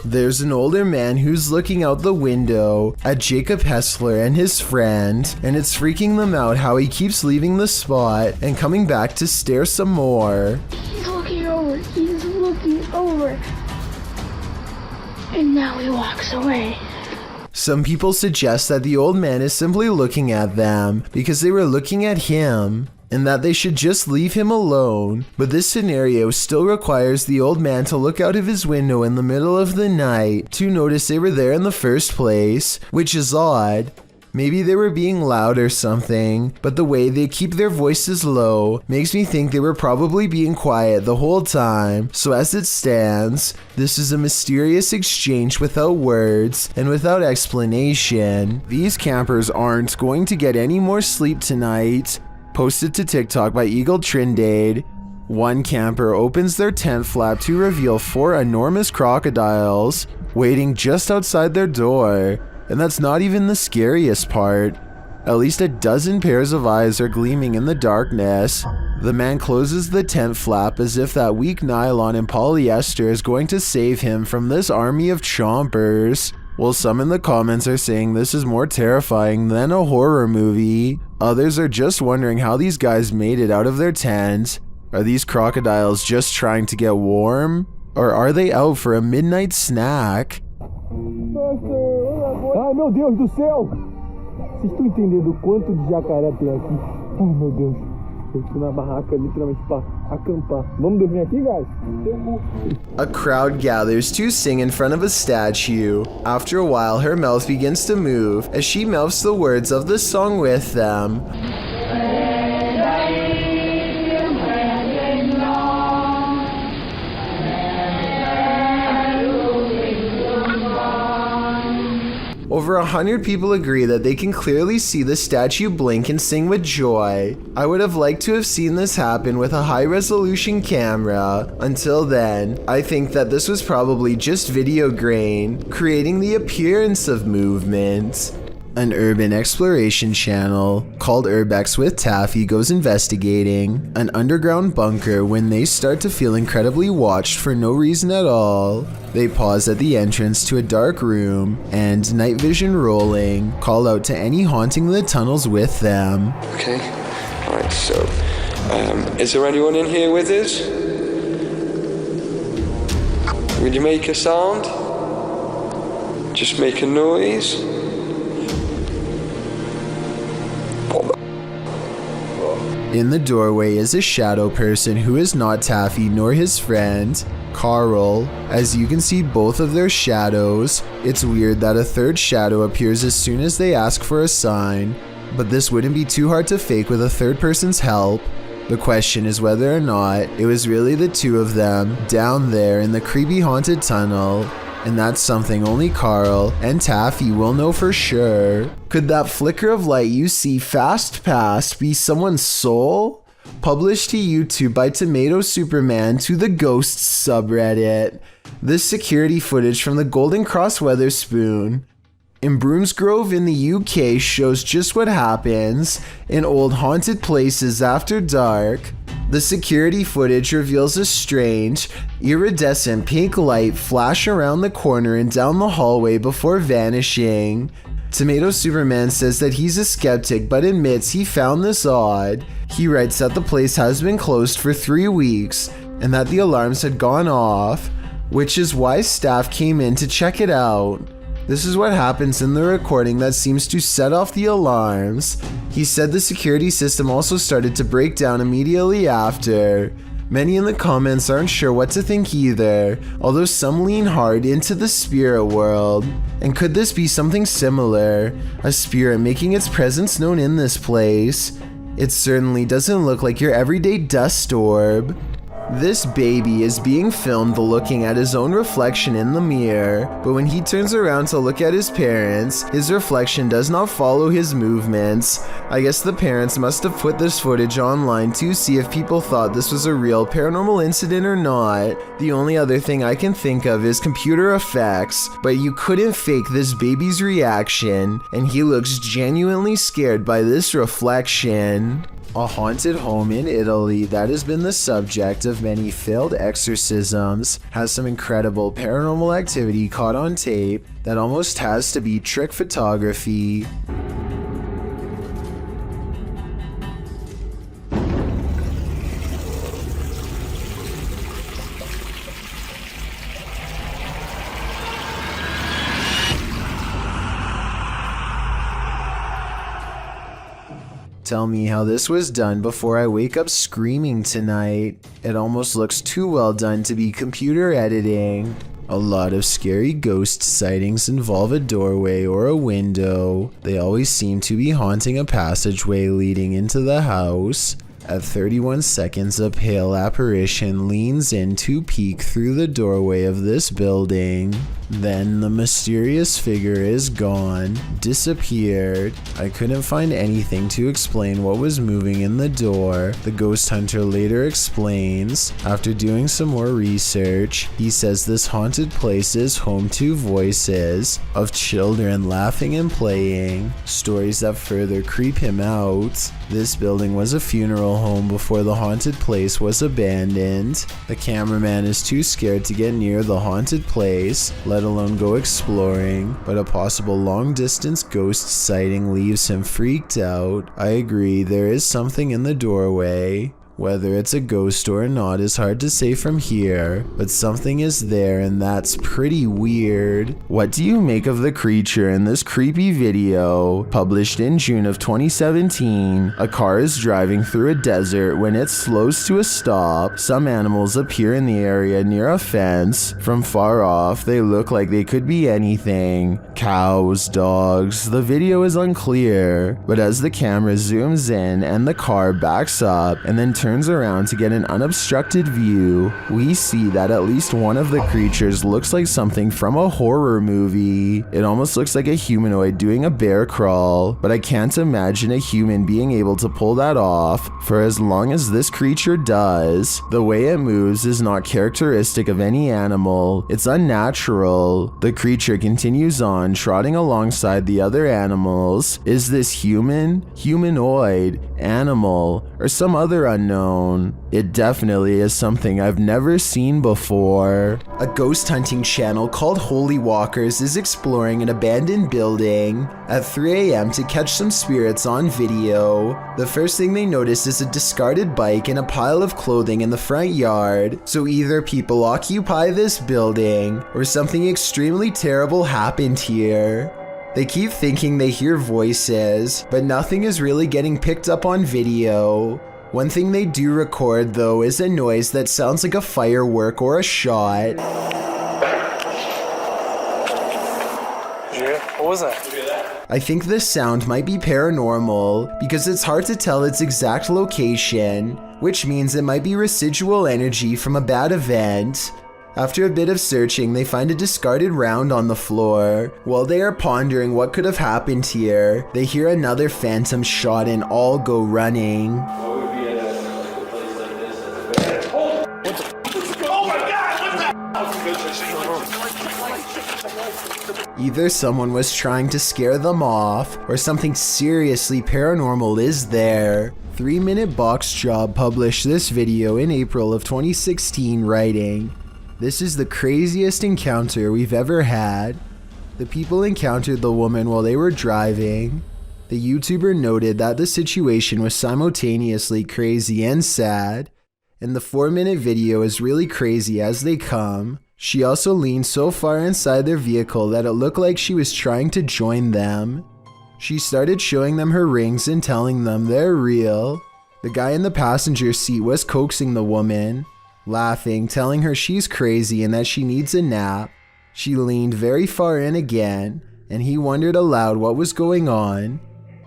There's an older man who's looking out the window at Jacob Hessler and his friend, and it's freaking them out how he keeps leaving the spot and coming back to stare some more. He's looking over. He's looking over. And now he walks away. Some people suggest that the old man is simply looking at them because they were looking at him, and that they should just leave him alone. But this scenario still requires the old man to look out of his window in the middle of the night to notice they were there in the first place, which is odd. Maybe they were being loud or something, but the way they keep their voices low makes me think they were probably being quiet the whole time. So as it stands, this is a mysterious exchange without words and without explanation. These campers aren't going to get any more sleep tonight. Posted to TikTok by Eagle Trindade. One camper opens their tent flap to reveal 4 enormous crocodiles waiting just outside their door. And that's not even the scariest part. At least a dozen pairs of eyes are gleaming in the darkness. The man closes the tent flap as if that weak nylon and polyester is going to save him from this army of chompers. While some in the comments are saying this is more terrifying than a horror movie, others are just wondering how these guys made it out of their tent. Are these crocodiles just trying to get warm? Or are they out for a midnight snack? Ai meu Deus do céu! Vocês estão entendendo o quanto de jacaré tem aqui? Ai meu Deus, eu tô na barraca literalmente pra acampar. Vamos dormir aqui, guys? A crowd gathers to sing in front of a statue. After a while, her mouth begins to move as she mouths the words of the song with them. Over 100 people agree that they can clearly see the statue blink and sing with joy. I would have liked to have seen this happen with a high-resolution camera. Until then, I think that this was probably just video grain, creating the appearance of movement. An urban exploration channel called Urbex with Taffy goes investigating an underground bunker when they start to feel incredibly watched for no reason at all. They pause at the entrance to a dark room and, night vision rolling, call out to any haunting the tunnels with them. Okay, alright, so is there anyone in here with us? Will you make a sound? Just make a noise? In the doorway is a shadow person who is not Taffy nor his friend, Carl. As you can see both of their shadows, it's weird that a third shadow appears as soon as they ask for a sign, but this wouldn't be too hard to fake with a third person's help. The question is whether or not it was really the two of them down there in the creepy haunted tunnel. And that's something only Carl and Taffy will know for sure. Could that flicker of light you see fast past be someone's soul? Published to YouTube by Tomato Superman to the Ghosts subreddit. This security footage from the Golden Cross Weatherspoon in Broomsgrove in the UK shows just what happens in old haunted places after dark. The security footage reveals a strange, iridescent pink light flash around the corner and down the hallway before vanishing. Tomato Superman says that he's a skeptic but admits he found this odd. He writes that the place has been closed for 3 weeks and that the alarms had gone off, which is why staff came in to check it out. This is what happens in the recording that seems to set off the alarms. He said the security system also started to break down immediately after. Many in the comments aren't sure what to think either, although some lean hard into the spirit world. And could this be something similar? A spirit making its presence known in this place? It certainly doesn't look like your everyday dust orb. This baby is being filmed looking at his own reflection in the mirror, but when he turns around to look at his parents, his reflection does not follow his movements. I guess the parents must have put this footage online to see if people thought this was a real paranormal incident or not. The only other thing I can think of is computer effects, but you couldn't fake this baby's reaction, and he looks genuinely scared by this reflection. A haunted home in Italy that has been the subject of many failed exorcisms has some incredible paranormal activity caught on tape that almost has to be trick photography. Tell me how this was done before I wake up screaming tonight. It almost looks too well done to be computer editing. A lot of scary ghost sightings involve a doorway or a window. They always seem to be haunting a passageway leading into the house. At 31 seconds, a pale apparition leans in to peek through the doorway of this building. Then the mysterious figure is gone, disappeared. I couldn't find anything to explain what was moving in the door. The ghost hunter later explains, after doing some more research, he says this haunted place is home to voices of children laughing and playing, stories that further creep him out. This building was a funeral home before the haunted place was abandoned. The cameraman is too scared to get near the haunted place, let alone go exploring, but a possible long-distance ghost sighting leaves him freaked out. I agree, there is something in the doorway. Whether it's a ghost or not is hard to say from here, but something is there and that's pretty weird. What do you make of the creature in this creepy video? Published in June of 2017, a car is driving through a desert when it slows to a stop. Some animals appear in the area near a fence. From far off, they look like they could be anything. Cows, dogs, the video is unclear, but as the camera zooms in and the car backs up and then turns around to get an unobstructed view, we see that at least one of the creatures looks like something from a horror movie. It almost looks like a humanoid doing a bear crawl, but I can't imagine a human being able to pull that off for as long as this creature does. The way it moves is not characteristic of any animal. It's unnatural. The creature continues on, trotting alongside the other animals. Is this human, humanoid, animal, or some other unknown? It definitely is something I've never seen before. A ghost hunting channel called Holy Walkers is exploring an abandoned building at 3 a.m. to catch some spirits on video. The first thing they notice is a discarded bike and a pile of clothing in the front yard. So either people occupy this building or something extremely terrible happened here. They keep thinking they hear voices, but nothing is really getting picked up on video. One thing they do record though is a noise that sounds like a firework or a shot. What was that? I think this sound might be paranormal because it's hard to tell its exact location, which means it might be residual energy from a bad event. After a bit of searching, they find a discarded round on the floor. While they are pondering what could have happened here, they hear another phantom shot and all go running. Either someone was trying to scare them off, or something seriously paranormal is there. 3-Minute Box Job published this video in April of 2016, writing, "This is the craziest encounter we've ever had. The people encountered the woman while they were driving. The YouTuber noted that the situation was simultaneously crazy and sad, and the 4-minute video is really crazy as they come. She also leaned so far inside their vehicle that it looked like she was trying to join them. She started showing them her rings and telling them they're real. The guy in the passenger seat was coaxing the woman, laughing, telling her she's crazy and that she needs a nap. She leaned very far in again, and he wondered aloud what was going on.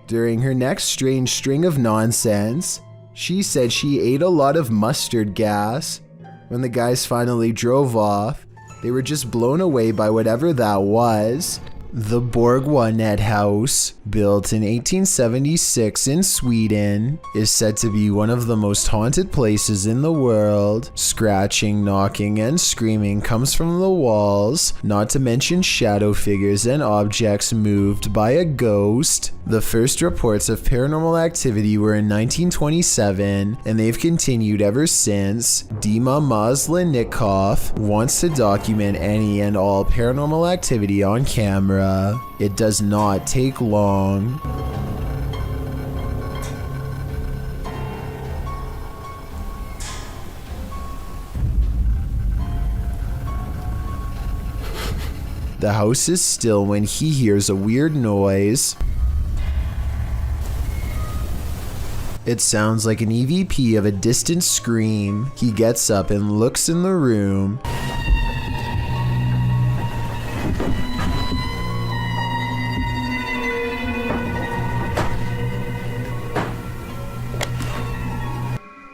During her next strange string of nonsense, she said she ate a lot of mustard gas. When the guys finally drove off, they were just blown away by whatever that was. The Borgwanet house, built in 1876 in Sweden, is said to be one of the most haunted places in the world. Scratching, knocking, and screaming comes from the walls, not to mention shadow figures and objects moved by a ghost. The first reports of paranormal activity were in 1927, and they've continued ever since. Dima Maslenikov wants to document any and all paranormal activity on camera. It does not take long. The house is still when he hears a weird noise. It sounds like an EVP of a distant scream. He gets up and looks in the room.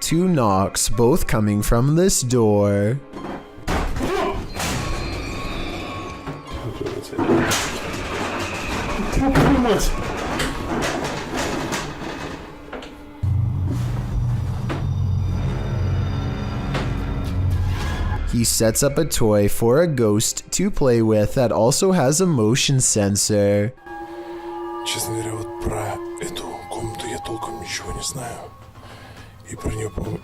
Two knocks, both coming from this door. He sets up a toy for a ghost to play with that also has a motion sensor. Честно говоря, вот про эту комнату я толком ничего не знаю. И про нее помню.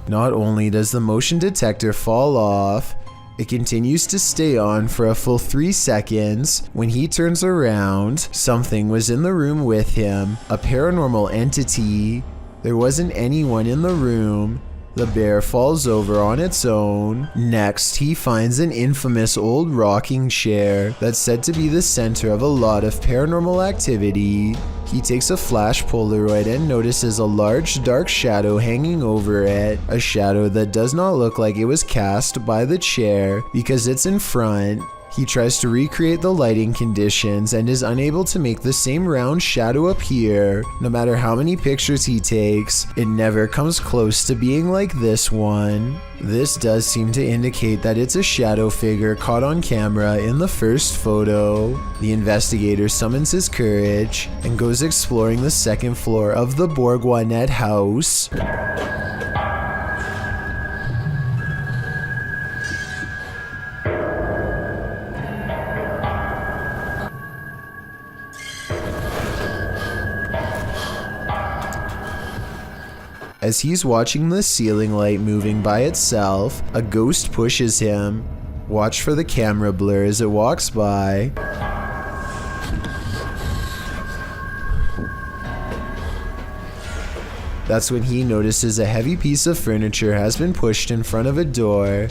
Not only does the motion detector fall off, it continues to stay on for a full 3 seconds. When he turns around, something was in the room with him, a paranormal entity. There wasn't anyone in the room. The bear falls over on its own. Next, he finds an infamous old rocking chair that's said to be the center of a lot of paranormal activity. He takes a flash Polaroid and notices a large dark shadow hanging over it, a shadow that does not look like it was cast by the chair because it's in front. He tries to recreate the lighting conditions and is unable to make the same round shadow appear. No matter how many pictures he takes, it never comes close to being like this one. This does seem to indicate that it's a shadow figure caught on camera in the first photo. The investigator summons his courage and goes exploring the second floor of the Borgwanet house. As he's watching the ceiling light moving by itself, a ghost pushes him. Watch for the camera blur as it walks by. That's when he notices a heavy piece of furniture has been pushed in front of a door.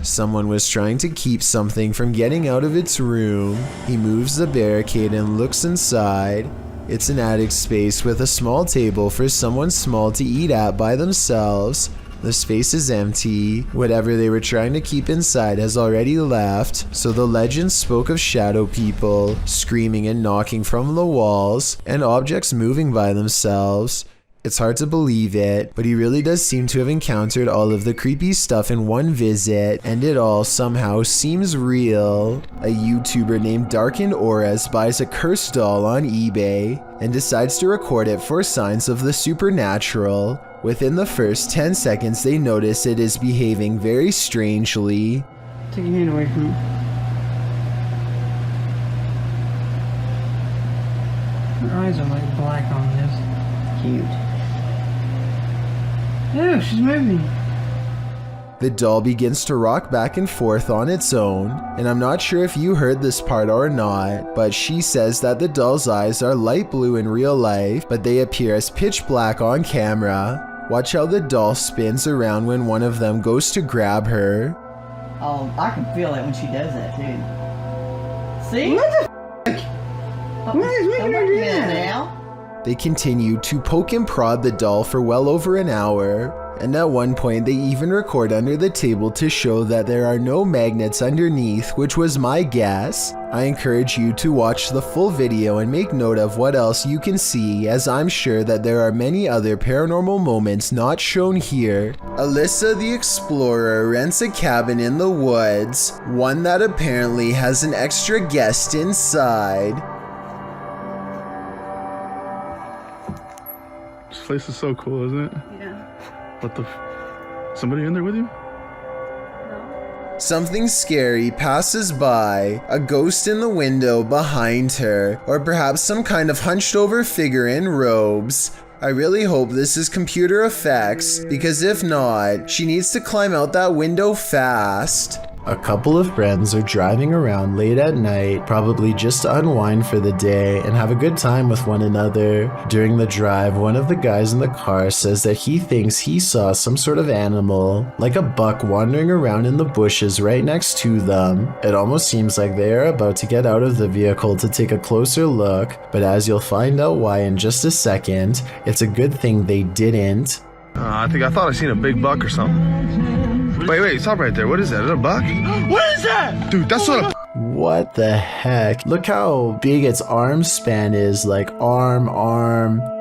Someone was trying to keep something from getting out of its room. He moves the barricade and looks inside. It's an attic space with a small table for someone small to eat at by themselves. The space is empty. Whatever they were trying to keep inside has already left, so the legend spoke of shadow people, screaming and knocking from the walls, and objects moving by themselves. It's hard to believe it, but he really does seem to have encountered all of the creepy stuff in one visit, and it all somehow seems real. A YouTuber named Darkened Auras buys a cursed doll on eBay and decides to record it for signs of the supernatural. Within the first 10 seconds, they notice it is behaving very strangely. Take your hand away from me. Her eyes are like black on this. Cute. Ew, she's moving. The doll begins to rock back and forth on its own, and I'm not sure if you heard this part or not, but she says that the doll's eyes are light blue in real life, but they appear as pitch black on camera. Watch how the doll spins around when one of them goes to grab her. Oh, I can feel it when she does that too. See? What the f***? What is making her do that now? They continue to poke and prod the doll for well over an hour, and at one point they even record under the table to show that there are no magnets underneath, which was my guess. I encourage you to watch the full video and make note of what else you can see, as I'm sure that there are many other paranormal moments not shown here. Alyssa the Explorer rents a cabin in the woods, one that apparently has an extra guest inside. This place is so cool, isn't it? Yeah. What the somebody in there with you? Something scary passes by, a ghost in the window behind her, or perhaps some kind of hunched over figure in robes. I really hope this is computer effects, because if not, she needs to climb out that window fast. A couple of friends are driving around late at night, probably just to unwind for the day and have a good time with one another. During the drive, one of the guys in the car says that he thinks he saw some sort of animal, like a buck wandering around in the bushes right next to them. It almost seems like they are about to get out of the vehicle to take a closer look, but as you'll find out why in just a second, it's a good thing they didn't. I thought I seen a big buck or something. Wait, stop right there. What is that? Is it a buck? What is that? Dude, that's what a... What the heck? Look how big its arm span is, like arm,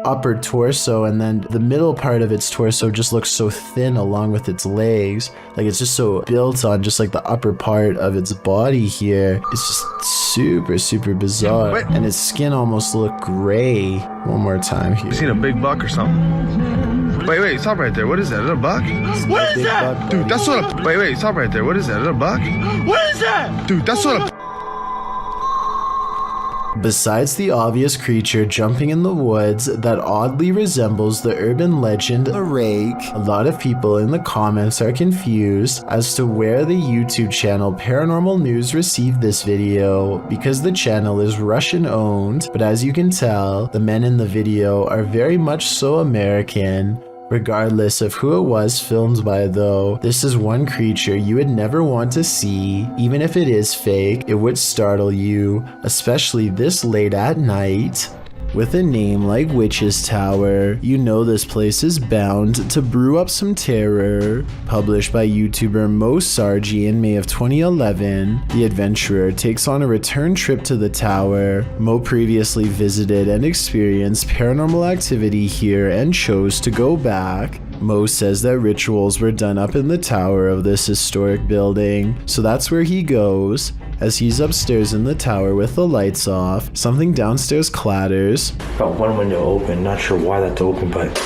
upper torso, and then the middle part of its torso just looks so thin along with its legs. Like it's just so built on just like the upper part of its body here. It's just super, super bizarre. Wait. And its skin almost looked gray. One more time here. You seen a big buck or something? Wait, stop right there. What is that? Is it a buck? What is that? Buck, dude, that's what a... Wait, stop right there. What is that? Is it a buck? What is that? Dude, that's what a... Besides the obvious creature jumping in the woods that oddly resembles the urban legend a rake, a lot of people in the comments are confused as to where the YouTube channel Paranormal News received this video, because the channel is Russian owned, but as you can tell, the men in the video are very much so American. Regardless of who it was filmed by though, this is one creature you would never want to see. Even if it is fake, it would startle you, especially this late at night. With a name like Witch's Tower, you know this place is bound to brew up some terror. Published by YouTuber Mo Sargi in May of 2011, the adventurer takes on a return trip to the tower. Mo previously visited and experienced paranormal activity here and chose to go back. Mo says that rituals were done up in the tower of this historic building, so that's where he goes. As he's upstairs in the tower with the lights off, something downstairs clatters. Got one window open, not sure why that's open, but...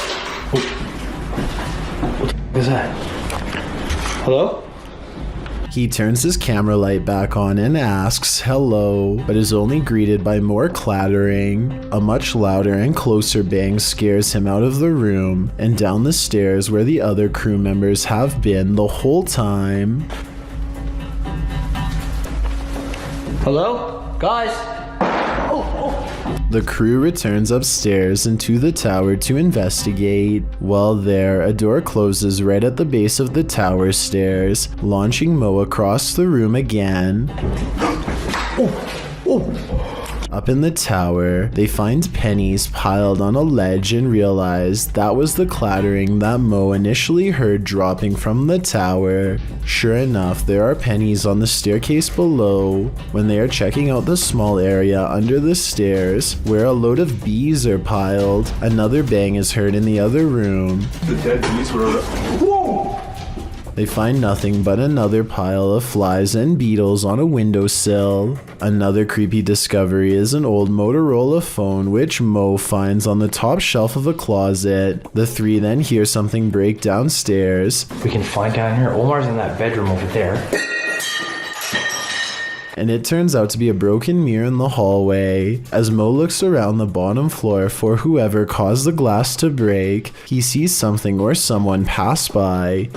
What the is that? Hello? He turns his camera light back on and asks hello, but is only greeted by more clattering. A much louder and closer bang scares him out of the room and down the stairs where the other crew members have been the whole time. Hello? Guys? The crew returns upstairs into the tower to investigate. While there, a door closes right at the base of the tower stairs, launching Mo across the room again. Up in the tower, they find pennies piled on a ledge and realize that was the clattering that Mo initially heard dropping from the tower. Sure enough, there are pennies on the staircase below. When they are checking out the small area under the stairs, where a load of bees are piled, another bang is heard in the other room. The dead bees were... Whoa! They find nothing but another pile of flies and beetles on a windowsill. Another creepy discovery is an old Motorola phone which Mo finds on the top shelf of a closet. The three then hear something break downstairs. We can find down here. Omar's in that bedroom over there. And it turns out to be a broken mirror in the hallway. As Mo looks around the bottom floor for whoever caused the glass to break, he sees something or someone pass by.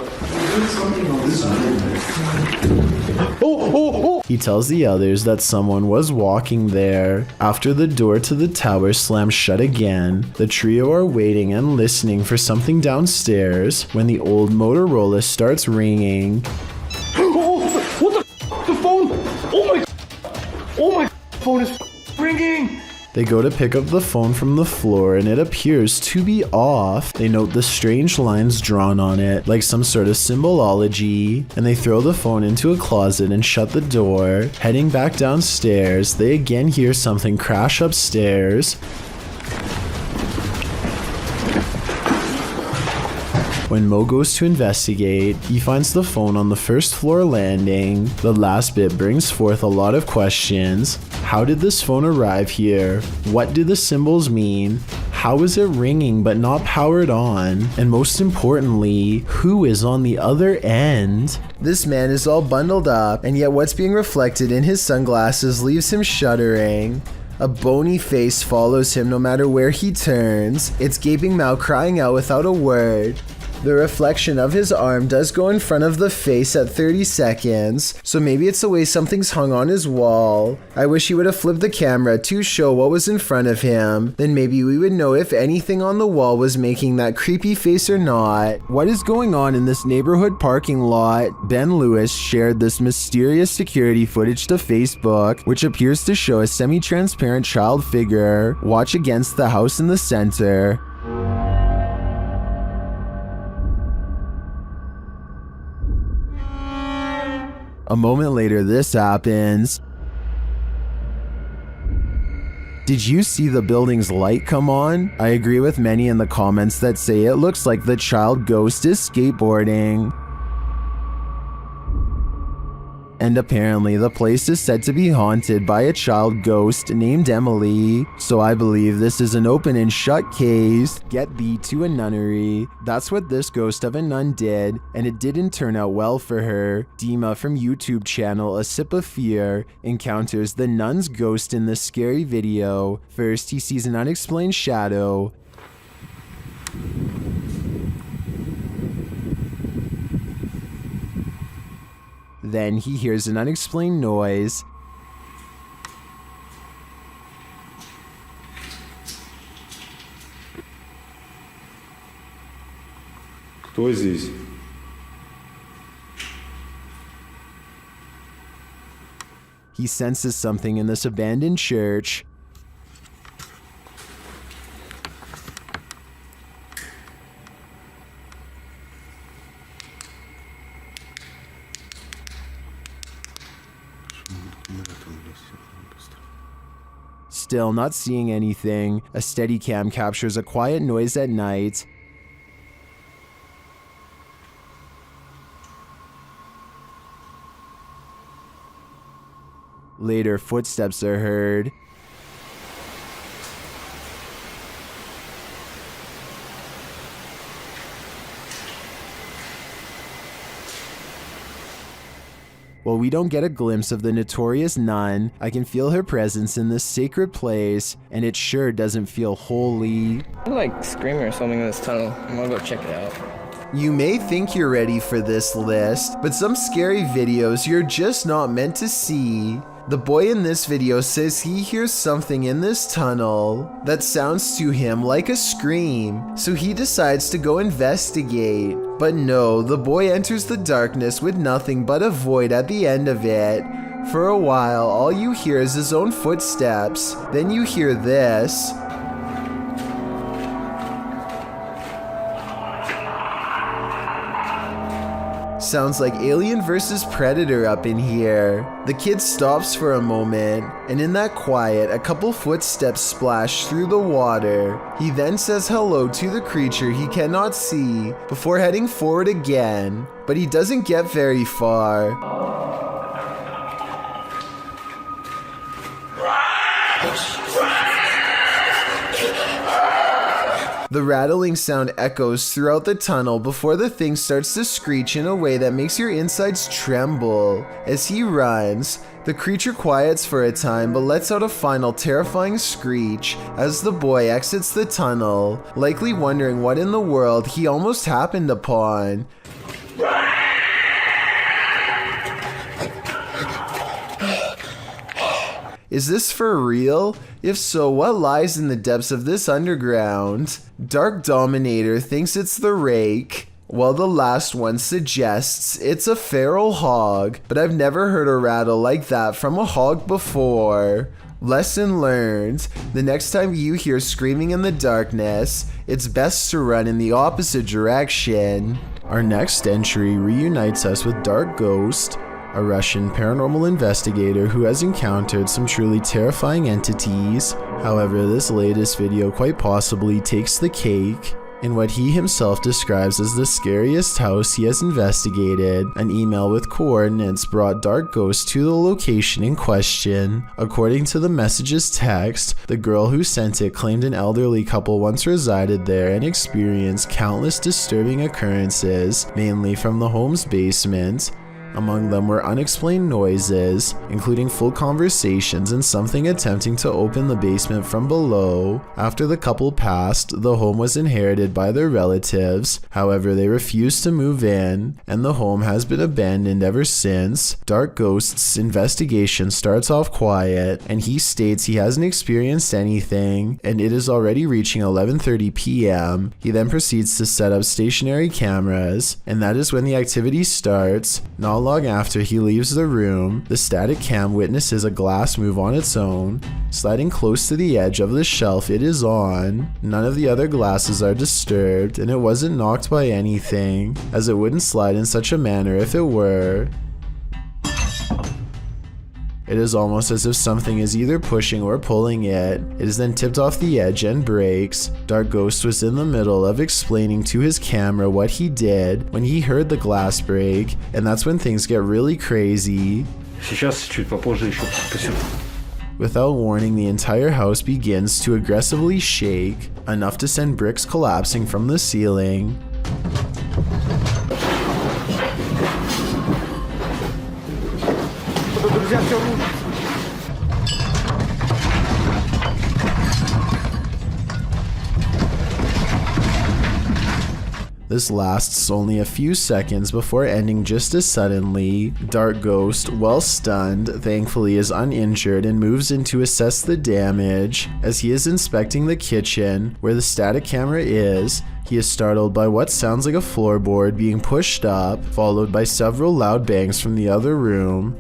He tells the others that someone was walking there. After the door to the tower slams shut again, the trio are waiting and listening for something downstairs when the old Motorola starts ringing. What the phone? Oh my phone is ringing. They go to pick up the phone from the floor and it appears to be off. They note the strange lines drawn on it, like some sort of symbolology, and they throw the phone into a closet and shut the door. Heading back downstairs, they again hear something crash upstairs. When Mo goes to investigate, he finds the phone on the first floor landing. The last bit brings forth a lot of questions. How did this phone arrive here? What do the symbols mean? How is it ringing but not powered on? And most importantly, who is on the other end? This man is all bundled up, and yet what's being reflected in his sunglasses leaves him shuddering. A bony face follows him no matter where he turns, its gaping mouth crying out without a word. The reflection of his arm does go in front of the face at 30 seconds, so maybe it's the way something's hung on his wall. I wish he would have flipped the camera to show what was in front of him, then maybe we would know if anything on the wall was making that creepy face or not. What is going on in this neighborhood parking lot? Ben Lewis shared this mysterious security footage to Facebook, which appears to show a semi-transparent child figure watch against the house in the center. A moment later, this happens. Did you see the building's light come on? I agree with many in the comments that say it looks like the child ghost is skateboarding. And apparently the place is said to be haunted by a child ghost named Emily, so I believe this is an open and shut case. Get thee to a nunnery. That's what this ghost of a nun did, and it didn't turn out well for her. Dima from YouTube channel A Sip of Fear encounters the nun's ghost in this scary video. First, he sees an unexplained shadow. Then he hears an unexplained noise. Кто здесь? He senses something in this abandoned church. Still not seeing anything, a Steadicam captures a quiet noise at night. Later, footsteps are heard. While we don't get a glimpse of the notorious nun, I can feel her presence in this sacred place, and it sure doesn't feel holy. There's like screaming or something in this tunnel. I'm gonna go check it out. You may think you're ready for this list, but some scary videos you're just not meant to see. The boy in this video says he hears something in this tunnel that sounds to him like a scream, so he decides to go investigate. But no, the boy enters the darkness with nothing but a void at the end of it. For a while, all you hear is his own footsteps. Then you hear this. Sounds like Alien vs. Predator up in here. The kid stops for a moment, and in that quiet, a couple footsteps splash through the water. He then says hello to the creature he cannot see before heading forward again, but he doesn't get very far. The rattling sound echoes throughout the tunnel before the thing starts to screech in a way that makes your insides tremble. As he runs, the creature quiets for a time but lets out a final terrifying screech as the boy exits the tunnel, likely wondering what in the world he almost happened upon. Is this for real? If so, what lies in the depths of this underground? Dark Dominator thinks it's the rake, while the last one suggests it's a feral hog, but I've never heard a rattle like that from a hog before. Lesson learned. The next time you hear screaming in the darkness, it's best to run in the opposite direction. Our next entry reunites us with Dark Ghost, a Russian paranormal investigator who has encountered some truly terrifying entities. However, this latest video quite possibly takes the cake in what he himself describes as the scariest house he has investigated. An email with coordinates brought Dark Ghost to the location in question. According to the message's text, the girl who sent it claimed an elderly couple once resided there and experienced countless disturbing occurrences, mainly from the home's basement. Among them were unexplained noises, including full conversations and something attempting to open the basement from below. After the couple passed, the home was inherited by their relatives. However, they refused to move in, and the home has been abandoned ever since. Dark Ghost's investigation starts off quiet, and he states he hasn't experienced anything, and it is already reaching 11:30 p.m. He then proceeds to set up stationary cameras, and that is when the activity starts. Not long after he leaves the room, the static cam witnesses a glass move on its own, sliding close to the edge of the shelf it is on. None of the other glasses are disturbed, and it wasn't knocked by anything, as it wouldn't slide in such a manner if it were. It is almost as if something is either pushing or pulling it. It is then tipped off the edge and breaks. Dark Ghost was in the middle of explaining to his camera what he did when he heard the glass break, and that's when things get really crazy. Without warning, the entire house begins to aggressively shake, enough to send bricks collapsing from the ceiling. This lasts only a few seconds before ending just as suddenly. Dark Ghost, well stunned, thankfully is uninjured and moves in to assess the damage. As he is inspecting the kitchen, where the static camera is, he is startled by what sounds like a floorboard being pushed up, followed by several loud bangs from the other room.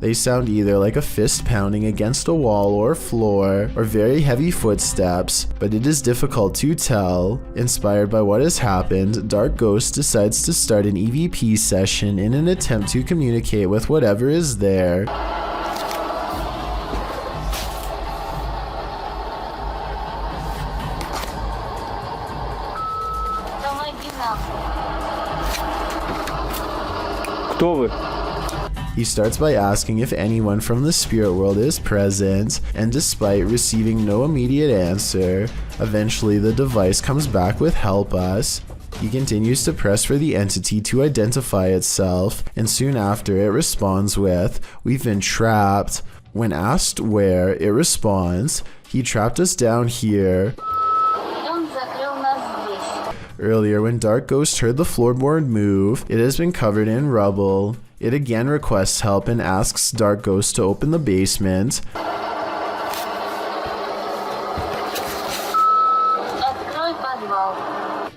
They sound either like a fist pounding against a wall or floor, or very heavy footsteps, but it is difficult to tell. Inspired by what has happened, Dark Ghost decides to start an EVP session in an attempt to communicate with whatever is there. Кто вы? He starts by asking if anyone from the spirit world is present, and despite receiving no immediate answer, eventually the device comes back with "Help us." He continues to press for the entity to identify itself, and soon after it responds with, "We've been trapped." When asked where, it responds, "He trapped us down here." Earlier, when Dark Ghost heard the floorboard move, it has been covered in rubble. It again requests help and asks Dark Ghost to open the basement.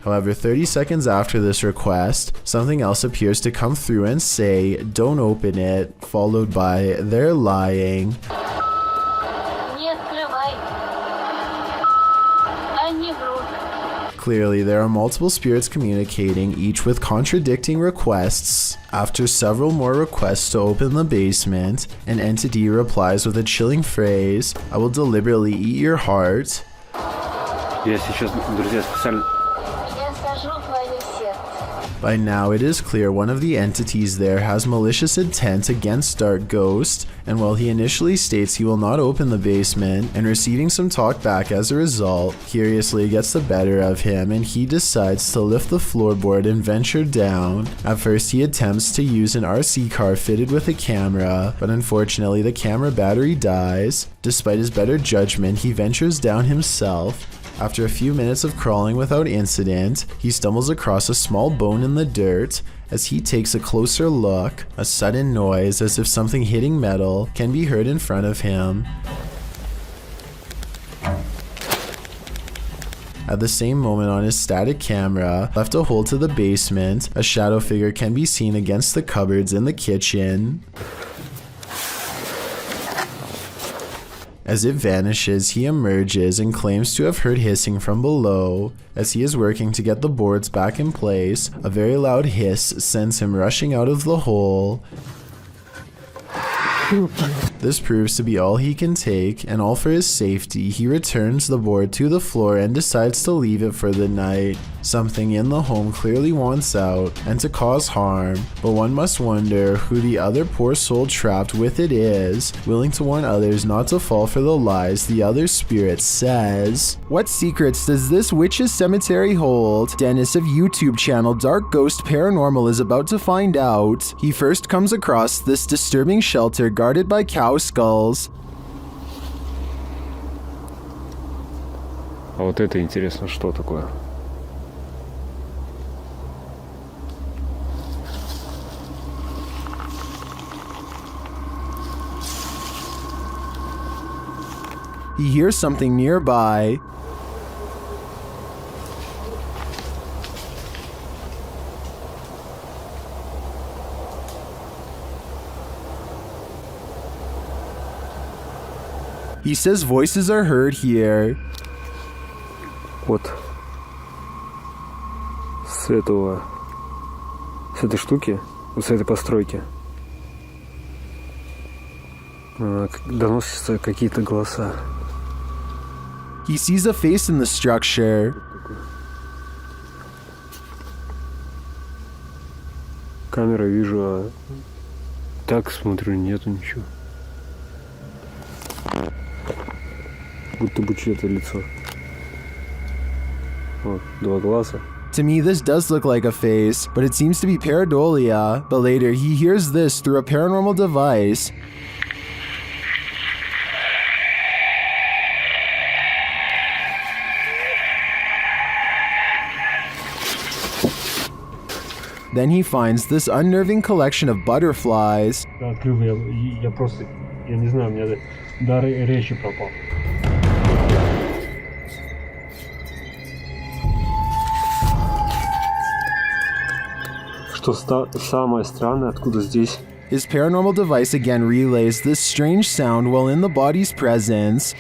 However, 30 seconds after this request, something else appears to come through and say, "Don't open it," followed by, "They're lying." Clearly, there are multiple spirits communicating, each with contradicting requests. After several more requests to open the basement, an entity replies with a chilling phrase, "I will deliberately eat your heart." Я сейчас, друзья, специально... By now, it is clear one of the entities there has malicious intent against Dark Ghost, and while he initially states he will not open the basement, and receiving some talk back as a result, curiously gets the better of him and he decides to lift the floorboard and venture down. At first, he attempts to use an RC car fitted with a camera, but unfortunately the camera battery dies. Despite his better judgment, he ventures down himself. After a few minutes of crawling without incident, he stumbles across a small bone in the dirt. As he takes a closer look, a sudden noise as if something hitting metal can be heard in front of him. At the same moment on his static camera, left a hole to the basement, a shadow figure can be seen against the cupboards in the kitchen. As it vanishes, he emerges and claims to have heard hissing from below. As he is working to get the boards back in place, a very loud hiss sends him rushing out of the hole. This proves to be all he can take, and all for his safety, he returns the board to the floor and decides to leave it for the night. Something in the home clearly wants out, and to cause harm, but one must wonder who the other poor soul trapped with it is, willing to warn others not to fall for the lies the other spirit says. What secrets does this witch's cemetery hold? Dennis of YouTube channel Dark Ghost Paranormal is about to find out. He first comes across this disturbing shelter guarded by cow skulls. А вот это интересно, что такое? He hears something nearby. He says voices are heard here. Вот. С этой штуки, вот с этой постройки, доносятся какие-то голоса. He sees a face in the structure. Камера вижу, а так смотрю, нету ничего. Будто бы чье-то лицо. Вот, два глаза. To me, this does look like a face, but it seems to be pareidolia. But later, he hears this through a paranormal device. Then he finds this unnerving collection of butterflies. Открыл я просто, я не знаю, у меня дар речи пропал. Что самое странное, откуда здесь? His paranormal device again relays this strange sound while in the body's presence.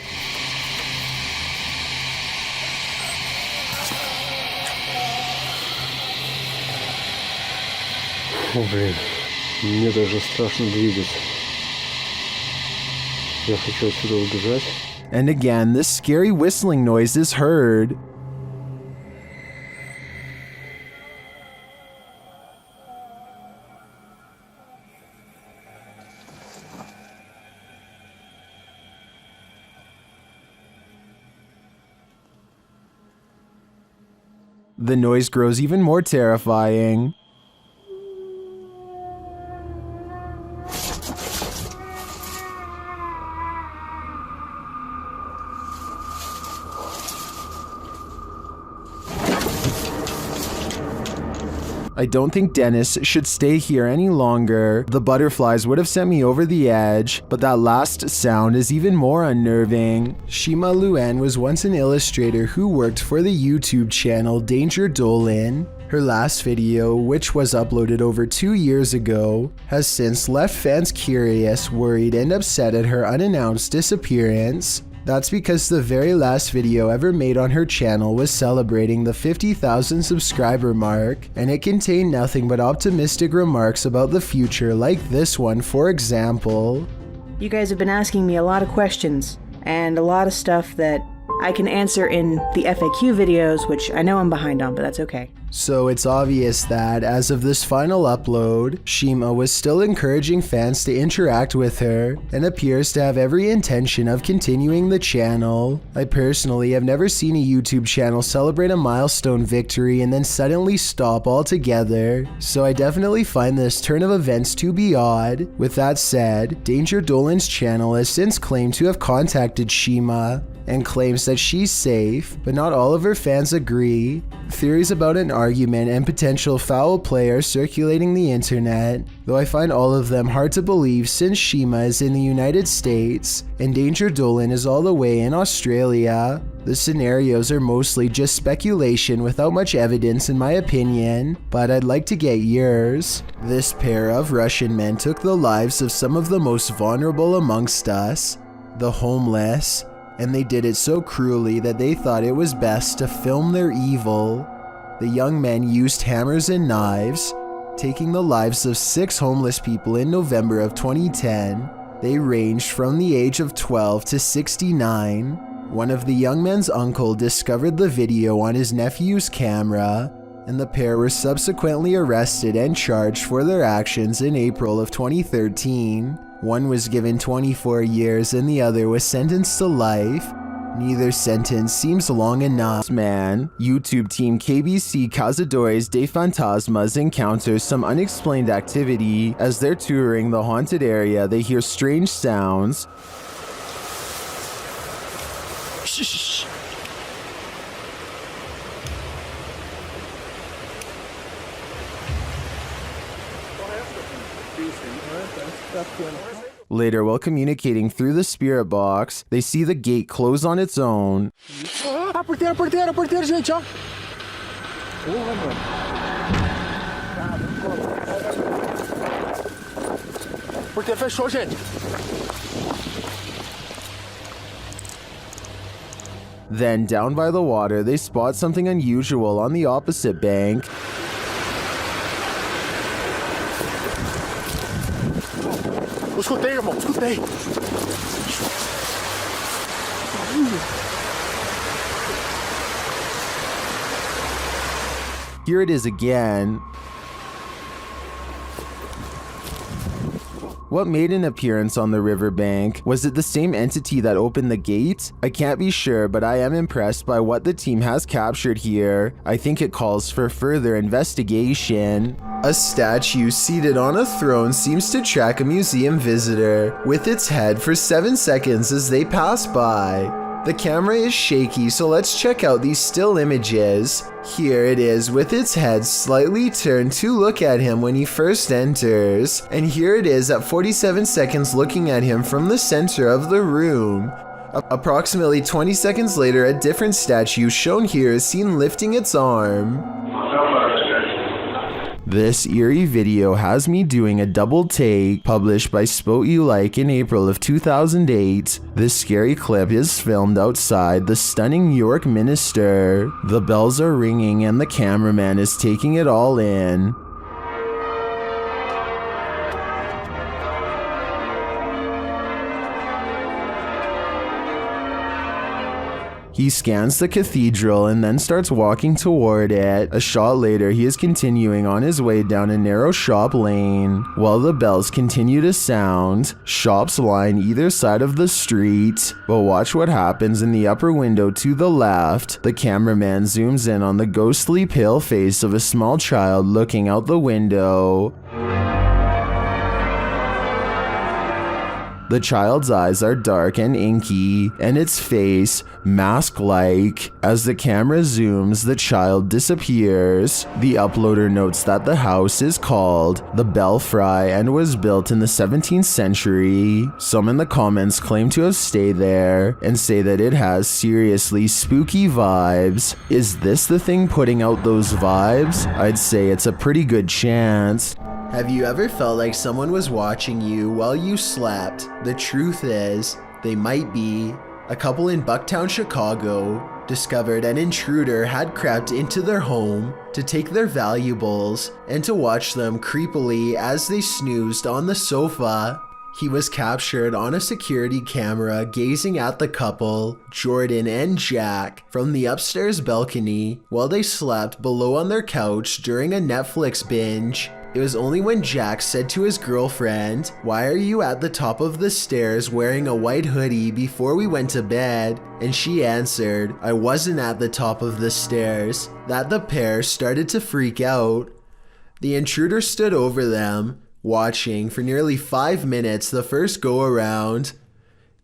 О, блин, мне даже страшно двигаться. Я хочу отсюда убежать. And again, this scary whistling noise is heard. The noise grows even more terrifying. I don't think Dennis should stay here any longer. The butterflies would have sent me over the edge, but that last sound is even more unnerving. Shima Luen was once an illustrator who worked for the YouTube channel Danger Dolan. Her last video, which was uploaded over 2 years ago, has since left fans curious, worried, and upset at her unannounced disappearance. That's because the very last video ever made on her channel was celebrating the 50,000 subscriber mark, and it contained nothing but optimistic remarks about the future, like this one, for example. You guys have been asking me a lot of questions, and a lot of stuff that I can answer in the FAQ videos, which I know I'm behind on, but that's okay. So it's obvious that, as of this final upload, Shima was still encouraging fans to interact with her, and appears to have every intention of continuing the channel. I personally have never seen a YouTube channel celebrate a milestone victory and then suddenly stop altogether, so I definitely find this turn of events to be odd. With that said, Danger Dolan's channel has since claimed to have contacted Shima. and claims that she's safe, but not all of her fans agree. Theories about an argument and potential foul play are circulating the internet, though I find all of them hard to believe since Shima is in the United States and Danger Dolan is all the way in Australia. The scenarios are mostly just speculation without much evidence in my opinion, but I'd like to get yours. This pair of Russian men took the lives of some of the most vulnerable amongst us, the homeless, and they did it so cruelly that they thought it was best to film their evil. The young men used hammers and knives, taking the lives of 6 homeless people in November of 2010. They ranged from the age of 12 to 69. One of the young men's uncle discovered the video on his nephew's camera, and the pair were subsequently arrested and charged for their actions in April of 2013. One was given 24 years and the other was sentenced to life. Neither sentence seems long enough. Man, YouTube team KBC Cazadores de Fantasmas encounters some unexplained activity. As they're touring the haunted area, they hear strange sounds. Shh. Later, while communicating through the spirit box, they see the gate close on its own. Porteiro, gente, ó. Porteiro fechou, gente. Then, down by the water, they spot something unusual on the opposite bank. Escutei, irmão, escutei. Here it is again. What made an appearance on the riverbank? Was it the same entity that opened the gate? I can't be sure, but I am impressed by what the team has captured here. I think it calls for further investigation. A statue seated on a throne seems to track a museum visitor with its head for 7 seconds as they pass by. The camera is shaky, so let's check out these still images. Here it is with its head slightly turned to look at him when he first enters. And here it is at 47 seconds looking at him from the center of the room. Approximately 20 seconds later, a different statue shown here is seen lifting its arm. This eerie video has me doing a double take, published by Spot You Like in April of 2008. This scary clip is filmed outside the stunning New York Minster. The bells are ringing and the cameraman is taking it all in. He scans the cathedral and then starts walking toward it. A shot later, he is continuing on his way down a narrow shop lane. While the bells continue to sound, shops line either side of the street. But watch what happens in the upper window to the left. The cameraman zooms in on the ghostly pale face of a small child looking out the window. The child's eyes are dark and inky, and its face mask-like. As the camera zooms, the child disappears. The uploader notes that the house is called the Belfry and was built in the 17th century. Some in the comments claim to have stayed there and say that it has seriously spooky vibes. Is this the thing putting out those vibes? I'd say it's a pretty good chance. Have you ever felt like someone was watching you while you slept? The truth is, they might be. A couple in Bucktown, Chicago, discovered an intruder had crept into their home to take their valuables and to watch them creepily as they snoozed on the sofa. He was captured on a security camera gazing at the couple, Jordan and Jack, from the upstairs balcony while they slept below on their couch during a Netflix binge. It was only when Jack said to his girlfriend, "Why are you at the top of the stairs wearing a white hoodie before we went to bed?" and she answered, "I wasn't at the top of the stairs," that the pair started to freak out. The intruder stood over them, watching for nearly 5 minutes the first go around.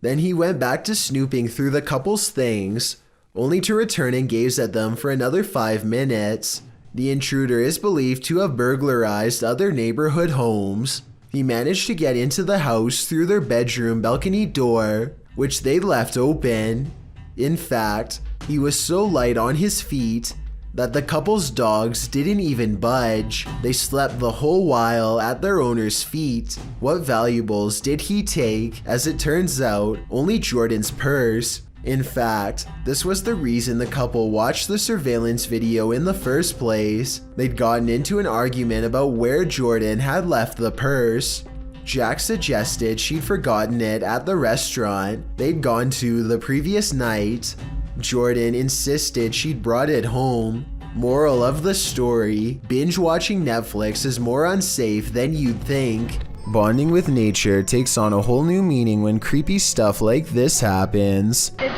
Then he went back to snooping through the couple's things, only to return and gaze at them for another 5 minutes. The intruder is believed to have burglarized other neighborhood homes. He managed to get into the house through their bedroom balcony door, which they left open. In fact, he was so light on his feet that the couple's dogs didn't even budge. They slept the whole while at their owner's feet. What valuables did he take? As it turns out, only Jordan's purse. In fact, this was the reason the couple watched the surveillance video in the first place. They'd gotten into an argument about where Jordan had left the purse. Jack suggested she'd forgotten it at the restaurant they'd gone to the previous night. Jordan insisted she'd brought it home. Moral of the story, binge watching Netflix is more unsafe than you'd think. Bonding with nature takes on a whole new meaning when creepy stuff like this happens. It's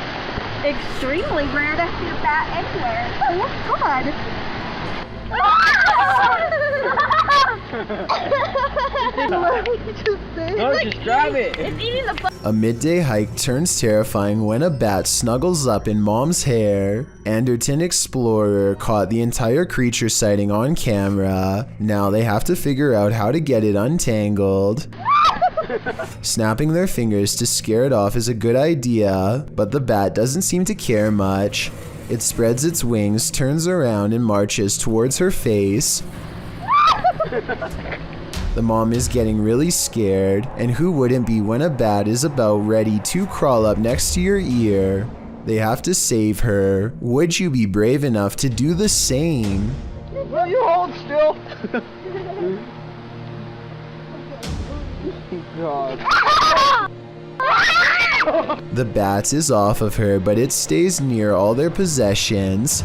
extremely rare to see a bat anywhere. Oh, No, just grab it. It's eating the A midday hike turns terrifying when a bat snuggles up in mom's hair. Anderton Explorer caught the entire creature sighting on camera. Now they have to figure out how to get it untangled. Snapping their fingers to scare it off is a good idea, but the bat doesn't seem to care much. It spreads its wings, turns around, and marches towards her face. The mom is getting really scared, and who wouldn't be when a bat is about ready to crawl up next to your ear? They have to save her. Would you be brave enough to do the same? Will you hold still? God. The bat is off of her, but it stays near all their possessions.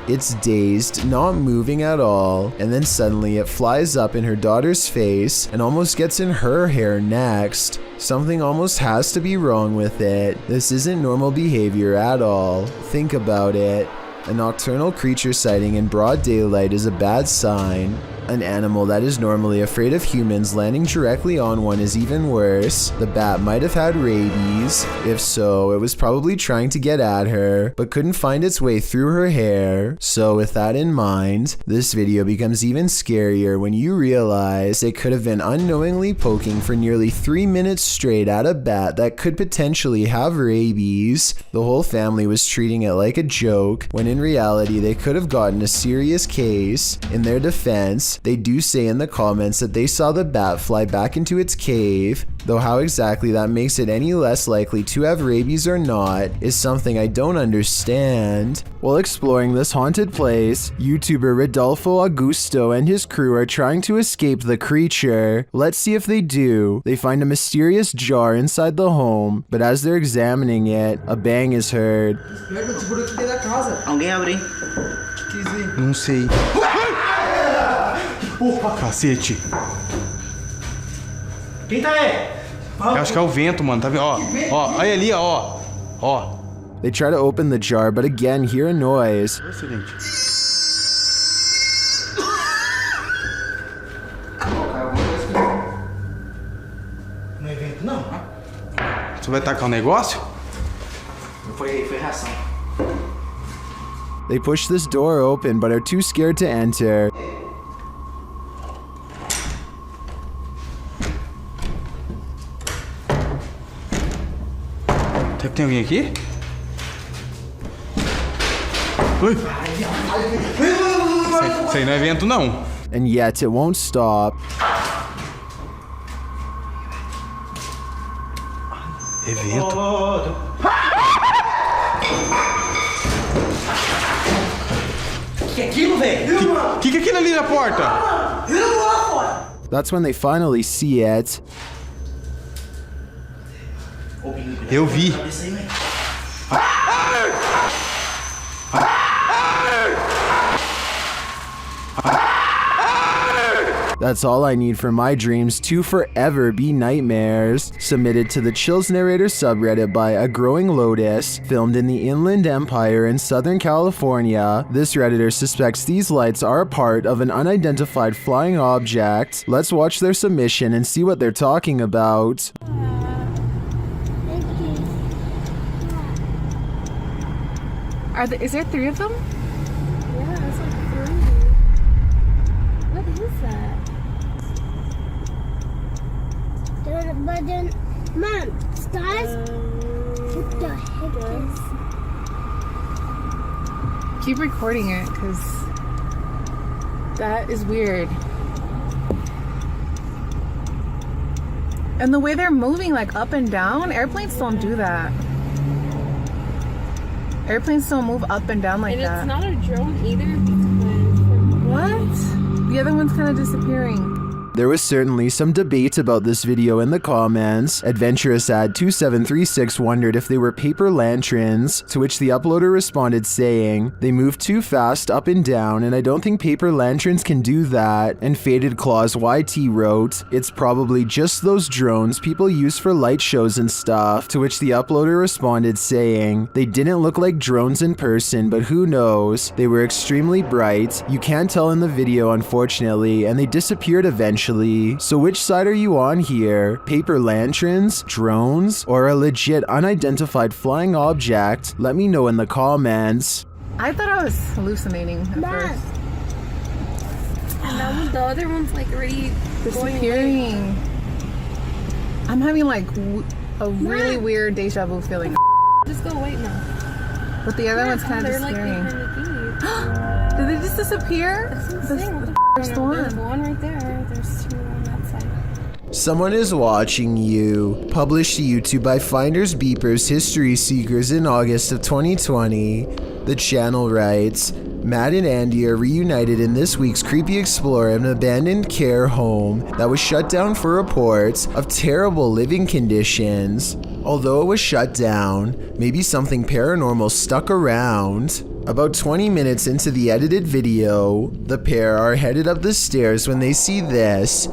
It's dazed, not moving at all, and then suddenly it flies up in her daughter's face and almost gets in her hair next. Something almost has to be wrong with it. This isn't normal behavior at all. Think about it. A nocturnal creature sighting in broad daylight is a bad sign. An animal that is normally afraid of humans landing directly on one is even worse. The bat might have had rabies. If so, it was probably trying to get at her, but couldn't find its way through her hair. So with that in mind, this video becomes even scarier when you realize it could have been unknowingly poking for nearly 3 minutes straight at a bat that could potentially have rabies. The whole family was treating it like a joke, when in reality they could have gotten a serious case. In their defense, they do say in the comments that they saw the bat fly back into its cave, though how exactly that makes it any less likely to have rabies or not is something I don't understand. While exploring this haunted place, YouTuber Rodolfo Augusto and his crew are trying to escape the creature. Let's see if they do. They find a mysterious jar inside the home, but as they're examining it, a bang is heard. Alguém abre? Não sei. Porra, cacete. Quem tá aí? Eu acho que é o vento, mano. Tá vendo? Ó, ó, olha ali, ó. Ó. They try to open the jar, but again hear a noise. Excelente. Não é vento, não. Você vai tacar um negócio? Foi reação. They push this door open, but are too scared to enter. Tem alguém aqui? Ui. Isso aí não é vento, não. And yet it won't stop. É vento. Que é aquilo, velho? Que é aquilo ali na porta? That's when they finally see it. Eu vi. That's all I need for my dreams to forever be nightmares. Submitted to the Chills Narrator subreddit by A Growing Lotus, filmed in the Inland Empire in Southern California. This Redditor suspects these lights are a part of an unidentified flying object. Let's watch their submission and see what they're talking about. Is there 3 of them? Yeah, it's like 3. What is that? But then, Mom, stars? What the heck is? Keep recording it, because that is weird. And the way they're moving, like up and down, airplanes don't do that. Airplanes don't move up and down like that. And it's not a drone either. What? The other one's kind of disappearing. There was certainly some debate about this video in the comments. Adventurous Ad 2736 wondered if they were paper lanterns, to which the uploader responded saying, "They move too fast up and down and I don't think paper lanterns can do that." And Faded Claws YT wrote, "It's probably just those drones people use for light shows and stuff," to which the uploader responded saying, "They didn't look like drones in person, but who knows? They were extremely bright. You can't tell in the video unfortunately, and they disappeared eventually. So which side are you on here? Paper lanterns, drones, or a legit unidentified flying object? Let me know in the comments." I thought I was hallucinating at first. And now the other one's like already disappearing. I'm having like a really weird deja vu feeling. Just go away now. But the other one's kind of disappearing. Did they just disappear? That's insane. First one. There's one right there. There's 2 on that side. Someone is watching you. Published to YouTube by Finders Beepers History Seekers in August of 2020. The channel writes, Matt and Andy are reunited in this week's Creepy Explorer of an abandoned care home that was shut down for reports of terrible living conditions. Although it was shut down, maybe something paranormal stuck around. About 20 minutes into the edited video, the pair are headed up the stairs when they see this.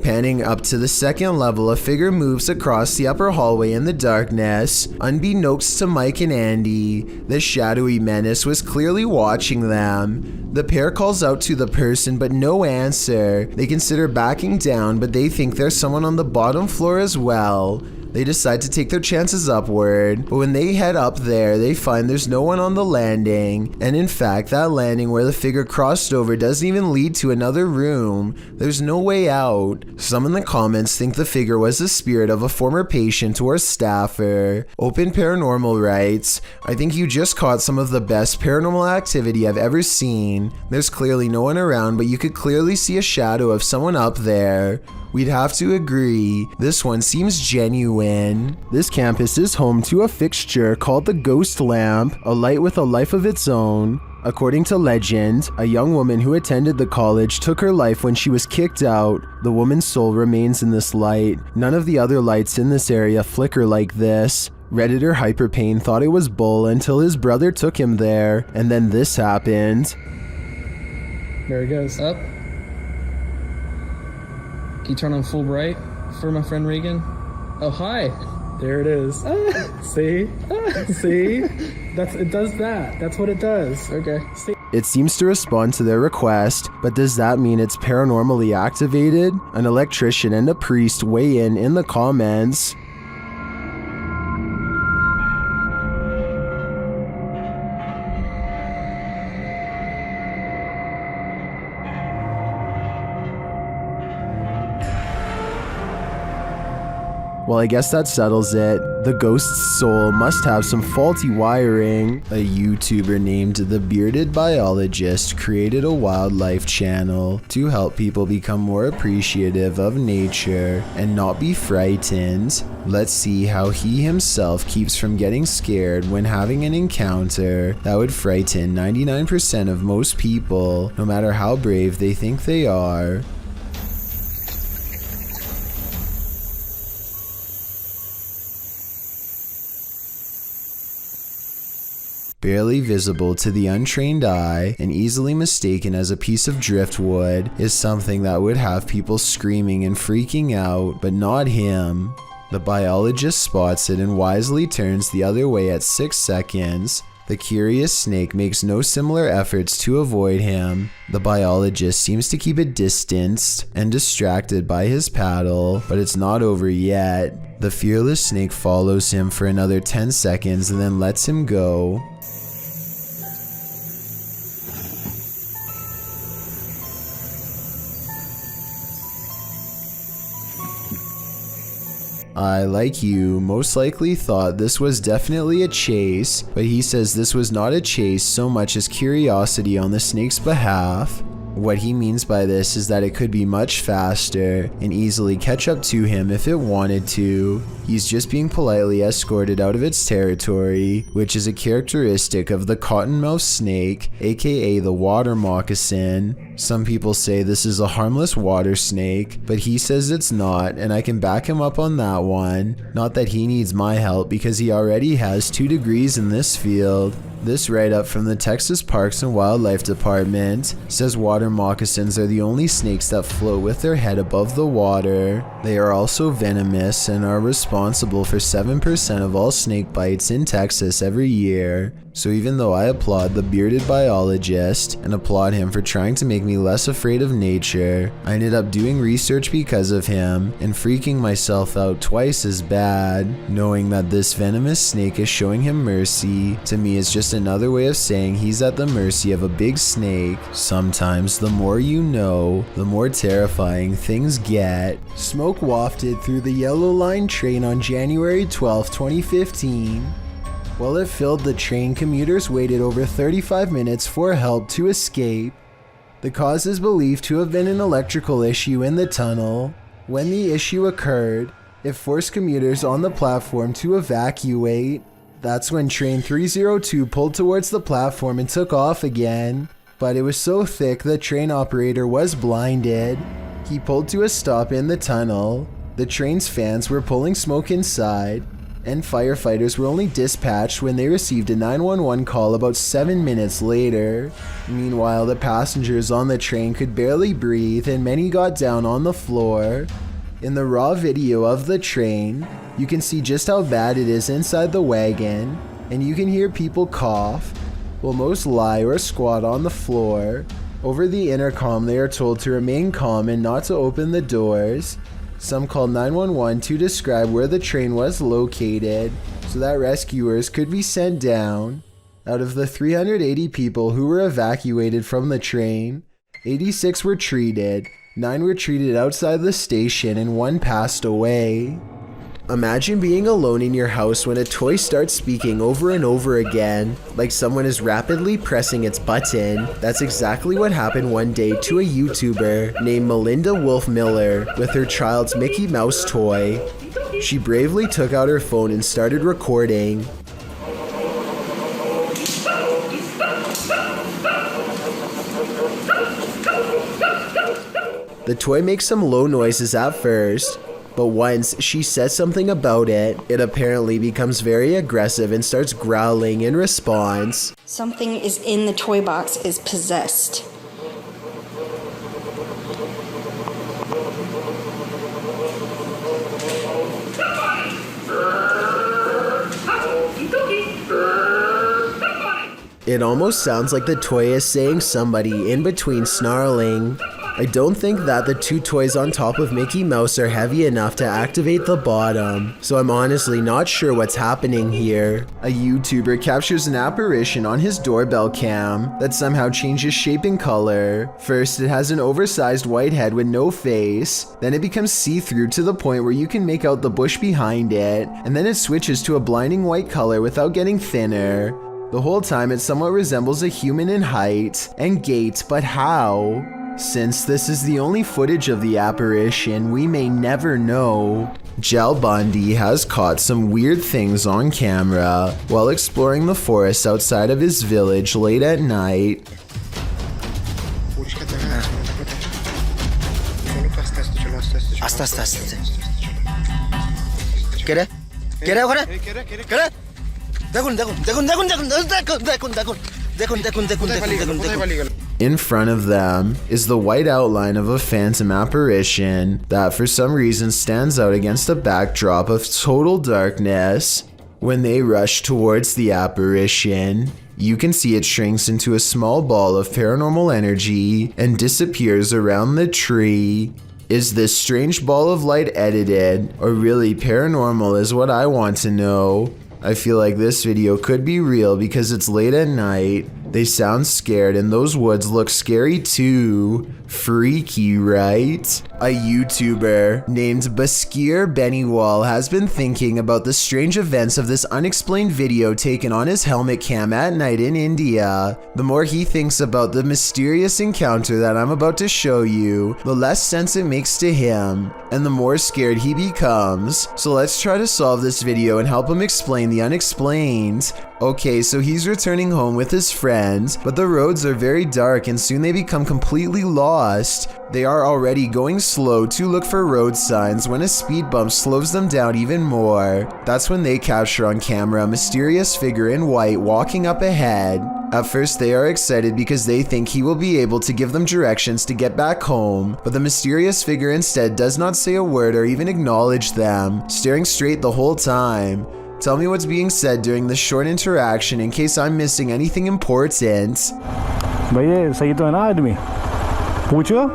Panning up to the second level, a figure moves across the upper hallway in the darkness. Unbeknownst to Mike and Andy, the shadowy menace was clearly watching them. The pair calls out to the person, but no answer. They consider backing down, but they think there's someone on the bottom floor as well. They decide to take their chances upward, but when they head up there, they find there's no one on the landing, and in fact, that landing where the figure crossed over doesn't even lead to another room. There's no way out. Some in the comments think the figure was the spirit of a former patient or staffer. Open Paranormal writes, "I think you just caught some of the best paranormal activity I've ever seen. There's clearly no one around, but you could clearly see a shadow of someone up there. We'd have to agree, this one seems genuine." This campus is home to a fixture called the Ghost Lamp, a light with a life of its own. According to legend, a young woman who attended the college took her life when she was kicked out. The woman's soul remains in this light. None of the other lights in this area flicker like this. Redditor Hyperpain thought it was bull until his brother took him there, and then this happened. There it goes. Up. Can you turn on full bright for my friend Regan? Oh, hi. There it is. See? See? It does that. That's what it does. Okay. See? It seems to respond to their request, but does that mean it's paranormally activated? An electrician and a priest weigh in the comments. Well, I guess that settles it. The ghost's soul must have some faulty wiring. A YouTuber named The Bearded Biologist created a wildlife channel to help people become more appreciative of nature and not be frightened. Let's see how he himself keeps from getting scared when having an encounter that would frighten 99% of most people, no matter how brave they think they are. Barely visible to the untrained eye and easily mistaken as a piece of driftwood is something that would have people screaming and freaking out, but not him. The biologist spots it and wisely turns the other way at 6 seconds. The curious snake makes no similar efforts to avoid him. The biologist seems to keep it distanced and distracted by his paddle, but it's not over yet. The fearless snake follows him for another 10 seconds and then lets him go. I, like you, most likely thought this was definitely a chase, but he says this was not a chase so much as curiosity on the snake's behalf. What he means by this is that it could be much faster and easily catch up to him if it wanted to. He's just being politely escorted out of its territory, which is a characteristic of the cottonmouth snake, aka the water moccasin. Some people say this is a harmless water snake, but he says it's not, and I can back him up on that one. Not that he needs my help because he already has 2 degrees in this field. This write-up from the Texas Parks and Wildlife Department says water moccasins are the only snakes that float with their head above the water. They are also venomous and are responsible for 7% of all snake bites in Texas every year. So even though I applaud the bearded biologist and applaud him for trying to make me less afraid of nature, I ended up doing research because of him and freaking myself out twice as bad. Knowing that this venomous snake is showing him mercy, to me is just another way of saying he's at the mercy of a big snake. Sometimes the more you know, the more terrifying things get. Smoke wafted through the Yellow Line train on January 12, 2015. While it filled the train, commuters waited over 35 minutes for help to escape. The cause is believed to have been an electrical issue in the tunnel. When the issue occurred, it forced commuters on the platform to evacuate. That's when train 302 pulled towards the platform and took off again. But it was so thick the train operator was blinded. He pulled to a stop in the tunnel. The train's fans were pulling smoke inside, and firefighters were only dispatched when they received a 911 call about 7 minutes later. Meanwhile, the passengers on the train could barely breathe and many got down on the floor. In the raw video of the train, you can see just how bad it is inside the wagon, and you can hear people cough, while most lie or squat on the floor. Over the intercom, they are told to remain calm and not to open the doors. Some called 911 to describe where the train was located so that rescuers could be sent down. Out of the 380 people who were evacuated from the train, 86 were treated, 9 were treated outside the station, and 1 passed away. Imagine being alone in your house when a toy starts speaking over and over again, like someone is rapidly pressing its button. That's exactly what happened one day to a YouTuber named Melinda Wolf Miller with her child's Mickey Mouse toy. She bravely took out her phone and started recording. The toy makes some low noises at first, but once she says something about it, it apparently becomes very aggressive and starts growling in response. Something is in the toy box is possessed. It almost sounds like the toy is saying somebody in between snarling. I don't think that the 2 toys on top of Mickey Mouse are heavy enough to activate the bottom, so I'm honestly not sure what's happening here. A YouTuber captures an apparition on his doorbell cam that somehow changes shape and color. First, it has an oversized white head with no face, then it becomes see-through to the point where you can make out the bush behind it, and then it switches to a blinding white color without getting thinner. The whole time it somewhat resembles a human in height and gait, but how? Since this is the only footage of the apparition, we may never know. Jal Bundy has caught some weird things on camera while exploring the forest outside of his village late at night. Get it? Get it? In front of them is the white outline of a phantom apparition that for some reason stands out against a backdrop of total darkness. When they rush towards the apparition, you can see it shrinks into a small ball of paranormal energy and disappears around the tree. Is this strange ball of light edited or really paranormal is what I want to know. I feel like this video could be real because it's late at night, they sound scared, and those woods look scary too. Freaky, right? A YouTuber named Baskir Beniwal has been thinking about the strange events of this unexplained video taken on his helmet cam at night in India. The more he thinks about the mysterious encounter that I'm about to show you, the less sense it makes to him, and the more scared he becomes. So let's try to solve this video and help him explain the unexplained. Okay, so he's returning home with his friends, but the roads are very dark and soon they become completely lost. They are already going slow to look for road signs when a speed bump slows them down even more. That's when they capture on camera a mysterious figure in white walking up ahead. At first they are excited because they think he will be able to give them directions to get back home, but the mysterious figure instead does not say a word or even acknowledge them, staring straight the whole time. Tell me what's being said during this short interaction in case I'm missing anything important. भैया सही तो है ना आदमी? पूछो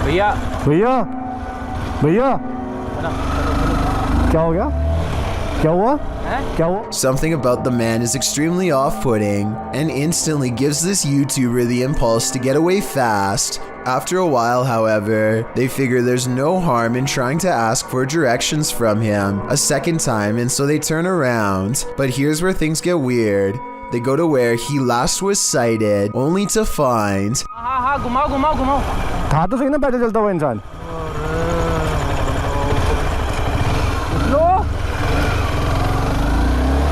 भैया भैया भैया क्या हो गया? क्या हुआ? क्या हुआ? Something about the man is extremely off-putting and instantly gives this YouTuber the impulse to get away fast. After a while, however, they figure there's no harm in trying to ask for directions from him a second time, and so they turn around. But here's where things get weird. They go to where he last was sighted, only to find... था तो सही ना पैदल चलता हुआ इंसान.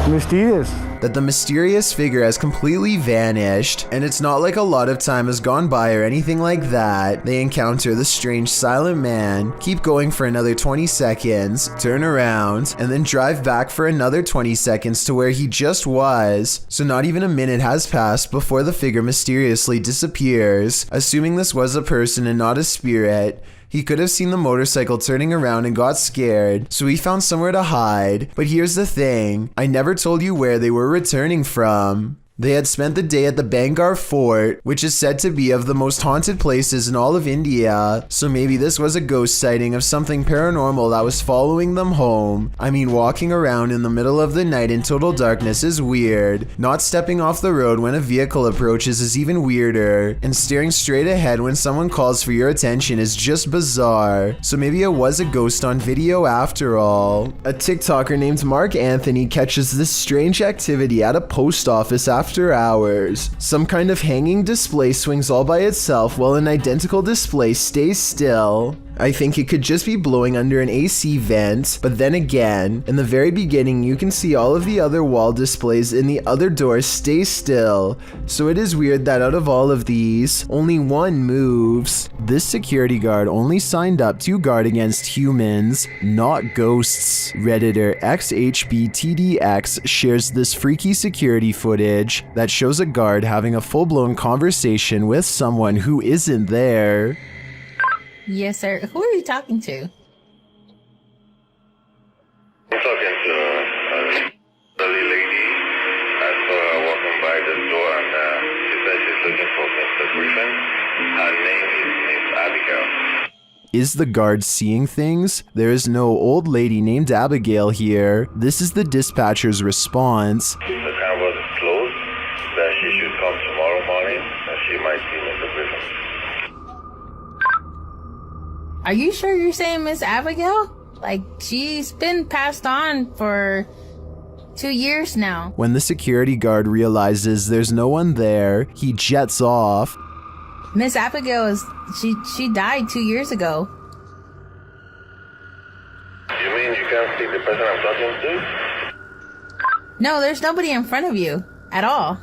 Mysterious. That the mysterious figure has completely vanished, and it's not like a lot of time has gone by or anything like that. They encounter the strange silent man, keep going for another 20 seconds, turn around, and then drive back for another 20 seconds to where he just was. So not even a minute has passed before the figure mysteriously disappears. Assuming this was a person and not a spirit, he could have seen the motorcycle turning around and got scared, so he found somewhere to hide. But here's the thing, I never told you where they were returning from. They had spent the day at the Bangar Fort, which is said to be of the most haunted places in all of India, so maybe this was a ghost sighting of something paranormal that was following them home. I mean, walking around in the middle of the night in total darkness is weird. Not stepping off the road when a vehicle approaches is even weirder, and staring straight ahead when someone calls for your attention is just bizarre. So maybe it was a ghost on video after all. A TikToker named Mark Anthony catches this strange activity at a post office after hours. Some kind of hanging display swings all by itself while an identical display stays still. I think it could just be blowing under an AC vent, but then again, in the very beginning you can see all of the other wall displays in the other doors stay still, so it is weird that out of all of these, only one moves. This security guard only signed up to guard against humans, not ghosts. Redditor XHBTDX shares this freaky security footage that shows a guard having a full-blown conversation with someone who isn't there. Yes, sir. Who are you talking to? I'm talking to a elderly lady. I saw her walking by the door, and she said she's looking for Mr. Griffin. Her name is Miss Abigail. Is the guard seeing things? There is no old lady named Abigail here. This is the dispatcher's response. The camera is closed, that she should come tomorrow morning, and she might see Mr. Griffin. Are you sure you're saying Miss Abigail? Like, she's been passed on for 2 years now. When the security guard realizes there's no one there, he jets off. Miss Abigail is, she died 2 years ago. You mean you can't see the person I'm talking to? No, there's nobody in front of you at all.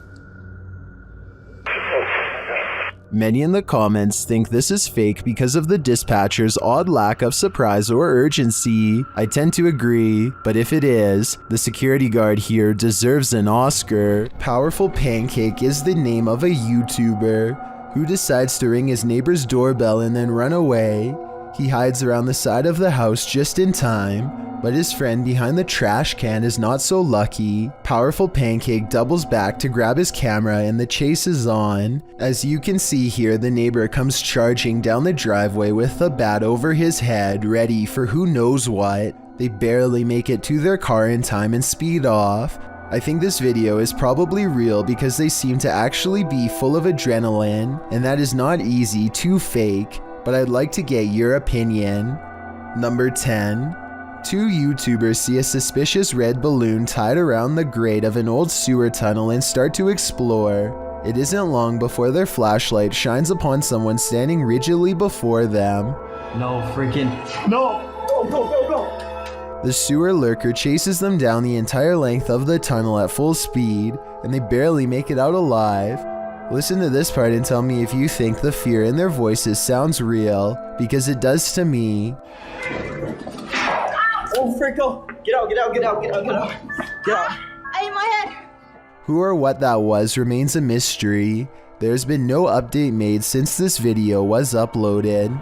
Many in the comments think this is fake because of the dispatcher's odd lack of surprise or urgency. I tend to agree, but if it is, the security guard here deserves an Oscar. Powerful Pancake is the name of a YouTuber who decides to ring his neighbor's doorbell and then run away. He hides around the side of the house just in time, but his friend behind the trash can is not so lucky. Powerful Pancake doubles back to grab his camera and the chase is on. As you can see here, the neighbor comes charging down the driveway with the bat over his head, ready for who knows what. They barely make it to their car in time and speed off. I think this video is probably real because they seem to actually be full of adrenaline, and that is not easy to fake, but I'd like to get your opinion. Number 10. Two YouTubers see a suspicious red balloon tied around the grate of an old sewer tunnel and start to explore. It isn't long before their flashlight shines upon someone standing rigidly before them. No freaking. No! Go! The sewer lurker chases them down the entire length of the tunnel at full speed, and they barely make it out alive. Listen to this part and tell me if you think the fear in their voices sounds real, because it does to me. Oh, Franco! Get out! I hit my head. Who or what that was remains a mystery. There's been no update made since this video was uploaded.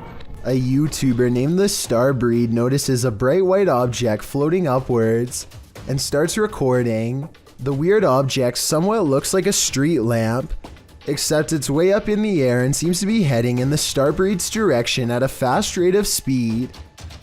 A YouTuber named the Starbreed notices a bright white object floating upwards and starts recording. The weird object somewhat looks like a street lamp, except it's way up in the air and seems to be heading in the Starbreed's direction at a fast rate of speed.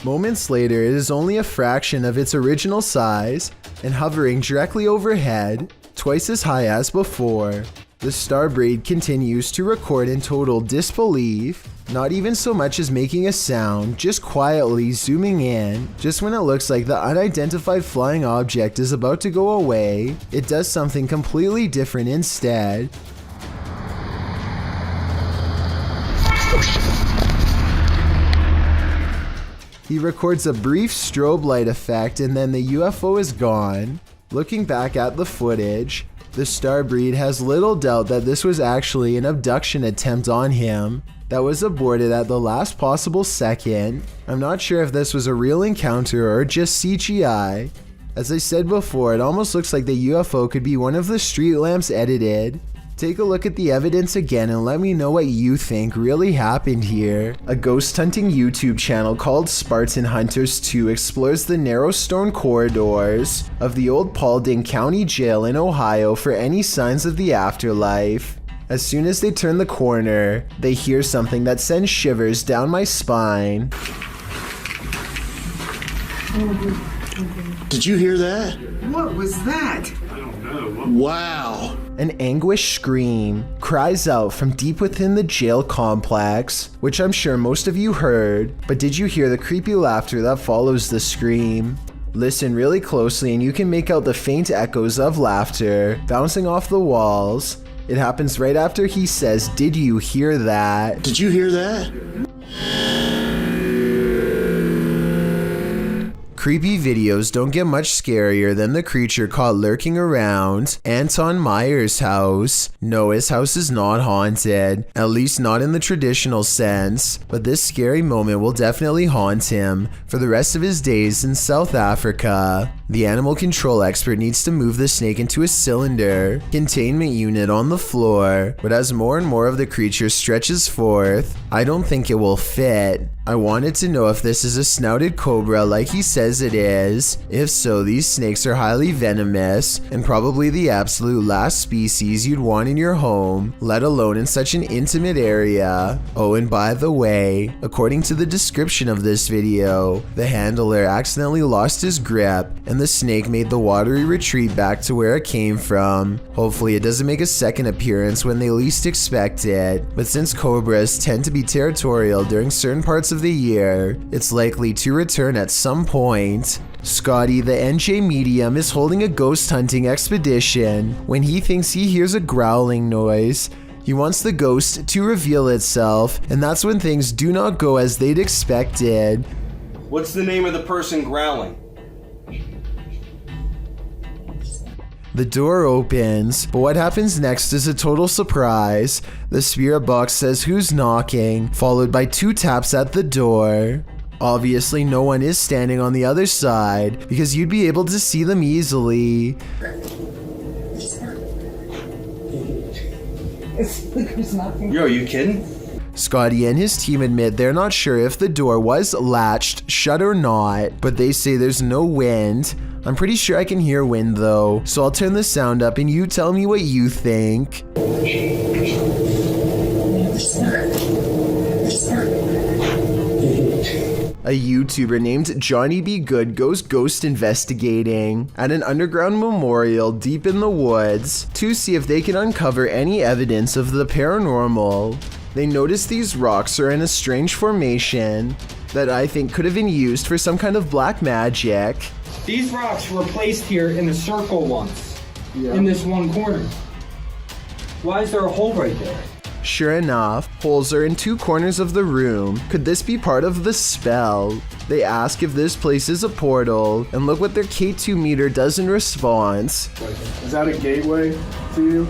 Moments later, it is only a fraction of its original size and hovering directly overhead, twice as high as before. The Starbreed continues to record in total disbelief, not even so much as making a sound, just quietly zooming in. Just when it looks like the unidentified flying object is about to go away, it does something completely different instead. He records a brief strobe light effect and then the UFO is gone. Looking back at the footage, the Starbreed has little doubt that this was actually an abduction attempt on him that was aborted at the last possible second. I'm not sure if this was a real encounter or just CGI. As I said before, it almost looks like the UFO could be one of the street lamps edited. Take a look at the evidence again and let me know what you think really happened here. A ghost hunting YouTube channel called Spartan Hunters 2 explores the narrow stone corridors of the old Paulding County Jail in Ohio for any signs of the afterlife. As soon as they turn the corner, they hear something that sends shivers down my spine. Did you hear that? What was that? I don't know. Wow. An anguished scream cries out from deep within the jail complex, which I'm sure most of you heard, but did you hear the creepy laughter that follows the scream? Listen really closely and you can make out the faint echoes of laughter bouncing off the walls. It happens right after he says, "Did you hear that?" Did you hear that? Creepy videos don't get much scarier than the creature caught lurking around Anton Meyer's house. No, his house is not haunted, at least not in the traditional sense, but this scary moment will definitely haunt him for the rest of his days in South Africa. The animal control expert needs to move the snake into a cylinder containment unit on the floor, but as more and more of the creature stretches forth, I don't think it will fit. I wanted to know if this is a snouted cobra like he says it is. If so, these snakes are highly venomous and probably the absolute last species you'd want in your home, let alone in such an intimate area. Oh, and by the way, according to the description of this video, the handler accidentally lost his grip and the snake made the watery retreat back to where it came from. Hopefully it doesn't make a second appearance when they least expect it, but since cobras tend to be territorial during certain parts of the year, it's likely to return at some point. Scotty, the NJ medium, is holding a ghost hunting expedition when he thinks he hears a growling noise. He wants the ghost to reveal itself, and that's when things do not go as they'd expected. What's the name of the person growling? The door opens, but what happens next is a total surprise. The spirit box says who's knocking, followed by 2 taps at the door. Obviously, no one is standing on the other side because you'd be able to see them easily. Yo, are you kidding? Scotty and his team admit they're not sure if the door was latched shut or not, but they say there's no wind. I'm pretty sure I can hear wind though, so I'll turn the sound up and you tell me what you think. A YouTuber named Johnny B. Good goes ghost investigating at an underground memorial deep in the woods to see if they can uncover any evidence of the paranormal. They notice these rocks are in a strange formation that I think could have been used for some kind of black magic. These rocks were placed here in a circle once, in this one corner. Why is there a hole right there? Sure enough, holes are in 2 corners of the room. Could this be part of the spell? They ask if this place is a portal, and look what their K2 meter does in response. Is that a gateway for you?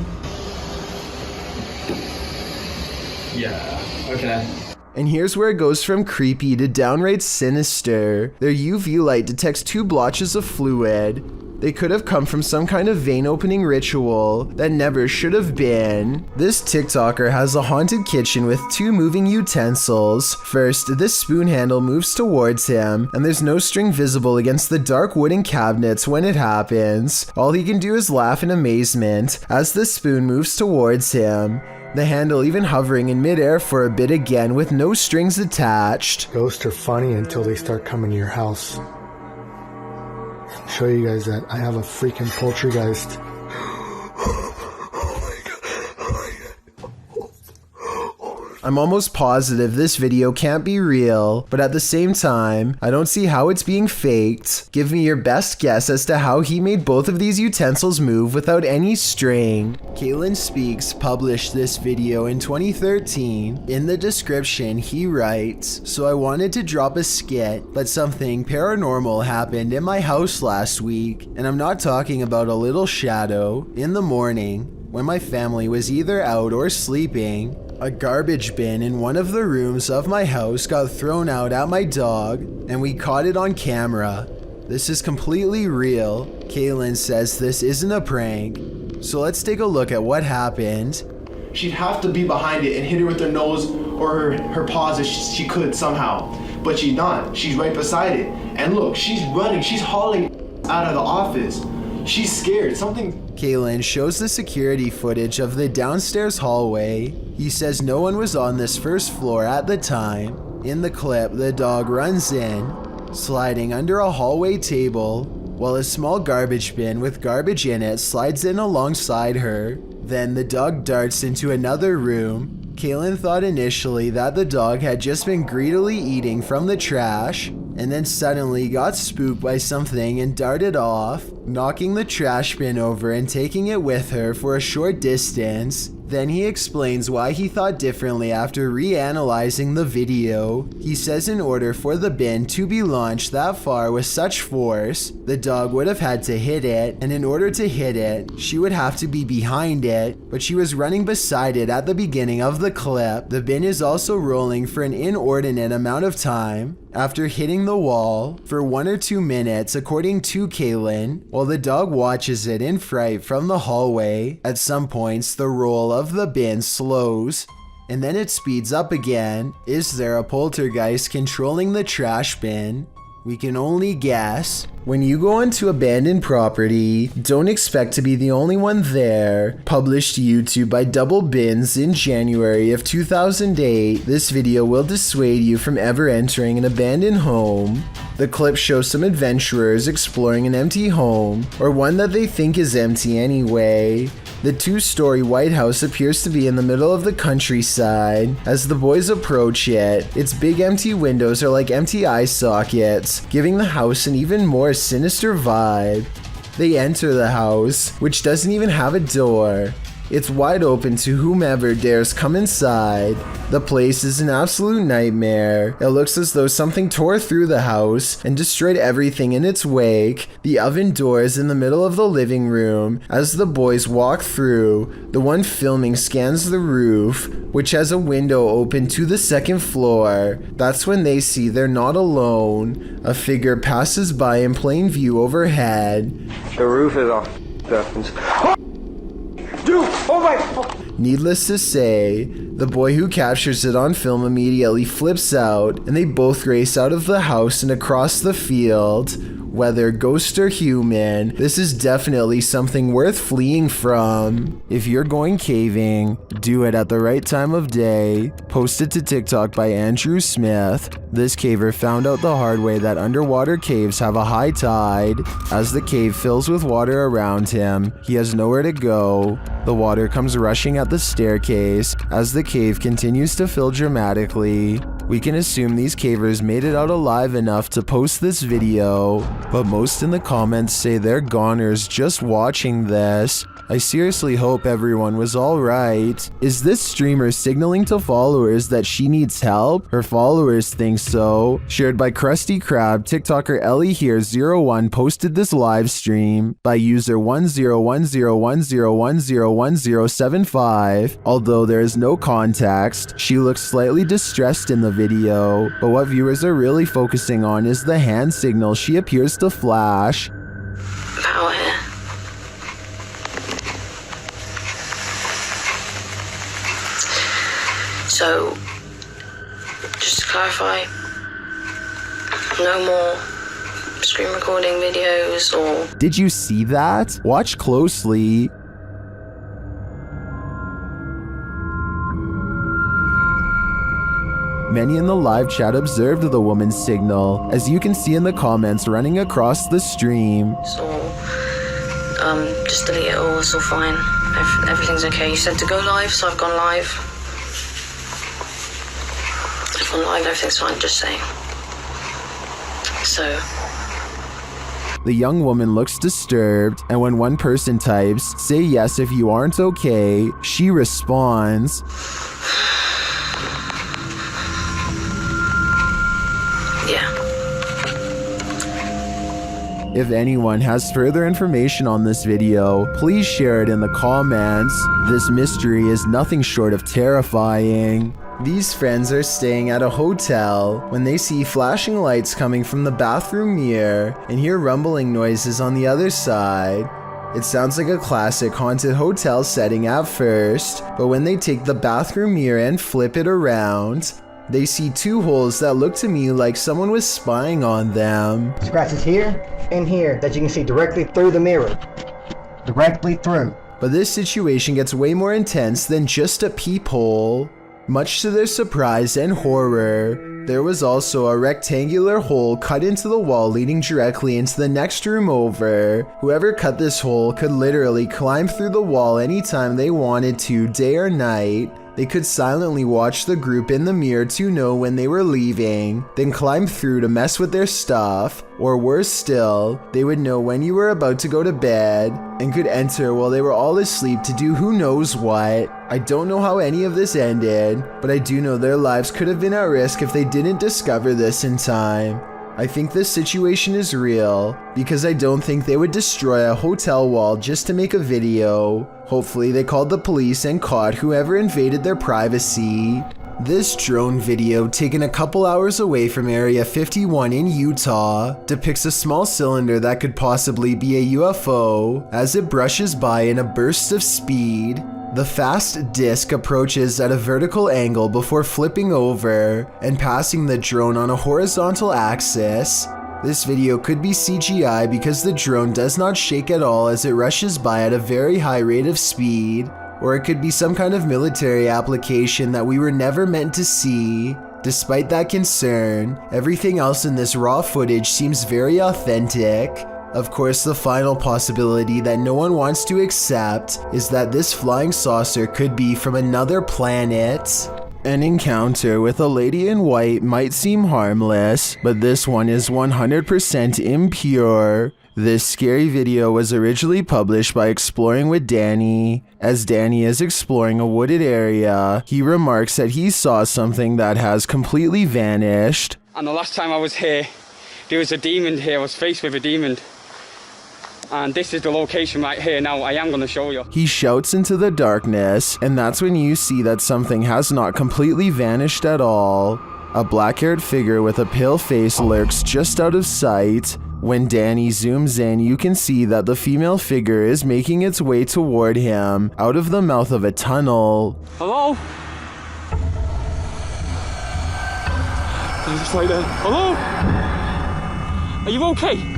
Yeah, okay. And here's where it goes from creepy to downright sinister. Their UV light detects 2 blotches of fluid. They could have come from some kind of vein opening ritual that never should have been. This TikToker has a haunted kitchen with 2 moving utensils. First, this spoon handle moves towards him, and there's no string visible against the dark wooden cabinets when it happens. All he can do is laugh in amazement as the spoon moves towards him. The handle even hovering in midair for a bit again with no strings attached. Ghosts are funny until they start coming to your house. Show you guys that I have a freaking poltergeist. I'm almost positive this video can't be real, but at the same time, I don't see how it's being faked. Give me your best guess as to how he made both of these utensils move without any string. Kaylin Speaks published this video in 2013. In the description, he writes, "So I wanted to drop a skit, but something paranormal happened in my house last week, and I'm not talking about a little shadow. In the morning, when my family was either out or sleeping, a garbage bin in one of the rooms of my house got thrown out at my dog, and we caught it on camera. This is completely real." Kaylin says this isn't a prank. So let's take a look at what happened. She'd have to be behind it and hit her with her nose or her paws if she could somehow. But she's not. She's right beside it. And look, she's running. She's hauling out of the office. She's scared. Kaylin shows the security footage of the downstairs hallway. He says no one was on this first floor at the time. In the clip, the dog runs in, sliding under a hallway table, while a small garbage bin with garbage in it slides in alongside her. Then the dog darts into another room. Kaylin thought initially that the dog had just been greedily eating from the trash, and then suddenly got spooked by something and darted off, knocking the trash bin over and taking it with her for a short distance. Then he explains why he thought differently after reanalyzing the video. He says in order for the bin to be launched that far with such force, the dog would have had to hit it, and in order to hit it, she would have to be behind it, but she was running beside it at the beginning of the clip. The bin is also rolling for an inordinate amount of time after hitting the wall for 1 or 2 minutes, according to Kaylin, while the dog watches it in fright from the hallway. At some points, the roll of the bin slows, and then it speeds up again. Is there a poltergeist controlling the trash bin? We can only guess. When you go into abandoned property, don't expect to be the only one there. Published to YouTube by Double Bins in January of 2008, this video will dissuade you from ever entering an abandoned home. The clip shows some adventurers exploring an empty home, or one that they think is empty anyway. The 2-story White House appears to be in the middle of the countryside. As the boys approach it, its big empty windows are like empty eye sockets, giving the house an even more sinister vibe. They enter the house, which doesn't even have a door. It's wide open to whomever dares come inside. The place is an absolute nightmare. It looks as though something tore through the house and destroyed everything in its wake. The oven door is in the middle of the living room. As the boys walk through, the one filming scans the roof, which has a window open to the second floor. That's when they see they're not alone. A figure passes by in plain view overhead. The roof is off. Dude, oh my! Needless to say, the boy who captures it on film immediately flips out, and they both race out of the house and across the field. Whether ghost or human, this is definitely something worth fleeing from. If you're going caving, do it at the right time of day. Posted to TikTok by Andrew Smith. This caver found out the hard way that underwater caves have a high tide. As the cave fills with water around him, he has nowhere to go. The water comes rushing at the staircase as the cave continues to fill dramatically. We can assume these cavers made it out alive enough to post this video, but most in the comments say they're goners just watching this. I seriously hope everyone was alright. Is this streamer signaling to followers that she needs help? Her followers think so. Shared by Krusty Krab, TikToker Ellie here 01 posted this live stream by user 101010101075. Although there is no context, she looks slightly distressed in the video, but what viewers are really focusing on is the hand signal she appears to flash. Power here. So, just to clarify, no more screen recording videos or... Did you see that? Watch closely. Many in the live chat observed the woman's signal, as you can see in the comments running across the stream. So, just delete it all, it's all fine. Everything's okay. You said to go live, so I've gone live. I've gone live, everything's fine, just saying. So... The young woman looks disturbed, and when one person types, "Say yes if you aren't okay," she responds, yeah. If anyone has further information on this video, please share it in the comments. This mystery is nothing short of terrifying. These friends are staying at a hotel when they see flashing lights coming from the bathroom mirror and hear rumbling noises on the other side. It sounds like a classic haunted hotel setting at first, but when they take the bathroom mirror and flip it around, they see two holes that look to me like someone was spying on them. Scratches here and here that you can see directly through the mirror. Directly through. But this situation gets way more intense than just a peephole. Much to their surprise and horror, there was also a rectangular hole cut into the wall leading directly into the next room over. Whoever cut this hole could literally climb through the wall anytime they wanted to, day or night. They could silently watch the group in the mirror to know when they were leaving, then climb through to mess with their stuff, or worse still, they would know when you were about to go to bed, and could enter while they were all asleep to do who knows what. I don't know how any of this ended, but I do know their lives could have been at risk if they didn't discover this in time. I think this situation is real, because I don't think they would destroy a hotel wall just to make a video. Hopefully they called the police and caught whoever invaded their privacy. This drone video, taken a couple hours away from Area 51 in Utah, depicts a small cylinder that could possibly be a UFO as it brushes by in a burst of speed. The fast disc approaches at a vertical angle before flipping over and passing the drone on a horizontal axis. This video could be CGI because the drone does not shake at all as it rushes by at a very high rate of speed, or it could be some kind of military application that we were never meant to see. Despite that concern, everything else in this raw footage seems very authentic. Of course, the final possibility that no one wants to accept is that this flying saucer could be from another planet. An encounter with a lady in white might seem harmless, but this one is 100% impure. This scary video was originally published by Exploring with Danny. As Danny is exploring a wooded area, he remarks that he saw something that has completely vanished. And the last time I was here, there was a demon here. I was faced with a demon. And this is the location right here. Now I am going to show you. He shouts into the darkness, and that's when you see that something has not completely vanished at all. A black-haired figure with a pale face lurks just out of sight. When Danny zooms in, you can see that the female figure is making its way toward him out of the mouth of a tunnel. Hello? It's right there. Hello? Are you okay?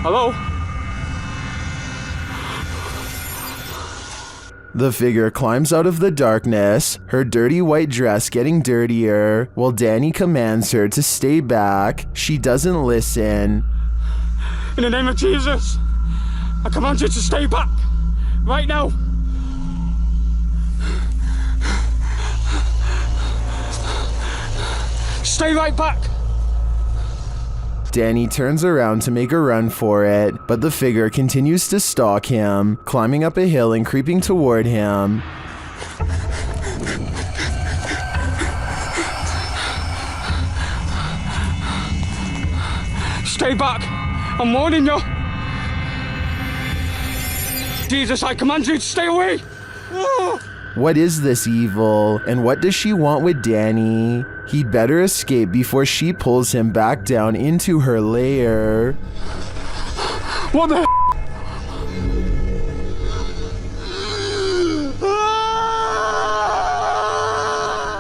Hello? The figure climbs out of the darkness, her dirty white dress getting dirtier, while Danny commands her to stay back. She doesn't listen. In the name of Jesus, I command you to stay back, right now. Stay right back. Danny turns around to make a run for it, but the figure continues to stalk him, climbing up a hill and creeping toward him. Stay back! I'm warning you! Jesus, I command you to stay away! What is this evil, and what does she want with Danny? He'd better escape before she pulls him back down into her lair. What the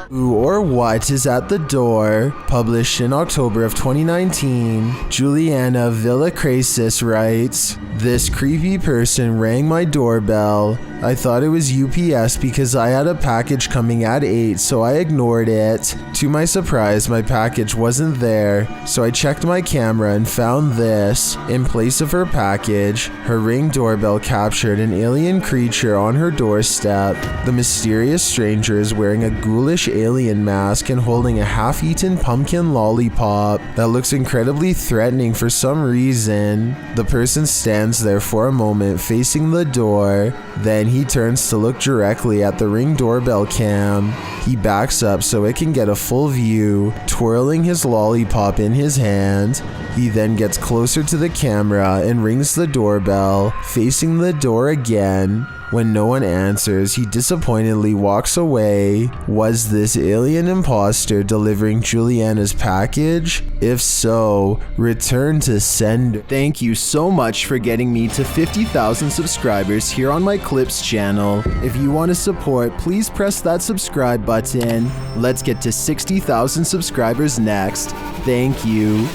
Who or What is at the Door, published in October of 2019, Juliana Villacrasis writes, "This creepy person rang my doorbell. I thought it was UPS because I had a package coming at 8, so I ignored it. To my surprise, my package wasn't there, so I checked my camera and found this. In place of her package, her Ring doorbell captured an alien creature on her doorstep. The mysterious stranger is wearing a ghoulish alien mask and holding a half-eaten pumpkin lollipop that looks incredibly threatening for some reason. The person stands there for a moment facing the door, then he turns to look directly at the Ring doorbell cam. He backs up so it can get a full view, twirling his lollipop in his hand. He then gets closer to the camera and rings the doorbell, facing the door again. When no one answers, he disappointedly walks away. Was this alien imposter delivering Juliana's package? If so, return to sender." Thank you so much for getting me to 50,000 subscribers here on my Clips channel. If you want to support, please press that subscribe button. Let's get to 60,000 subscribers next. Thank you.